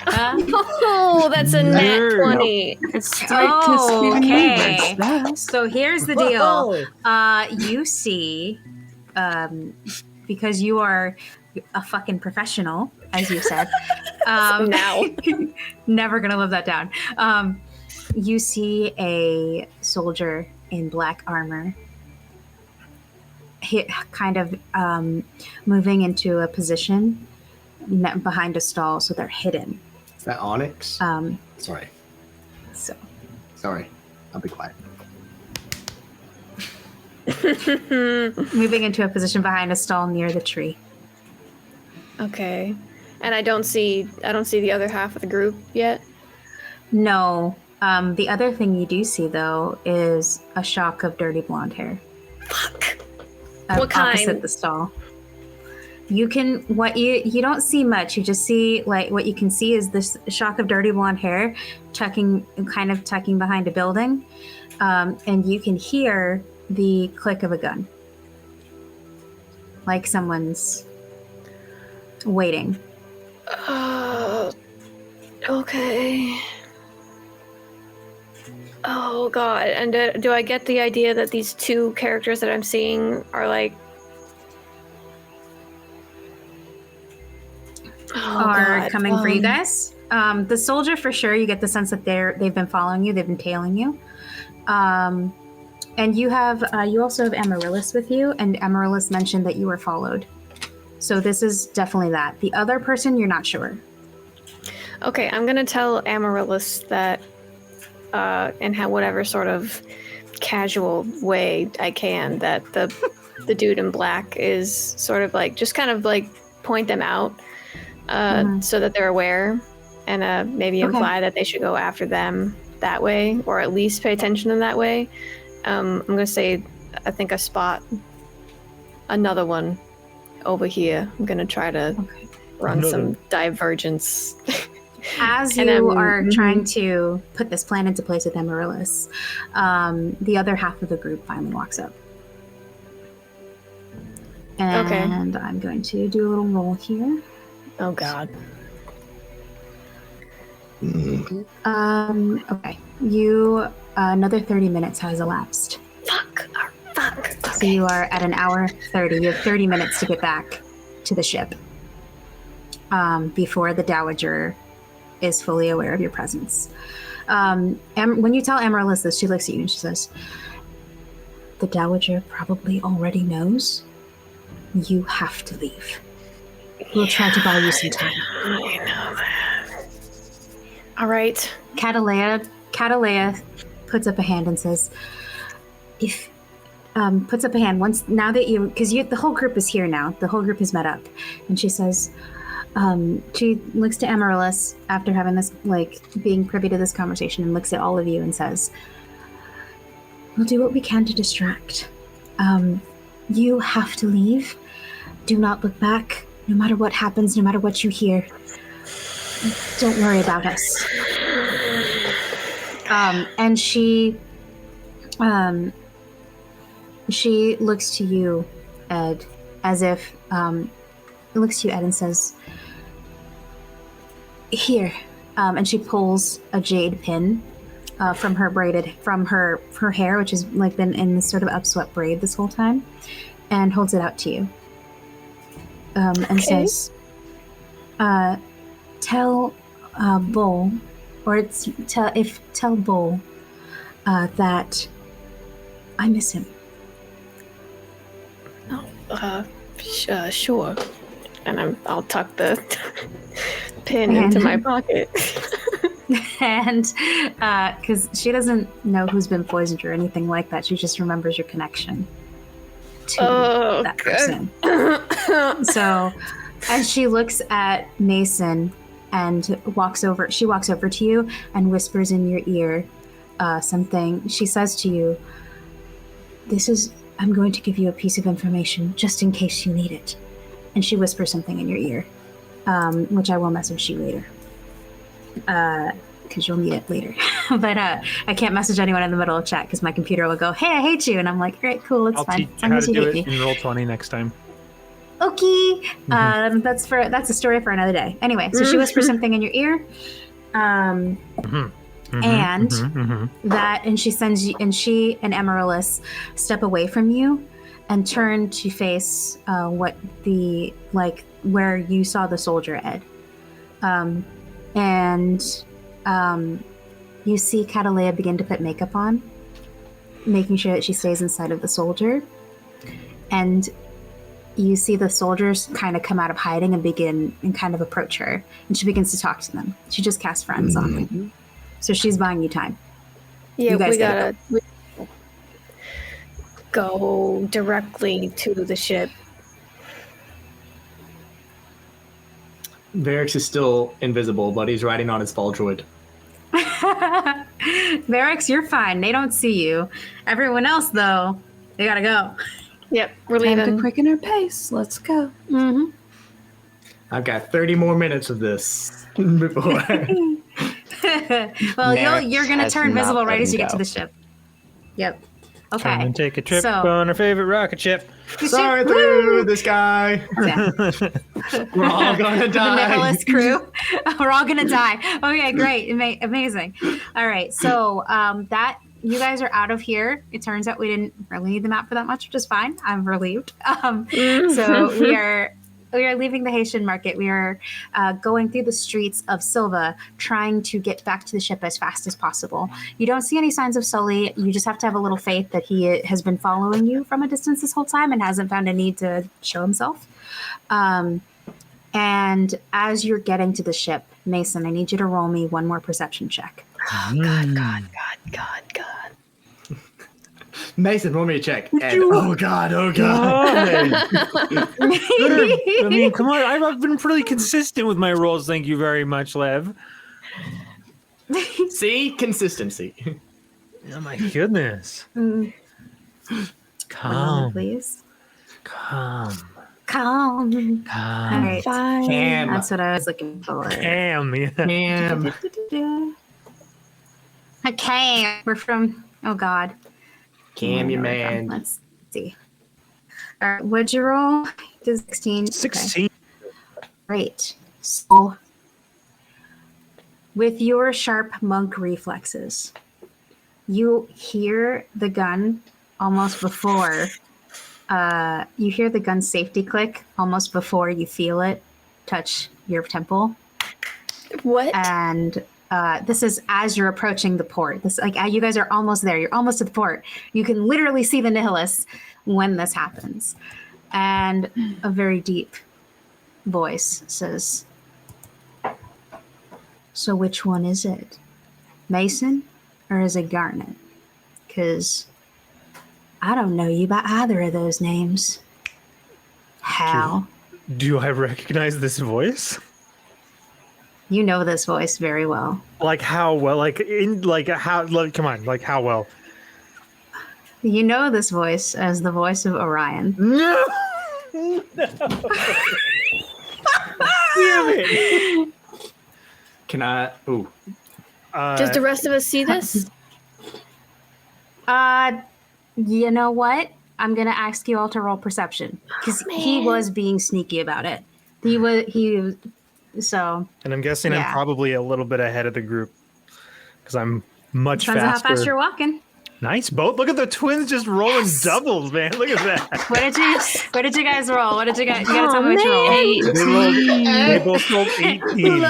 Oh, that's a nat Nerd. 20. It's straight to Steven Okay. Universe. So here's the deal. You see, because you are a fucking professional, as you said. Now. Never gonna live that down. You see a soldier in black armor, kind of moving into a position behind a stall, so they're hidden. Is that Onyx? Sorry. So Sorry. I'll be quiet. moving into a position behind a stall near the tree. Okay. And I don't see the other half of the group yet. No. The other thing you do see, though, is a shock of dirty blonde hair. Fuck. What Opposite kind? the stall. You don't see much. You just see, like, what you can see is this shock of dirty blonde hair tucking behind a building. And you can hear the click of a gun. Like someone's waiting. Okay. Oh God! And do I get the idea that these two characters that I'm seeing are like coming for you guys? The soldier, for sure, you get the sense that they've been following you. They've been tailing you. And you also have Amaryllis with you, and Amaryllis mentioned that you were followed. So this is definitely that. The other person, you're not sure. Okay, I'm gonna tell Amaryllis that, in whatever sort of casual way I can, that the dude in black is sort of like, just kind of like point them out, so that they're aware, and maybe imply that they should go after them that way, or at least pay attention in that way. I'm gonna say, I think I spot another one over here. I'm gonna try to run some divergence. As And you I'm- are trying to put this plan into place with Amaryllis, the other half of the group finally walks up. And I'm going to do a little roll here. Oh God. Okay. You, another 30 minutes has elapsed. Fuck. So you are at an hour 30. You have 30 minutes to get back to the ship before the Dowager is fully aware of your presence. When you tell Amaryllis this, she looks at you and she says, "The Dowager probably already knows. You have to leave." We'll try to buy you some time. I know that. All right. Catalea puts up a hand and says, "If puts up a hand once now that because the whole group is here now. The whole group has met up," and she says, she looks to Amaryllis after having this, like, being privy to this conversation, and looks at all of you and says, "We'll do what we can to distract. You have to leave. Do not look back. No matter what happens, no matter what you hear, don't worry about us." And she looks to you, Ed, as if looks to you, Ed, and says, "Here," and she pulls a jade pin from her hair, which has like been in this sort of upswept braid this whole time, and holds it out to you. And says, "Tell Bull, or tell Bull that I miss him." Sure. And I'll tuck the pin into my pocket. And because she doesn't know who's been poisoned or anything like that, she just remembers your connection to that person. So as she looks at Mason and walks over to you and whispers in your ear something. She says to you, "I'm going to give you a piece of information just in case you need it." And she whispers something in your ear, which I will message you later, because you'll need it later. But I can't message anyone in the middle of chat because my computer will go, "Hey, I hate you," and I'm like, "All right, cool, it's I'll fine." teach you how to do it in Roll20 next time. Okay, that's a story for another day. Anyway, so she whispers something in your ear, and she and Amaryllis step away from you and turn to face where you saw the soldier, Ed. You see Catalea begin to put makeup on, making sure that she stays inside of the soldier. And you see the soldiers kind of come out of hiding and kind of approach her. And she begins to talk to them. She just casts friends on them. So she's buying you time. Yeah, you guys we gotta go directly to the ship. Varix is still invisible, but he's riding on his ball droid. Varix, you're fine. They don't see you. Everyone else, though, they gotta go. Yep, we're Time leaving. to quicken our pace. Let's go. Mm-hmm. I've got 30 more minutes of this before. Well, Varix you're gonna has turn not visible right let as you him get to go. the ship. Yep. Okay. Come and take a trip So- on our favorite rocket ship. Sorry through this guy. Yeah. We're all gonna The die. Nicholas crew. We're all gonna die. Okay, great, amazing. All right, so that you guys are out of here. It turns out we didn't really need the map for that much, which is fine. I'm relieved. So we are leaving the Haitian market. We are going through the streets of Silva, trying to get back to the ship as fast as possible. You don't see any signs of Sully. You just have to have a little faith that he has been following you from a distance this whole time and hasn't found a need to show himself. And as you're getting to the ship, Mason, I need you to roll me one more perception check. Oh, God. Mason, roll me a check. And, oh God. I mean, come on. I've been pretty consistent with my rolls. Thank you very much, Lev. See? Consistency. Oh, my goodness. Roll, Calm. please. Calm. All right. Cam. That's what I was looking for. Cam. Yeah. Cam. Okay, we're from. Oh God. Cam, you Where are we from? man. Let's see. All right, what'd you roll? 16. Okay, 16. great. So, with your sharp monk reflexes, you hear the gun almost before. You hear the gun safety click almost before you feel it touch your temple. What? And this is as you're approaching the port. This you guys are almost there. You're almost at the port. You can literally see the Nihilus when this happens. And a very deep voice says, "So which one is it? Mason or is it Garnet? Because I don't know you by either of those names." How? Do I recognize this voice? You know this voice very well. Like how well? Like in like how? Like come on! Like how well? You know this voice as the voice of Orion. No! No! Damn it! Can I? Ooh. Does the rest of us see this? You know what? I'm gonna ask you all to roll perception because he was being sneaky about it. So. And I'm guessing Yeah. I'm probably a little bit ahead of the group because I'm much Depends on how faster. fast you're walking. Nice both. Look at the twins just rolling doubles, man. Look at that. What did you guys roll? What did you guys? You gotta tell me what you rolled. They both rolled 18.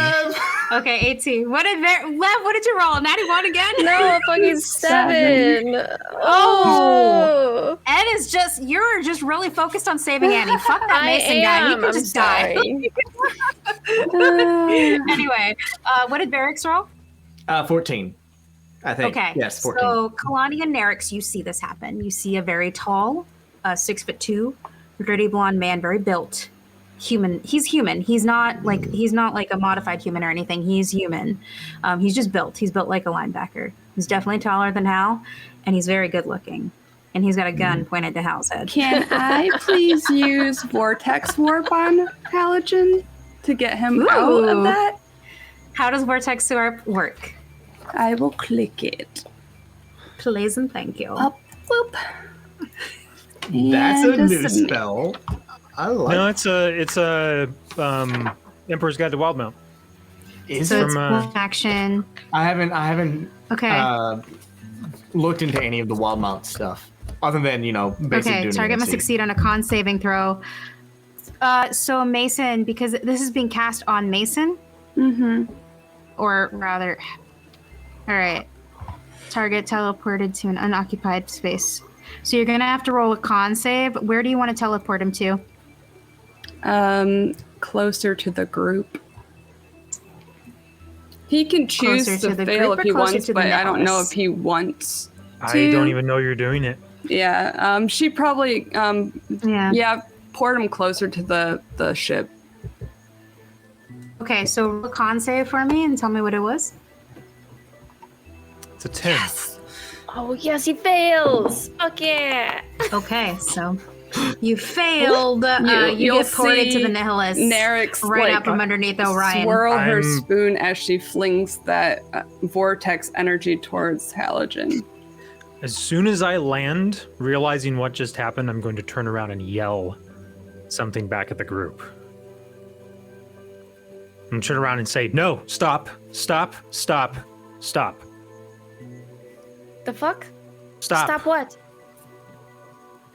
Okay, 18. What did Lev? What did you roll? Natty 1 again? No, fucking 7. Oh, Ed is you're just really focused on saving Annie. Fuck that Mason guy. He can I'm just die. sorry. Anyway, what did Barracks roll? 14. I think. Okay. Yes, 14. So Kalani and Nerix, you see this happen. You see a very tall, 6'2", dirty blonde man, very built. Human. He's human. He's not like a modified human or anything. He's human. He's just built. He's built like a linebacker. He's definitely taller than Hal, and he's very good looking. And he's got a gun pointed to Hal's head. Can I please use Vortex Warp on Halogen to get him out of that? How does Vortex Warp work? I will click it. Please and thank you. Up, whoop. That's a And new submit. spell. I like. No, it's a Emperor's Guide to Wildmount. Is So it? it's one action. I haven't Okay. looked into any of the wild mount stuff other than basic. Okay. Target must succeed on a con saving throw. So Mason, because this is being cast on Mason, or rather, all right. Target teleported to an unoccupied space. So you're gonna have to roll a con save. Where do you want to teleport him to? Closer to the group. He can choose Closer to to the fail group if or he closer wants, to the but I don't know necklace? if he wants. I don't even know you're doing it. Yeah. She probably. Yeah. Yeah. Port him closer to the ship. Okay. So roll a con save for me and tell me what it was. It's a 10. Oh, yes, he fails. Fuck yeah. Okay. So you failed. You You'll get ported to see the nihilist. Nerix Right like, up from underneath Orion. swirl her I'm- spoon as she flings that vortex energy towards Halogen. As soon as I land, realizing what just happened, I'm going to turn around and yell something back at the group. I'm going to turn around and say, no, stop, stop, stop, stop, The fuck? stop. Stop what?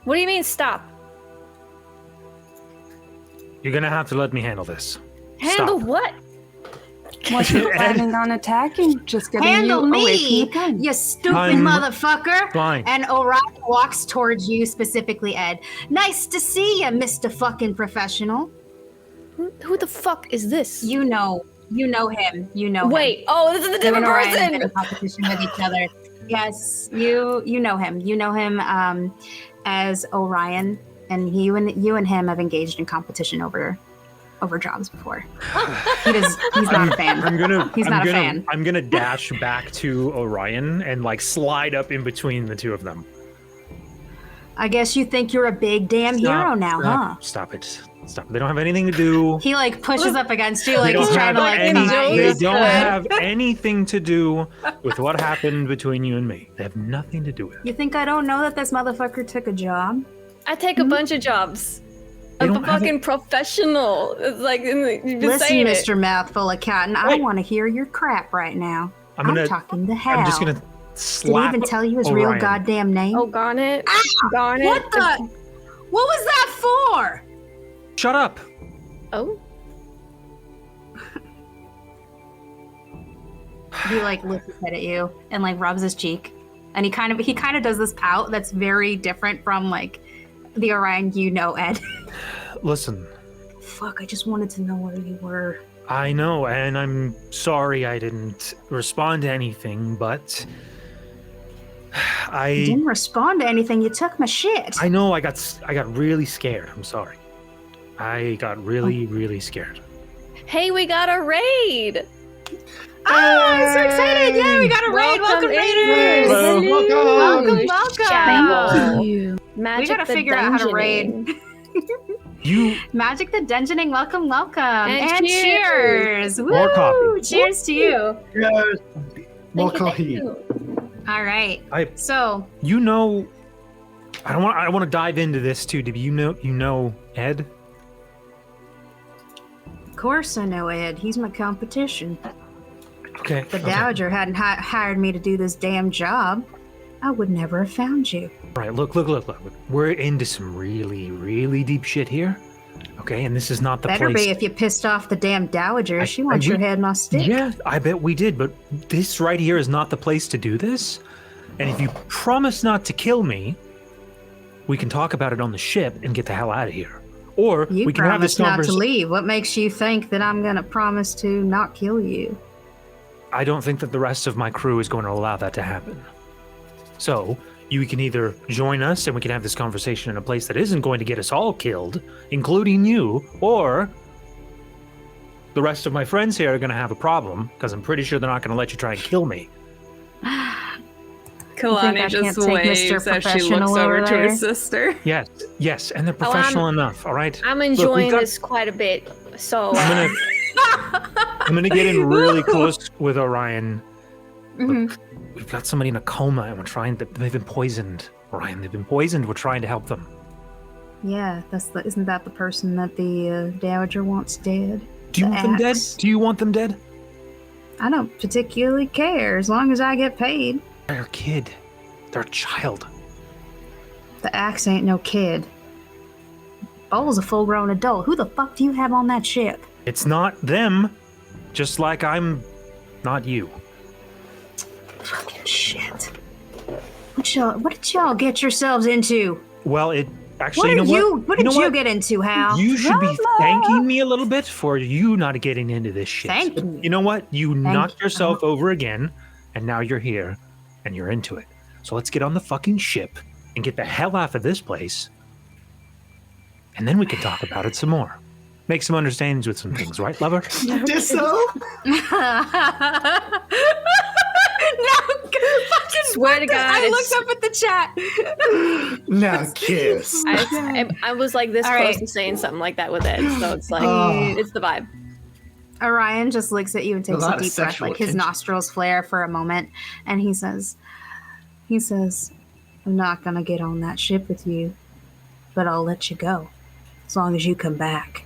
What do you mean stop? You're going to have to let me handle this. Handle Stop. what? Was he planning on attacking? Just getting Handle you away me, from the gun. you stupid I'm motherfucker. fine. And Orion walks towards you specifically, Ed. Nice to see you, Mr. fucking professional. Who the fuck is this? You know him. You know him. Wait, oh, this is a You different and Orion have been in person. competition with each other. Yes, you know him. You know him as Orion, and you and him have engaged in competition over jobs before. He's not a fan. He's not a fan. I'm gonna dash back to Orion and like slide up in between the two of them. I guess you think you're a big damn hero now, huh? Stop it. Stop it. They don't have anything to do. He like pushes up against you, They like don't he's trying to have like any- come at They you. don't have anything to do with what happened between you and me. They have nothing to do with it. You think I don't know that this motherfucker took a job? I take a bunch of jobs. They I'm a don't have fucking professional. It's like you've been Listen, saying it. Mr. Mouthful of Cotton, I Wait. don't want to hear your crap right now. I'm gonna- talking to Hal. I'm just gonna Did he slap even tell you his Orion. real goddamn name? Oh, Garnet. Garnet. what the? What was that for? Shut up. Oh. He like lifts his head at you and like rubs his cheek, and he kind of does this pout that's very different from like the Orion you know, Ed. Listen, fuck, I just wanted to know where you were. I know, and I'm sorry I didn't respond to anything, but You didn't respond to anything. You took my shit. I know I got really scared. I'm sorry. I got really scared. Hey, we got a raid! Oh, I'm so excited! Yeah, we got a raid. Welcome, Raiders! Hello. Welcome. Thank you. Magic We gotta the figure out how to Dungeoning. raid. You Magic the Dungeoning, welcome. And cheers! More Woo! coffee. Cheers to you. Yes. More Thank coffee. you. All right. I So, you know I want to dive into this too. Do you know Ed? of course I know Ed. He's my competition. Okay. If the okay. Dowager hadn't hired me to do this damn job, I would never have found you. Right, look. We're into some really deep shit here. Okay, and this is not the Better place. be if you pissed off the damn Dowager. She I- wants we- your head on a stick. Yeah, I bet we did, but this right here is not the place to do this. And if you promise not to kill me, we can talk about it on the ship and get the hell out of here. Or You we can have this promised not to conversation. leave. What makes you think that I'm going to promise to not kill you? I don't think that the rest of my crew is going to allow that to happen. So, you can either join us and we can have this conversation in a place that isn't going to get us all killed, including you, or the rest of my friends here are going to have a problem because I'm pretty sure they're not going to let you try and kill me. I Kalani just can't take waves Mr. as she looks Professional over over to her there? sister. Yes, and they're Oh, I'm- professional enough, all right? I'm we've enjoying got- this quite a bit. So, I'm gonna get in really close with Orion. Mhm. Look, we've got somebody in a coma and we're trying to, they've been poisoned. Orion, they've been poisoned. We're trying to help them. Yeah, isn't that the person that the Dowager wants dead? Do you The want them dead? axe. Do you want them dead? I don't particularly care as long as I get paid. They're a kid. They're a child. The axe ain't no kid. Bol's a full-grown adult. Who the fuck do you have on that ship? It's not them, just like I'm not you. Fucking shit. What did y'all get yourselves into? Well, it actually, What you know what? What did know you what? get into, Hal? You should be thanking me a little bit for you not getting into this shit. Thanking you. You know what? You knocked you. yourself over again, and now you're here, and you're into it. So let's get on the fucking ship and get the hell out of this place, and then we can talk about it some more. Make some understandings with some things, right, lover? Disso? No, fucking Swear to God, I it's- looked up at the chat. Now kiss. I was like this All close right. to saying something like that with Ed, so it's like Oh. it's the vibe. Orion just looks at you and takes lot a of deep breath, sexual like his attention. nostrils flare for a moment, and he says, I'm not gonna get on that ship with you, but I'll let you go, as long as you come back.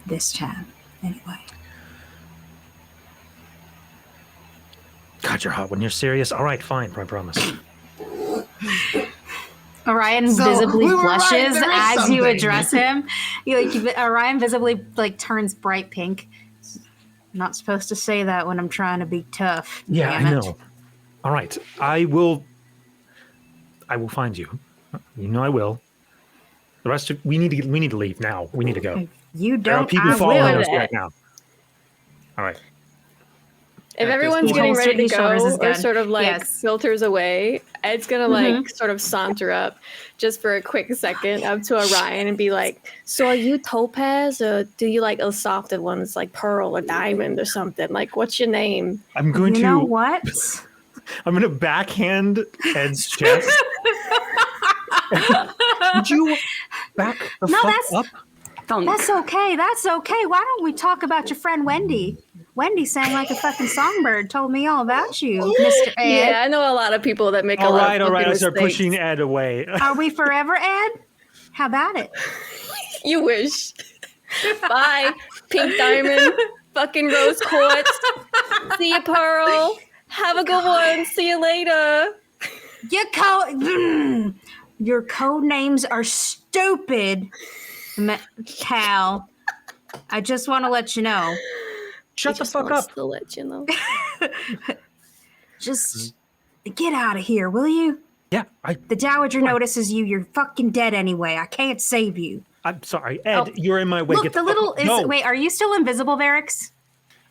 This time, anyway. God, you're hot when you're serious. All right, fine, I promise. Orion So, visibly we were right, blushes there is as you something. address him. Orion visibly turns bright pink. I'm not supposed to say that when I'm trying to be tough. Yeah, damn I it. know. All right, I will find you. You know I will. The rest of we need to leave now. We need to go. If you There are don't, people I following will. us right now. All right. If At this everyone's point- getting ready to He shoulders go his or gun. sort of like Yes. filters away, Ed's gonna like sort of saunter up just for a quick second up to Orion and be like, "So are you Topaz or do you like a softer one that's like Pearl or Diamond or something? Like, what's your name?" I'm going You know to what? I'm going to backhand Ed's chest. Would you back the No, fuck that's- up? That's okay. That's okay. Why don't we talk about your friend Wendy? Wendy sang like a fucking songbird. Told me all about you, Mr. Ed. Yeah, I know a lot of people that make a All lot right, of all right. I fucking start mistakes. pushing Ed away. Are we forever, Ed? How about it? You wish. Bye, Pink Diamond, fucking Rose Quartz. See you, Pearl. Have a good one. See you later. Your code names are stupid, Cal. I just want to let you know. Shut He the just fuck wants up. To let you know. Just get out of here, will you? Yeah, The Dowager notices you. You're fucking dead anyway. I can't save you. I'm sorry, Ed. You're in my way. Look, Get the little fuck- no. Wait, are you still invisible, Varix?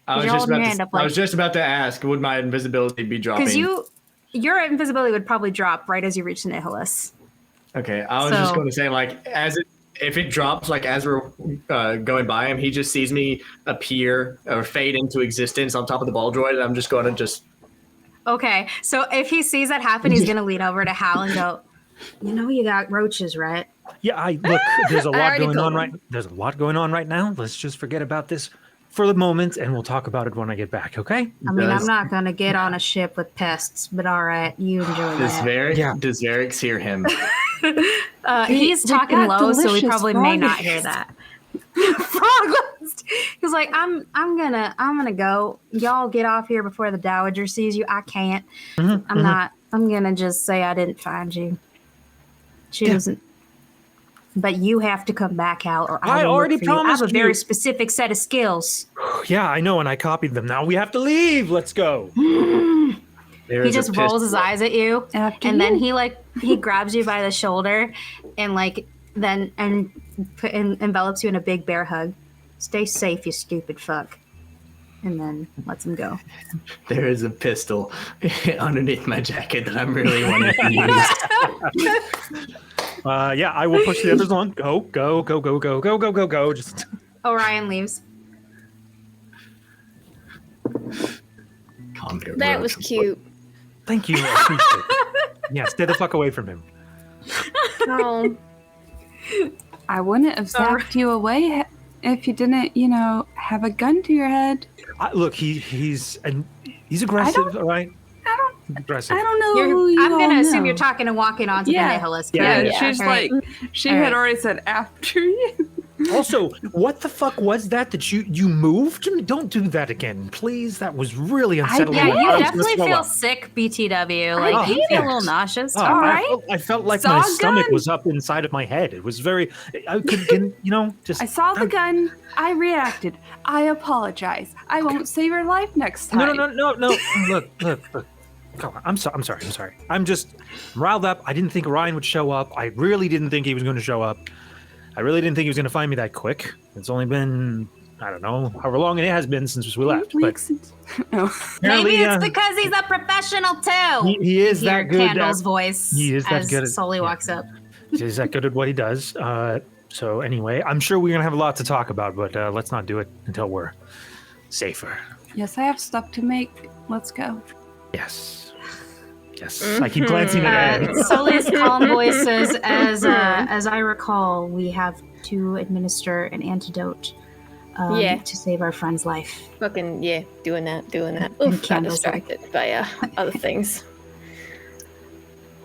I was You're just holding about your to, hand up, I like- was just about to ask, would my invisibility be dropping? Because your invisibility would probably drop right as you reach Nihilus. Okay, I was just going to say, like, if it drops, like, as we're going by him, he just sees me appear or fade into existence on top of the ball droid, and I'm just going to just... Okay, so if he sees that happen, he's going to lean over to Hal and go, you know you got roaches, right? Yeah, look. There's a lot already going told on him. There's a lot going on right now. Let's just forget about this for the moment, and we'll talk about it when I get back. Okay? I mean, I'm not going to get on a ship with pests, but all right, you enjoy Does that. Does Varix hear him? He's We talking got low, so we delicious probably may frog not hear legs. that. Frog legs. He's like, I'm gonna go. Y'all get off here before the Dowager sees you. I can't. I'm not. I'm gonna just say I didn't find you. She doesn't. But you have to come back out, or I will already look for you. I have a promised very you. specific set of skills. Yeah, I know, and I copied them. Now we have to leave. Let's go. He just rolls his eyes at you, After and then you. he grabs you by the shoulder, and envelops you in a big bear hug. Stay safe, you stupid fuck. And then lets him go. There is a pistol underneath my jacket that I'm really wanting to use. Yeah, I will push the others along. Go, go, go, go, go, go, go, go, go. Just Orion leaves. Calm down, That bro. was cute. thank you. I appreciate it. Yeah, stay the fuck away from him. Oh, I wouldn't have zapped you away if you didn't, have a gun to your head. Look, he's aggressive, all right? Aggressive. I don't know who you I'm all gonna assume know. you're talking and walking onto Yeah. the Nihilus. Yeah, correct? She's All right. like, she All had right. already said after you. Also, what the fuck was that you moved? Don't do that again, please. That was really unsettling. Yeah, I you was definitely gonna throw feel up. sick, BTW. Like, Oh, you feel a yeah. little nauseous. Oh, All right. I felt like Saw my a stomach gun. was up inside of my head. It was very. I could, just. I saw the gun. I reacted. I apologize. I won't save your life next time. No. Look. Come on. I'm sorry. I'm just riled up. I didn't think Ryan would show up. I really didn't think he was going to show up. I really didn't think he was going to find me that quick. It's only been, I don't know, however long it has been since we left. But Weeks. No. apparently, Maybe it's because he's a professional too. he is You that hear good. Candle's voice he is that as good at- Sully yeah. walks up. He's that good at what he does. So anyway, I'm sure we're going to have a lot to talk about, but let's not do it until we're safer. Yes, I have stuff to make. Let's go. Yes. I keep glancing at Ed. Sully's calm voice says, as I recall, we have to administer an antidote Yeah. to save our friend's life. fucking yeah, doing that. Oof, got Candles distracted by other things.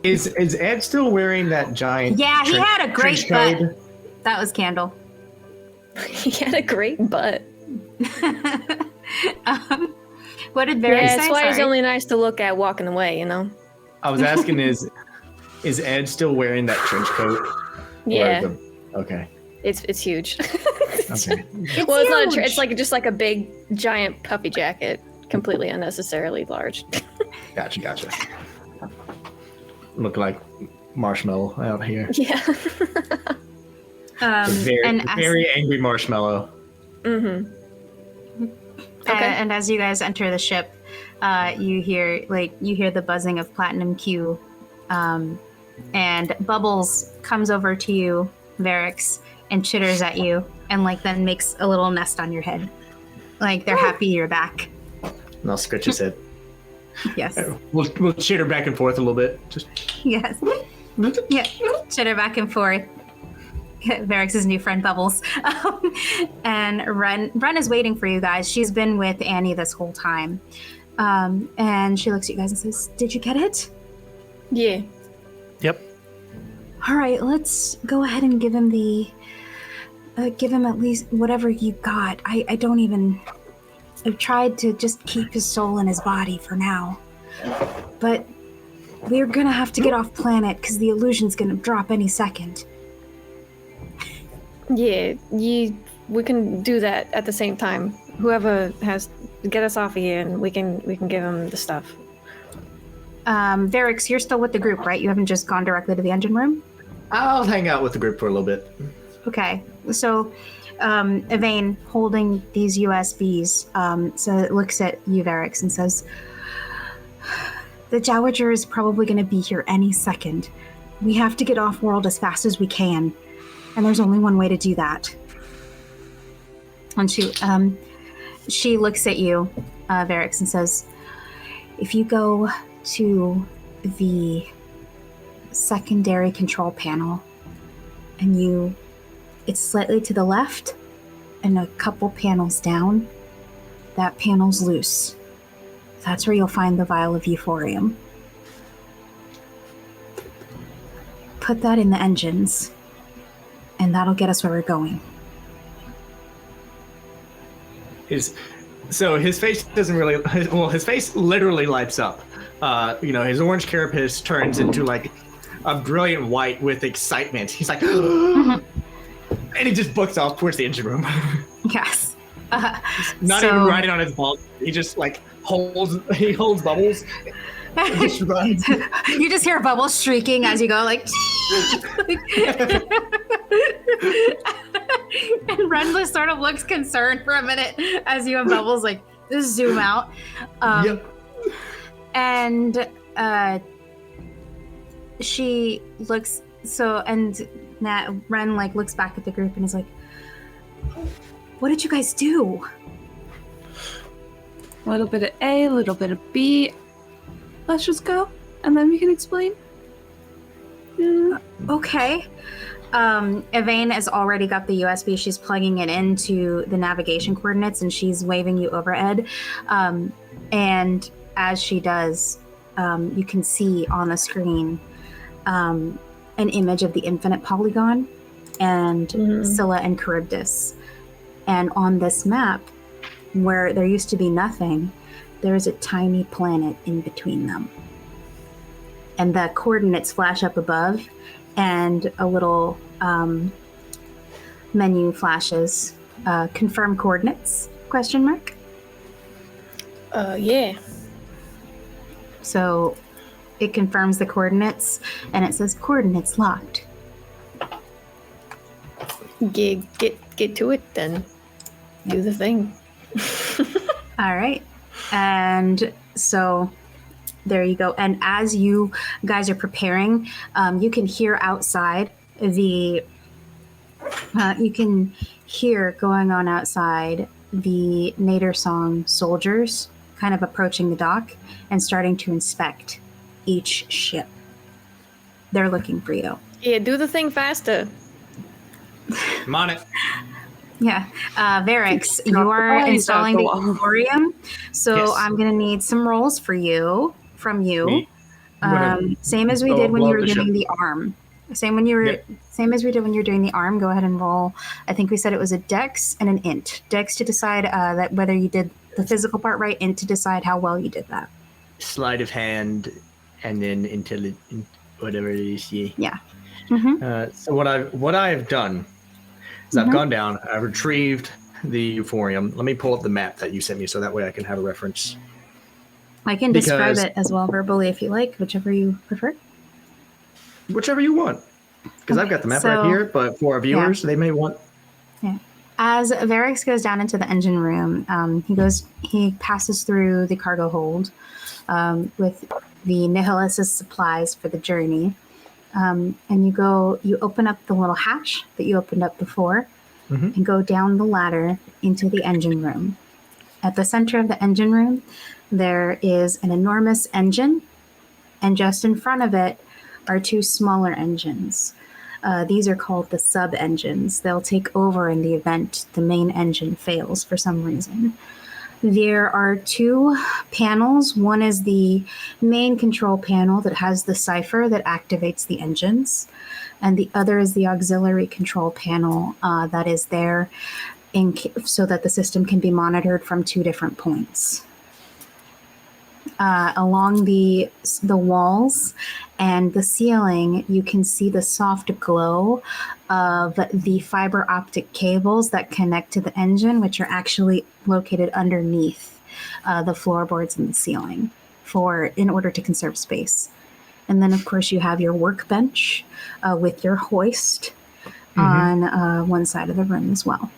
Is Ed still wearing that giant? Yeah, he had a great trench butt. coat? That was Candle. He had a great butt. What did Barry Yeah, say? that's why he's Sorry. only nice to look at walking away. I was asking, is Ed still wearing that trench coat? Or Yeah, okay. it's huge. Okay. Well, it's not. huge. It's like just like a big, giant puffy jacket, completely unnecessarily large. Gotcha. Look like marshmallow out here. Yeah. Very angry marshmallow. Mm-hmm. And as you guys enter the ship, you hear the buzzing of Platinum Q, and Bubbles comes over to you, Varix, and chitters at you, and then makes a little nest on your head, like they're happy you're back. And I'll scratch his head. Yes, We'll chitter back and forth a little bit. Just yes, yeah, chitter back and forth. Varix's new friend Bubbles, and Ren is waiting for you guys. She's been with Annie this whole time, and she looks at you guys and says, "Did you get it? Yeah. Yep. All right, let's go ahead and give him give him at least whatever you got. I've tried to just keep his soul in his body for now, but we're gonna have to get off planet because the illusion's gonna drop any second." Yeah, we can do that at the same time. Whoever has get us off of here, and we can give him the stuff. Varix, you're still with the group, right? You haven't just gone directly to the engine room? I'll hang out with the group for a little bit. Okay, so Evane holding these USBs, so it looks at you, Varix, and says, the Dowager is probably going to be here any second. We have to get off-world as fast as we can, and there's only one way to do that. And she looks at you, Varix, and says, if you go to the secondary control panel, and it's slightly to the left, and a couple panels down, that panel's loose. That's where you'll find the vial of Euphorium. Put that in the engines, and that'll get us where we're going. His face doesn't really. His face literally lights up. His orange carapace turns into like a brilliant white with excitement. He's like, and he just books off towards the engine room. Yes. Not even riding on his ball. He just like holds bubbles. And just runs. You just hear bubbles streaking as you go, like. And Ren just sort of looks concerned for a minute as you and Bubbles like zoom out. Yep. And she looks and Ren like looks back at the group and is like, what did you guys do? A little bit of A, a little bit of B. Let's just go, and then we can explain. Yeah. Okay. Evane has already got the USB. She's plugging it into the navigation coordinates, and she's waving you overhead. And as she does, you can see on the screen an image of the infinite polygon and Scylla and Charybdis. And on this map, where there used to be nothing, there's a tiny planet in between them. And the coordinates flash up above, and a little menu flashes. Confirm coordinates? ? Yeah. So it confirms the coordinates, and it says coordinates locked. Get to it then. Do the thing. All right. And so there you go. And as you guys are preparing, you can hear outside you can hear going on outside the Nader Song soldiers kind of approaching the dock and starting to inspect each ship. They're looking for you. Yeah, do the thing faster. I'm on it. Yeah. Varix, you are installing the Euphorium, so Yes. I'm going to need some rolls from you. Me? Same as we did when you blow were up the doing ship. the arm. Same as we did when you were doing the arm. Go ahead and roll. I think we said it was a dex and an int. Dex to decide that whether you did the physical part right, int to decide how well you did that. Sleight of hand, and then whatever it is. Yeah. Mm-hmm. So what I've done is I've gone down. I've retrieved the Euphorium. Let me pull up the map that you sent me, so that way I can have a reference. I can describe Because- it as well verbally if you like, whichever you prefer. Whichever you want, because I've got the map So- right here. But for our viewers, they may want. As Varix goes down into the engine room, he passes through the cargo hold with the Nihilis's supplies for the journey. And you open up the little hatch that you opened up before and go down the ladder into the engine room. At the center of the engine room, there is an enormous engine, and just in front of it are two smaller engines. These are called the sub-engines. They'll take over in the event the main engine fails for some reason. There are two panels. One is the main control panel that has the cipher that activates the engines, and the other is the auxiliary control panel that is there so that the system can be monitored from two different points. Along the walls and the ceiling, you can see the soft glow of the fiber optic cables that connect to the engine, which are actually located underneath the floorboards and the ceiling in order to conserve space. And then, of course, you have your workbench with your hoist. on one side of the room as well.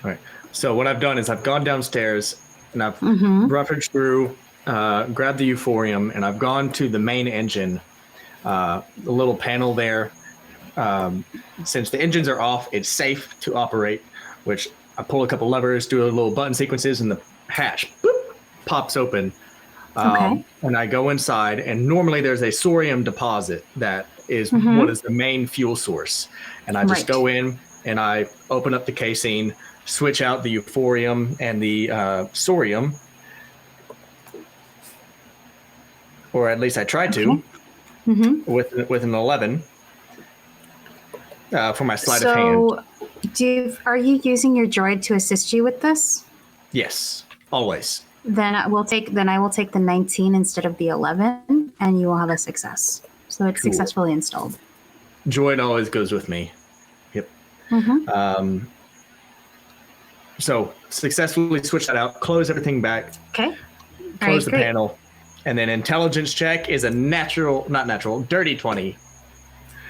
All right. So what I've done is I've gone downstairs and I've rummaged through, grabbed the Euphorium, and I've gone to the main engine, the little panel there. Since the engines are off, it's safe to operate, which I pull a couple levers, do a little button sequences, and the hatch pops open. And I go inside, and normally there's a thorium deposit that is what is the main fuel source. And I just go in and I open up the casing, switch out the Euphorium and the thorium, or at least I try to, with an 11 for my sleight of hand. Are you using your droid to assist you with this? Yes, always. Then I will take the 19 instead of the 11, and you will have a success. So it's successfully installed. Droid always goes with me. Yep. So successfully switch that out, close everything back. Okay. Close the panel. And then intelligence check is a dirty 20.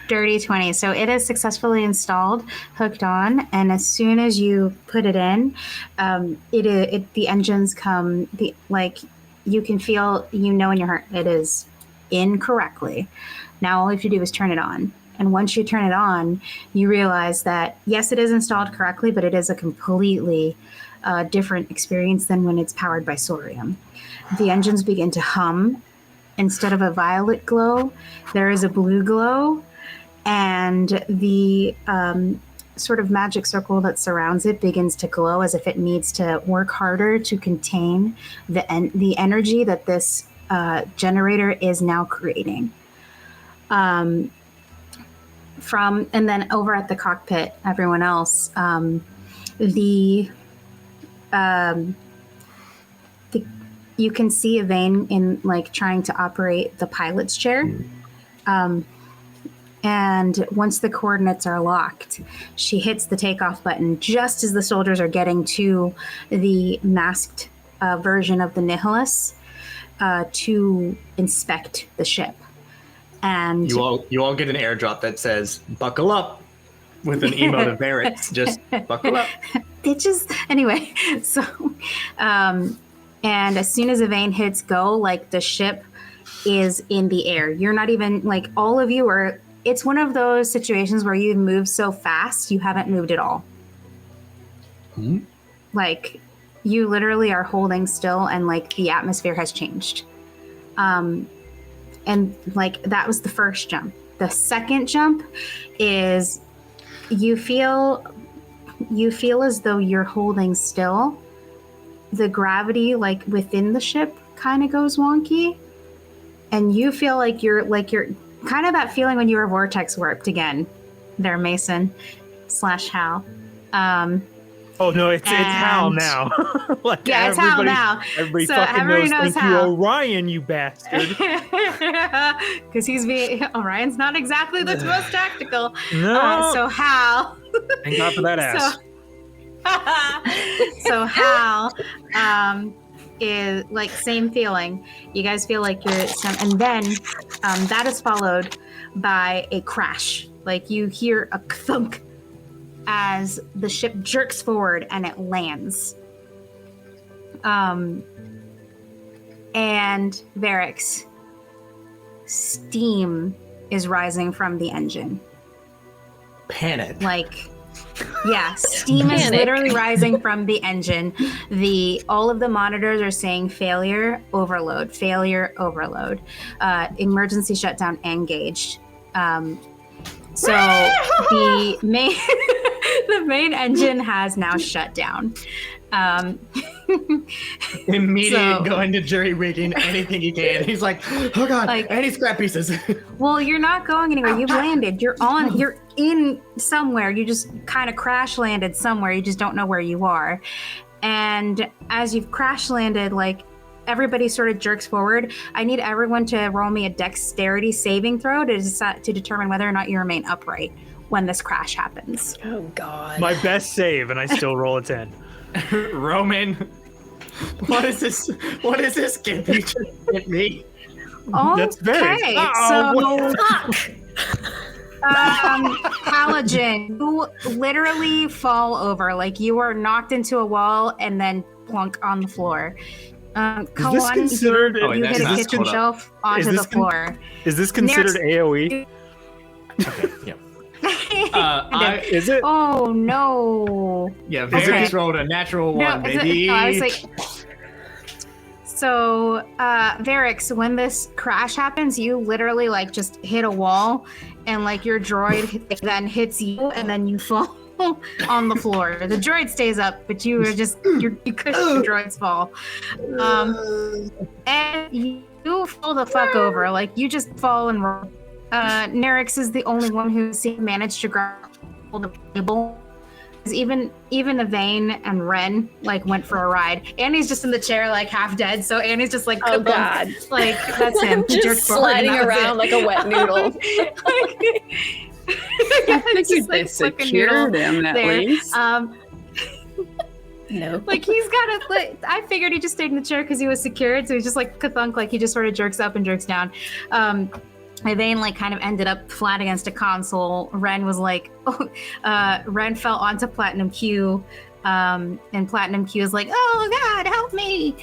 Dirty 20. So it is successfully installed, hooked on, and as soon as you put it in, the engines come. You can feel, in your heart, it is in correctly. Now all you have to do is turn it on, and once you turn it on, you realize that yes, it is installed correctly, but it is a completely different experience than when it's powered by thorium. The engines begin to hum. Instead of a violet glow, there is a blue glow. And the sort of magic circle that surrounds it begins to glow as if it needs to work harder to contain the energy that this generator is now creating. And then over at the cockpit, everyone else, you can see Yvain in trying to operate the pilot's chair. And once the coordinates are locked, she hits the takeoff button just as the soldiers are getting to the masked version of the Nihilus to inspect the ship. And you all get an airdrop that says "buckle up" with an emote of Barrett's. Just buckle up. Anyway. So, and as soon as Yvain hits go, the ship is in the air. You're not even all of you are. It's one of those situations where you move so fast, you haven't moved at all. You literally are holding still, and the atmosphere has changed. And that was the first jump. The second jump is you feel as though you're holding still. The gravity within the ship kind of goes wonky, and you feel like you're kind of that feeling when you were vortex warped again there, Mason / Hal. Oh no, it's Hal now. It's Hal now. Everybody fucking knows. Thank you, Orion, you bastard. Because Orion's not exactly the most tactical. No. So Hal. Thank God for that ass. So Hal is same feeling. You guys feel like you're and then that is followed by a crash. You hear a thunk as the ship jerks forward and it lands. And Varix, steam is rising from the engine. Panic. Steam is literally rising from the engine. All of the monitors are saying failure overload, emergency shutdown engaged. So the main engine has now shut down. Immediate going to jury rigging anything he can. He's like, oh god, any scrap pieces. Well, you're not going anywhere. You've landed. You're in somewhere. You just kind of crash landed somewhere. You just don't know where you are. And as you've crash landed, everybody sort of jerks forward. I need everyone to roll me a dexterity saving throw to determine whether or not you remain upright when this crash happens. Oh god. My best save, and I still roll a 10. Roman, what is this? What is this gift you just hit me? Oh, that's very. So Halogen, you literally fall over. Like you are knocked into a wall and then plunk on the floor. Is this Kalani, considered? Oh, wait, you that's hit a not- kitchen hold up. shelf onto the floor. Is this considered AOE? Okay, yeah. Is it? Oh no. Yeah, Okay. Varix rolled a natural one, is it- baby. no, I was like. So, Varix, when this crash happens, you literally like just hit a wall, and like your droid then hits you, and then you fall on the floor. The droid stays up, but you cushion the droid's fall. And you fall the fuck over. Like you just fall and roll. Nerix is the only one who's managed to grab the table. Even Evane and Ren like went for a ride. Annie's just in the chair like half dead, so Annie's just like, Oh God! like that's him. He Just jerked forward and sliding that was around it. like a wet noodle. I think they secured him at there. least. No. Like he's got a. Like, I figured he just stayed in the chair because he was secured, so he's just like kathunk, like he just sort of jerks up and jerks down. Evane like kind of ended up flat against a console. Ren was like, Ren fell onto Platinum Q, and Platinum Q is like, oh God, help me!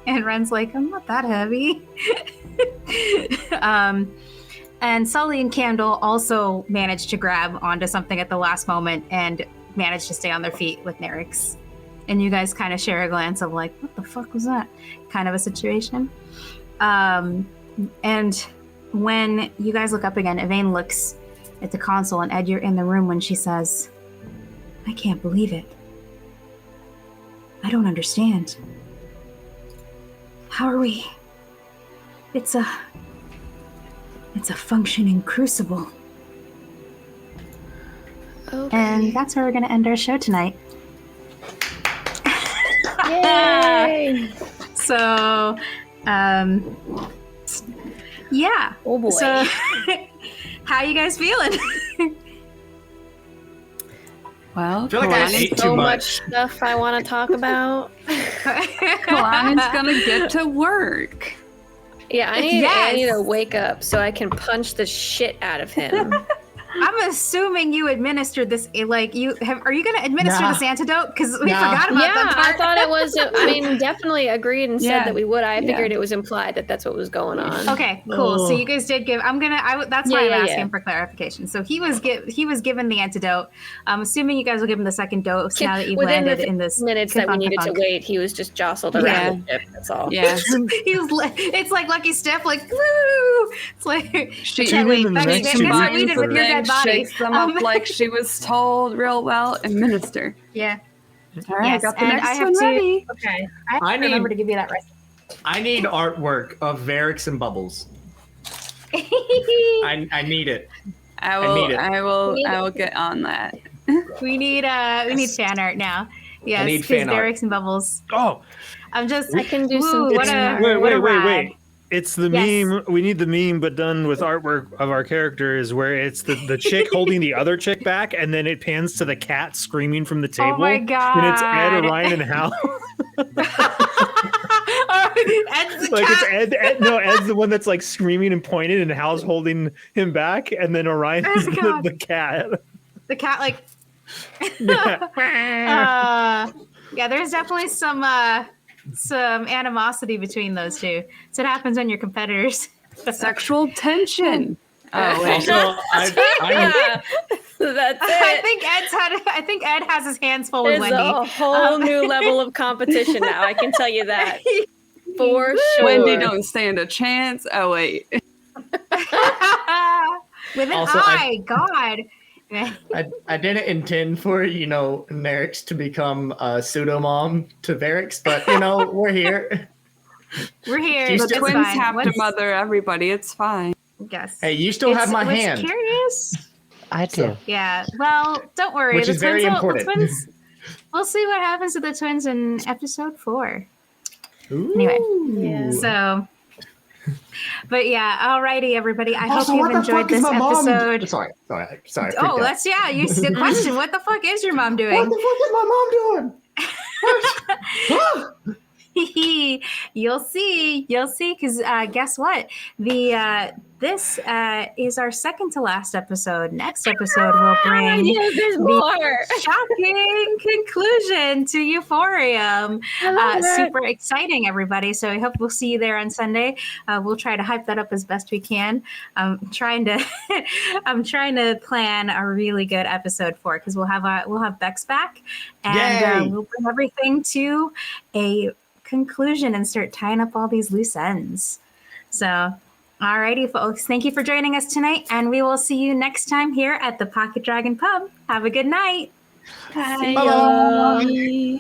And Ren's like, I'm not that heavy. And Sully and Candle also managed to grab onto something at the last moment and managed to stay on their feet with Nerix. And you guys kind of share a glance of like, what the fuck was that? Kind of a situation. And when you guys look up again, Evane looks at the console, and Ed, you're in the room when she says, I can't believe it. I don't understand. How are we? It's a functioning crucible. Okay. And that's where we're going to end our show tonight. Yay! So, yeah. Oh boy. So, how you guys feeling? Well, I feel like I Kalani's, ate so too much much. stuff I want to talk about. Kalani's gonna get to work. Yeah, I need Yes. Annie to wake up so I can punch the shit out of him. I'm assuming you administered this. Like, are you going to administer Nah. this antidote? Because we Nah. forgot about Yeah, that I part. thought it was. I mean, definitely agreed and said Yeah. that we would. I Yeah. figured it was implied that that's what was going on. Okay, cool. So Oh. you guys did give. That's Yeah, why I'm yeah, asking yeah. for clarification. So he was given the antidote. I'm assuming you guys will give him the second dose now that you've Within landed the in this minutes that we kathunk, needed to kathunk. wait, he was just jostled Yeah. around the ship. That's all. Yeah. He was. It's like Lucky Step. Like woo! It's like She can't wait. in the That's next that's two what we weeks, did with your dead body. Shakes them up like she was told real well. Administer. Yeah. All right, Yes, got the and next I have one to- ready. Okay. I have I to remember need- to give you that rest. I need artwork of Varix and Bubbles. I need it. need it. I will get on that. We need fan art now. Yes, need his fan art. Barracks and Bubbles. Oh, I'm just. I can do some. Ooh, what fan a- art. wait. It's the Yes. meme. We need the meme, but done with artwork of our characters, where it's the chick holding the other chick back, and then it pans to the cat screaming from the table. Oh my god! And it's Ed, Orion, and Hal. Ed's the Like cat. it's Ed. No, Ed's the one that's like screaming and pointing, and Hal's holding him back, and then Orion's Oh, God. the cat. The cat, like. Yeah. Yeah, there's definitely some animosity between those two. So it happens when you're competitors. Sexual tension. Oh wait. Also, I That's I it. think Ed has his hands full with There's Wendy. a whole new level of competition now. I can tell you that for sure. Wendy don't stand a chance. Oh wait. With an Also, eye, God. I didn't intend for Nerix to become a pseudo mom to Varix, but we're here. We're here. The The It's twins fine. have to What's- mother everybody. It's fine. Yes. Hey, you still have my was hand. Curious. I do. Yeah. Well, don't worry. Which is very important. The twins. We'll see what happens to the twins in episode 4. Ooh. Anyway, Yeah. So. But yeah, alrighty, everybody. I Also, hope what you've the fuck enjoyed is this my mom? episode. Sorry. I freaked Oh, out. that's you. The question: what the fuck is your mom doing? What the fuck is my mom doing? You'll see, because guess what? This is our second to last episode. Next episode will bring Yes, there's the more. shocking conclusion to Euphorium. I love it. Super exciting, everybody. So I hope we'll see you there on Sunday. We'll try to hype that up as best we can. I'm trying to plan a really good episode for it, because we'll have Bex back, and we'll bring everything to a conclusion and start tying up all these loose ends. So, alrighty, folks, thank you for joining us tonight, and we will see you next time here at the Pocket Dragon Pub. Have a good night. See Bye-bye. ya.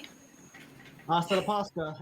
Hasta la pasta.